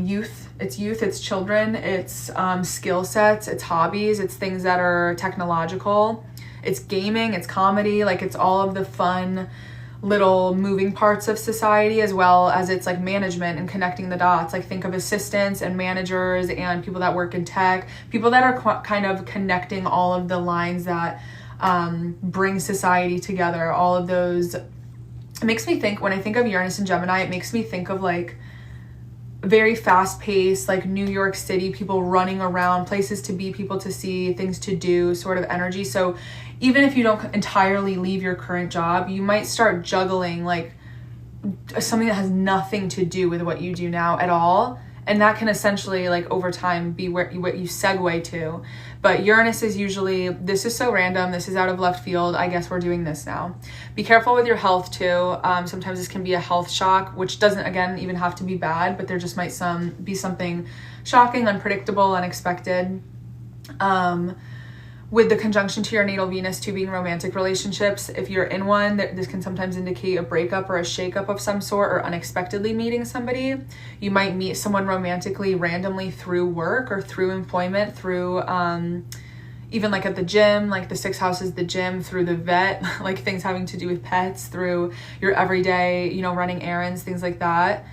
youth, it's children, it's skill sets, it's hobbies, it's things that are technological. it's gaming, it's comedy, like it's all of the fun little moving parts of society, as well as it's like management and connecting the dots. Like think of assistants and managers and people that work in tech, people that are kind of connecting all of the lines that bring society together. All of those, it makes me think, when I think of Uranus and Gemini, it makes me think of like very fast paced, like New York City, people running around, places to be, people to see, things to do sort of energy. So even if you don't entirely leave your current job, you might start juggling like something that has nothing to do with what you do now at all. And that can essentially, like, over time be what you segue to. But Uranus is usually, this is so random, this is out of left field, I guess we're doing this now. Be careful with your health too. Sometimes this can be a health shock, which doesn't, again, even have to be bad, but there just might be something shocking, unpredictable, unexpected. With the conjunction to your natal Venus to being romantic relationships, if you're in one, this can sometimes indicate a breakup or a shakeup of some sort, or unexpectedly meeting somebody. You might meet someone romantically randomly through work or through employment, through even like at the gym, like the 6th house is the gym, through the vet, like things having to do with pets, through your everyday, you know, running errands, things like that.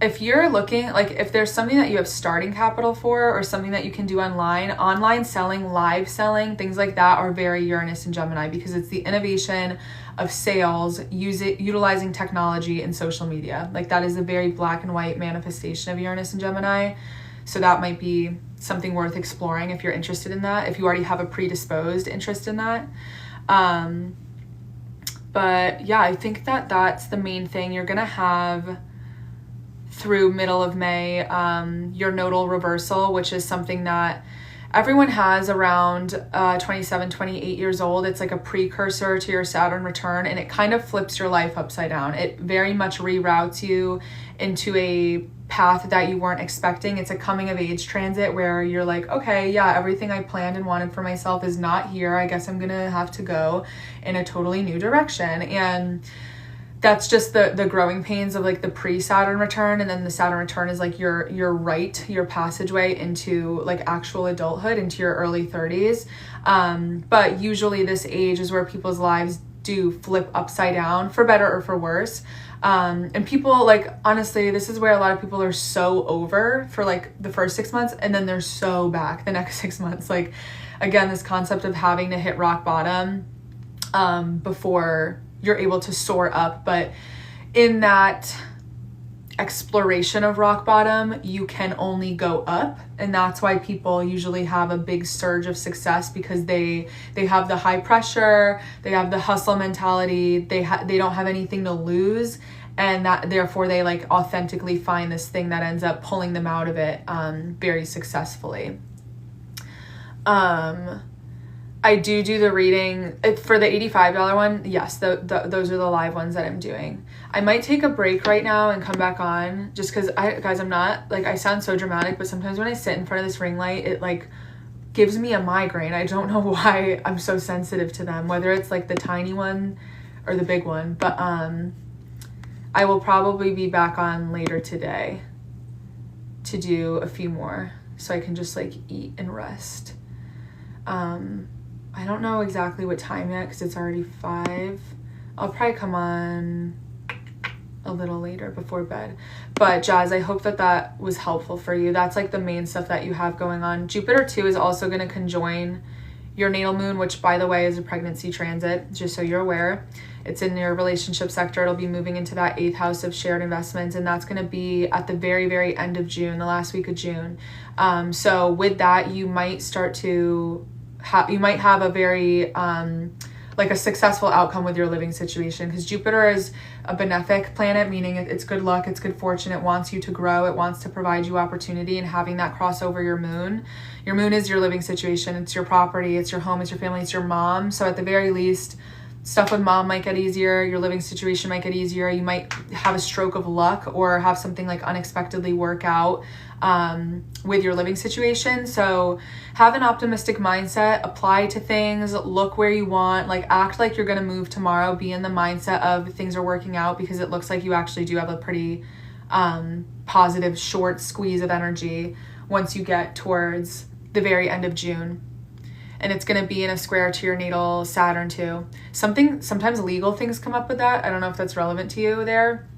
If you're looking, like if there's something that you have starting capital for, or something that you can do online selling, live selling, things like that are very Uranus and Gemini, because it's the innovation of sales, utilizing technology and social media. Like that is a very black and white manifestation of Uranus and Gemini. So that might be something worth exploring if you're interested in that, if you already have a predisposed interest in that. But yeah, I think that that's the main thing. You're going to have through middle of May, your nodal reversal, which is something that everyone has around 27, 28 years old. It's like a precursor to your Saturn return, and it kind of flips your life upside down. It very much reroutes you into a path that you weren't expecting. It's a coming of age transit where you're like, okay, yeah, everything I planned and wanted for myself is not here. I guess I'm gonna have to go in a totally new direction. And that's just the growing pains of like the pre-Saturn return, and then the Saturn return is like your passageway into like actual adulthood, into your early 30s. But usually this age is where people's lives do flip upside down, for better or for worse. And people, like, honestly, this is where a lot of people are so over for like the first 6 months, and then they're so back the next 6 months. Like, again, this concept of having to hit rock bottom before you're able to soar up. But in that exploration of rock bottom, you can only go up, and that's why people usually have a big surge of success, because they have the high pressure, they have the hustle mentality, they don't have anything to lose, and that therefore they like authentically find this thing that ends up pulling them out of it very successfully. I do the reading for the $85 one. Yes, those are the live ones that I'm doing. I might take a break right now and come back on, just because I'm not, like, I sound so dramatic, but sometimes when I sit in front of this ring light, it like gives me a migraine. I don't know why I'm so sensitive to them, whether it's like the tiny one or the big one. But I will probably be back on later today to do a few more, so I can just like eat and rest. I don't know exactly what time yet, because it's already 5. I'll probably come on a little later before bed. But Jazz, I hope that was helpful for you. That's like the main stuff that you have going on. Jupiter too is also going to conjoin your natal moon, which, by the way, is a pregnancy transit, just so you're aware. It's in your relationship sector. It'll be moving into that 8th house of shared investments, and that's going to be at the very, very end of June, the last week of June. So with that, you might start to you might have a very like a successful outcome with your living situation, because Jupiter is a benefic planet, meaning it's good luck, it's good fortune, it wants you to grow, it wants to provide you opportunity. And having that cross over your moon is your living situation, it's your property, it's your home, it's your family, it's your mom. So at the very least, stuff with mom might get easier, your living situation might get easier, you might have a stroke of luck or have something like unexpectedly work out with your living situation. So have an optimistic mindset, apply to things, look where you want, like act like you're going to move tomorrow, be in the mindset of things are working out, because it looks like you actually do have a pretty positive short squeeze of energy once you get towards the very end of June. and it's going to be in a square to your natal Saturn too. Sometimes legal things come up with that. I don't know if that's relevant to you there,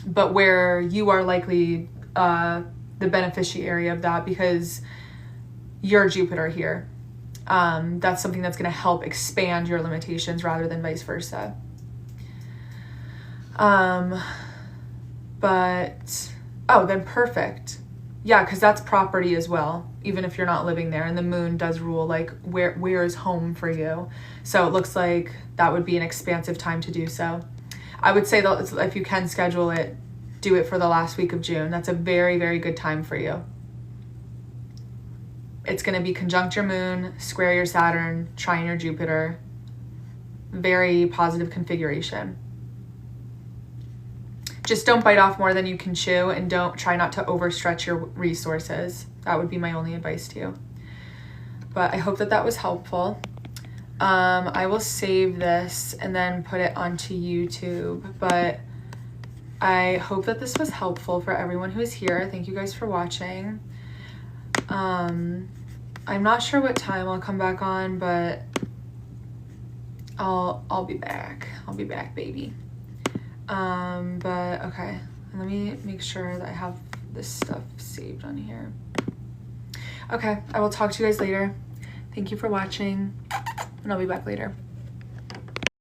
but where you are likely the beneficiary of that because you're Jupiter here. That's something that's going to help expand your limitations rather than vice versa. Then perfect. Yeah, because that's property as well, even if you're not living there. And the moon does rule like where is home for you. So it looks like that would be an expansive time to do so. I would say that if you can schedule it, do it for the last week of June. That's a very, very good time for you. It's going to be conjunct your moon, square your Saturn, trine your Jupiter. Very positive configuration. Just don't bite off more than you can chew, and try not to overstretch your resources. That would be my only advice to you. But I hope that was helpful. I will save this and then put it onto YouTube. But I hope that this was helpful for everyone who is here. Thank you guys for watching. I'm not sure what time I'll come back on, but I'll be back. I'll be back, baby. But okay, let me make sure that I have this stuff saved on here. Okay, I will talk to you guys later. Thank you for watching, and I'll be back later.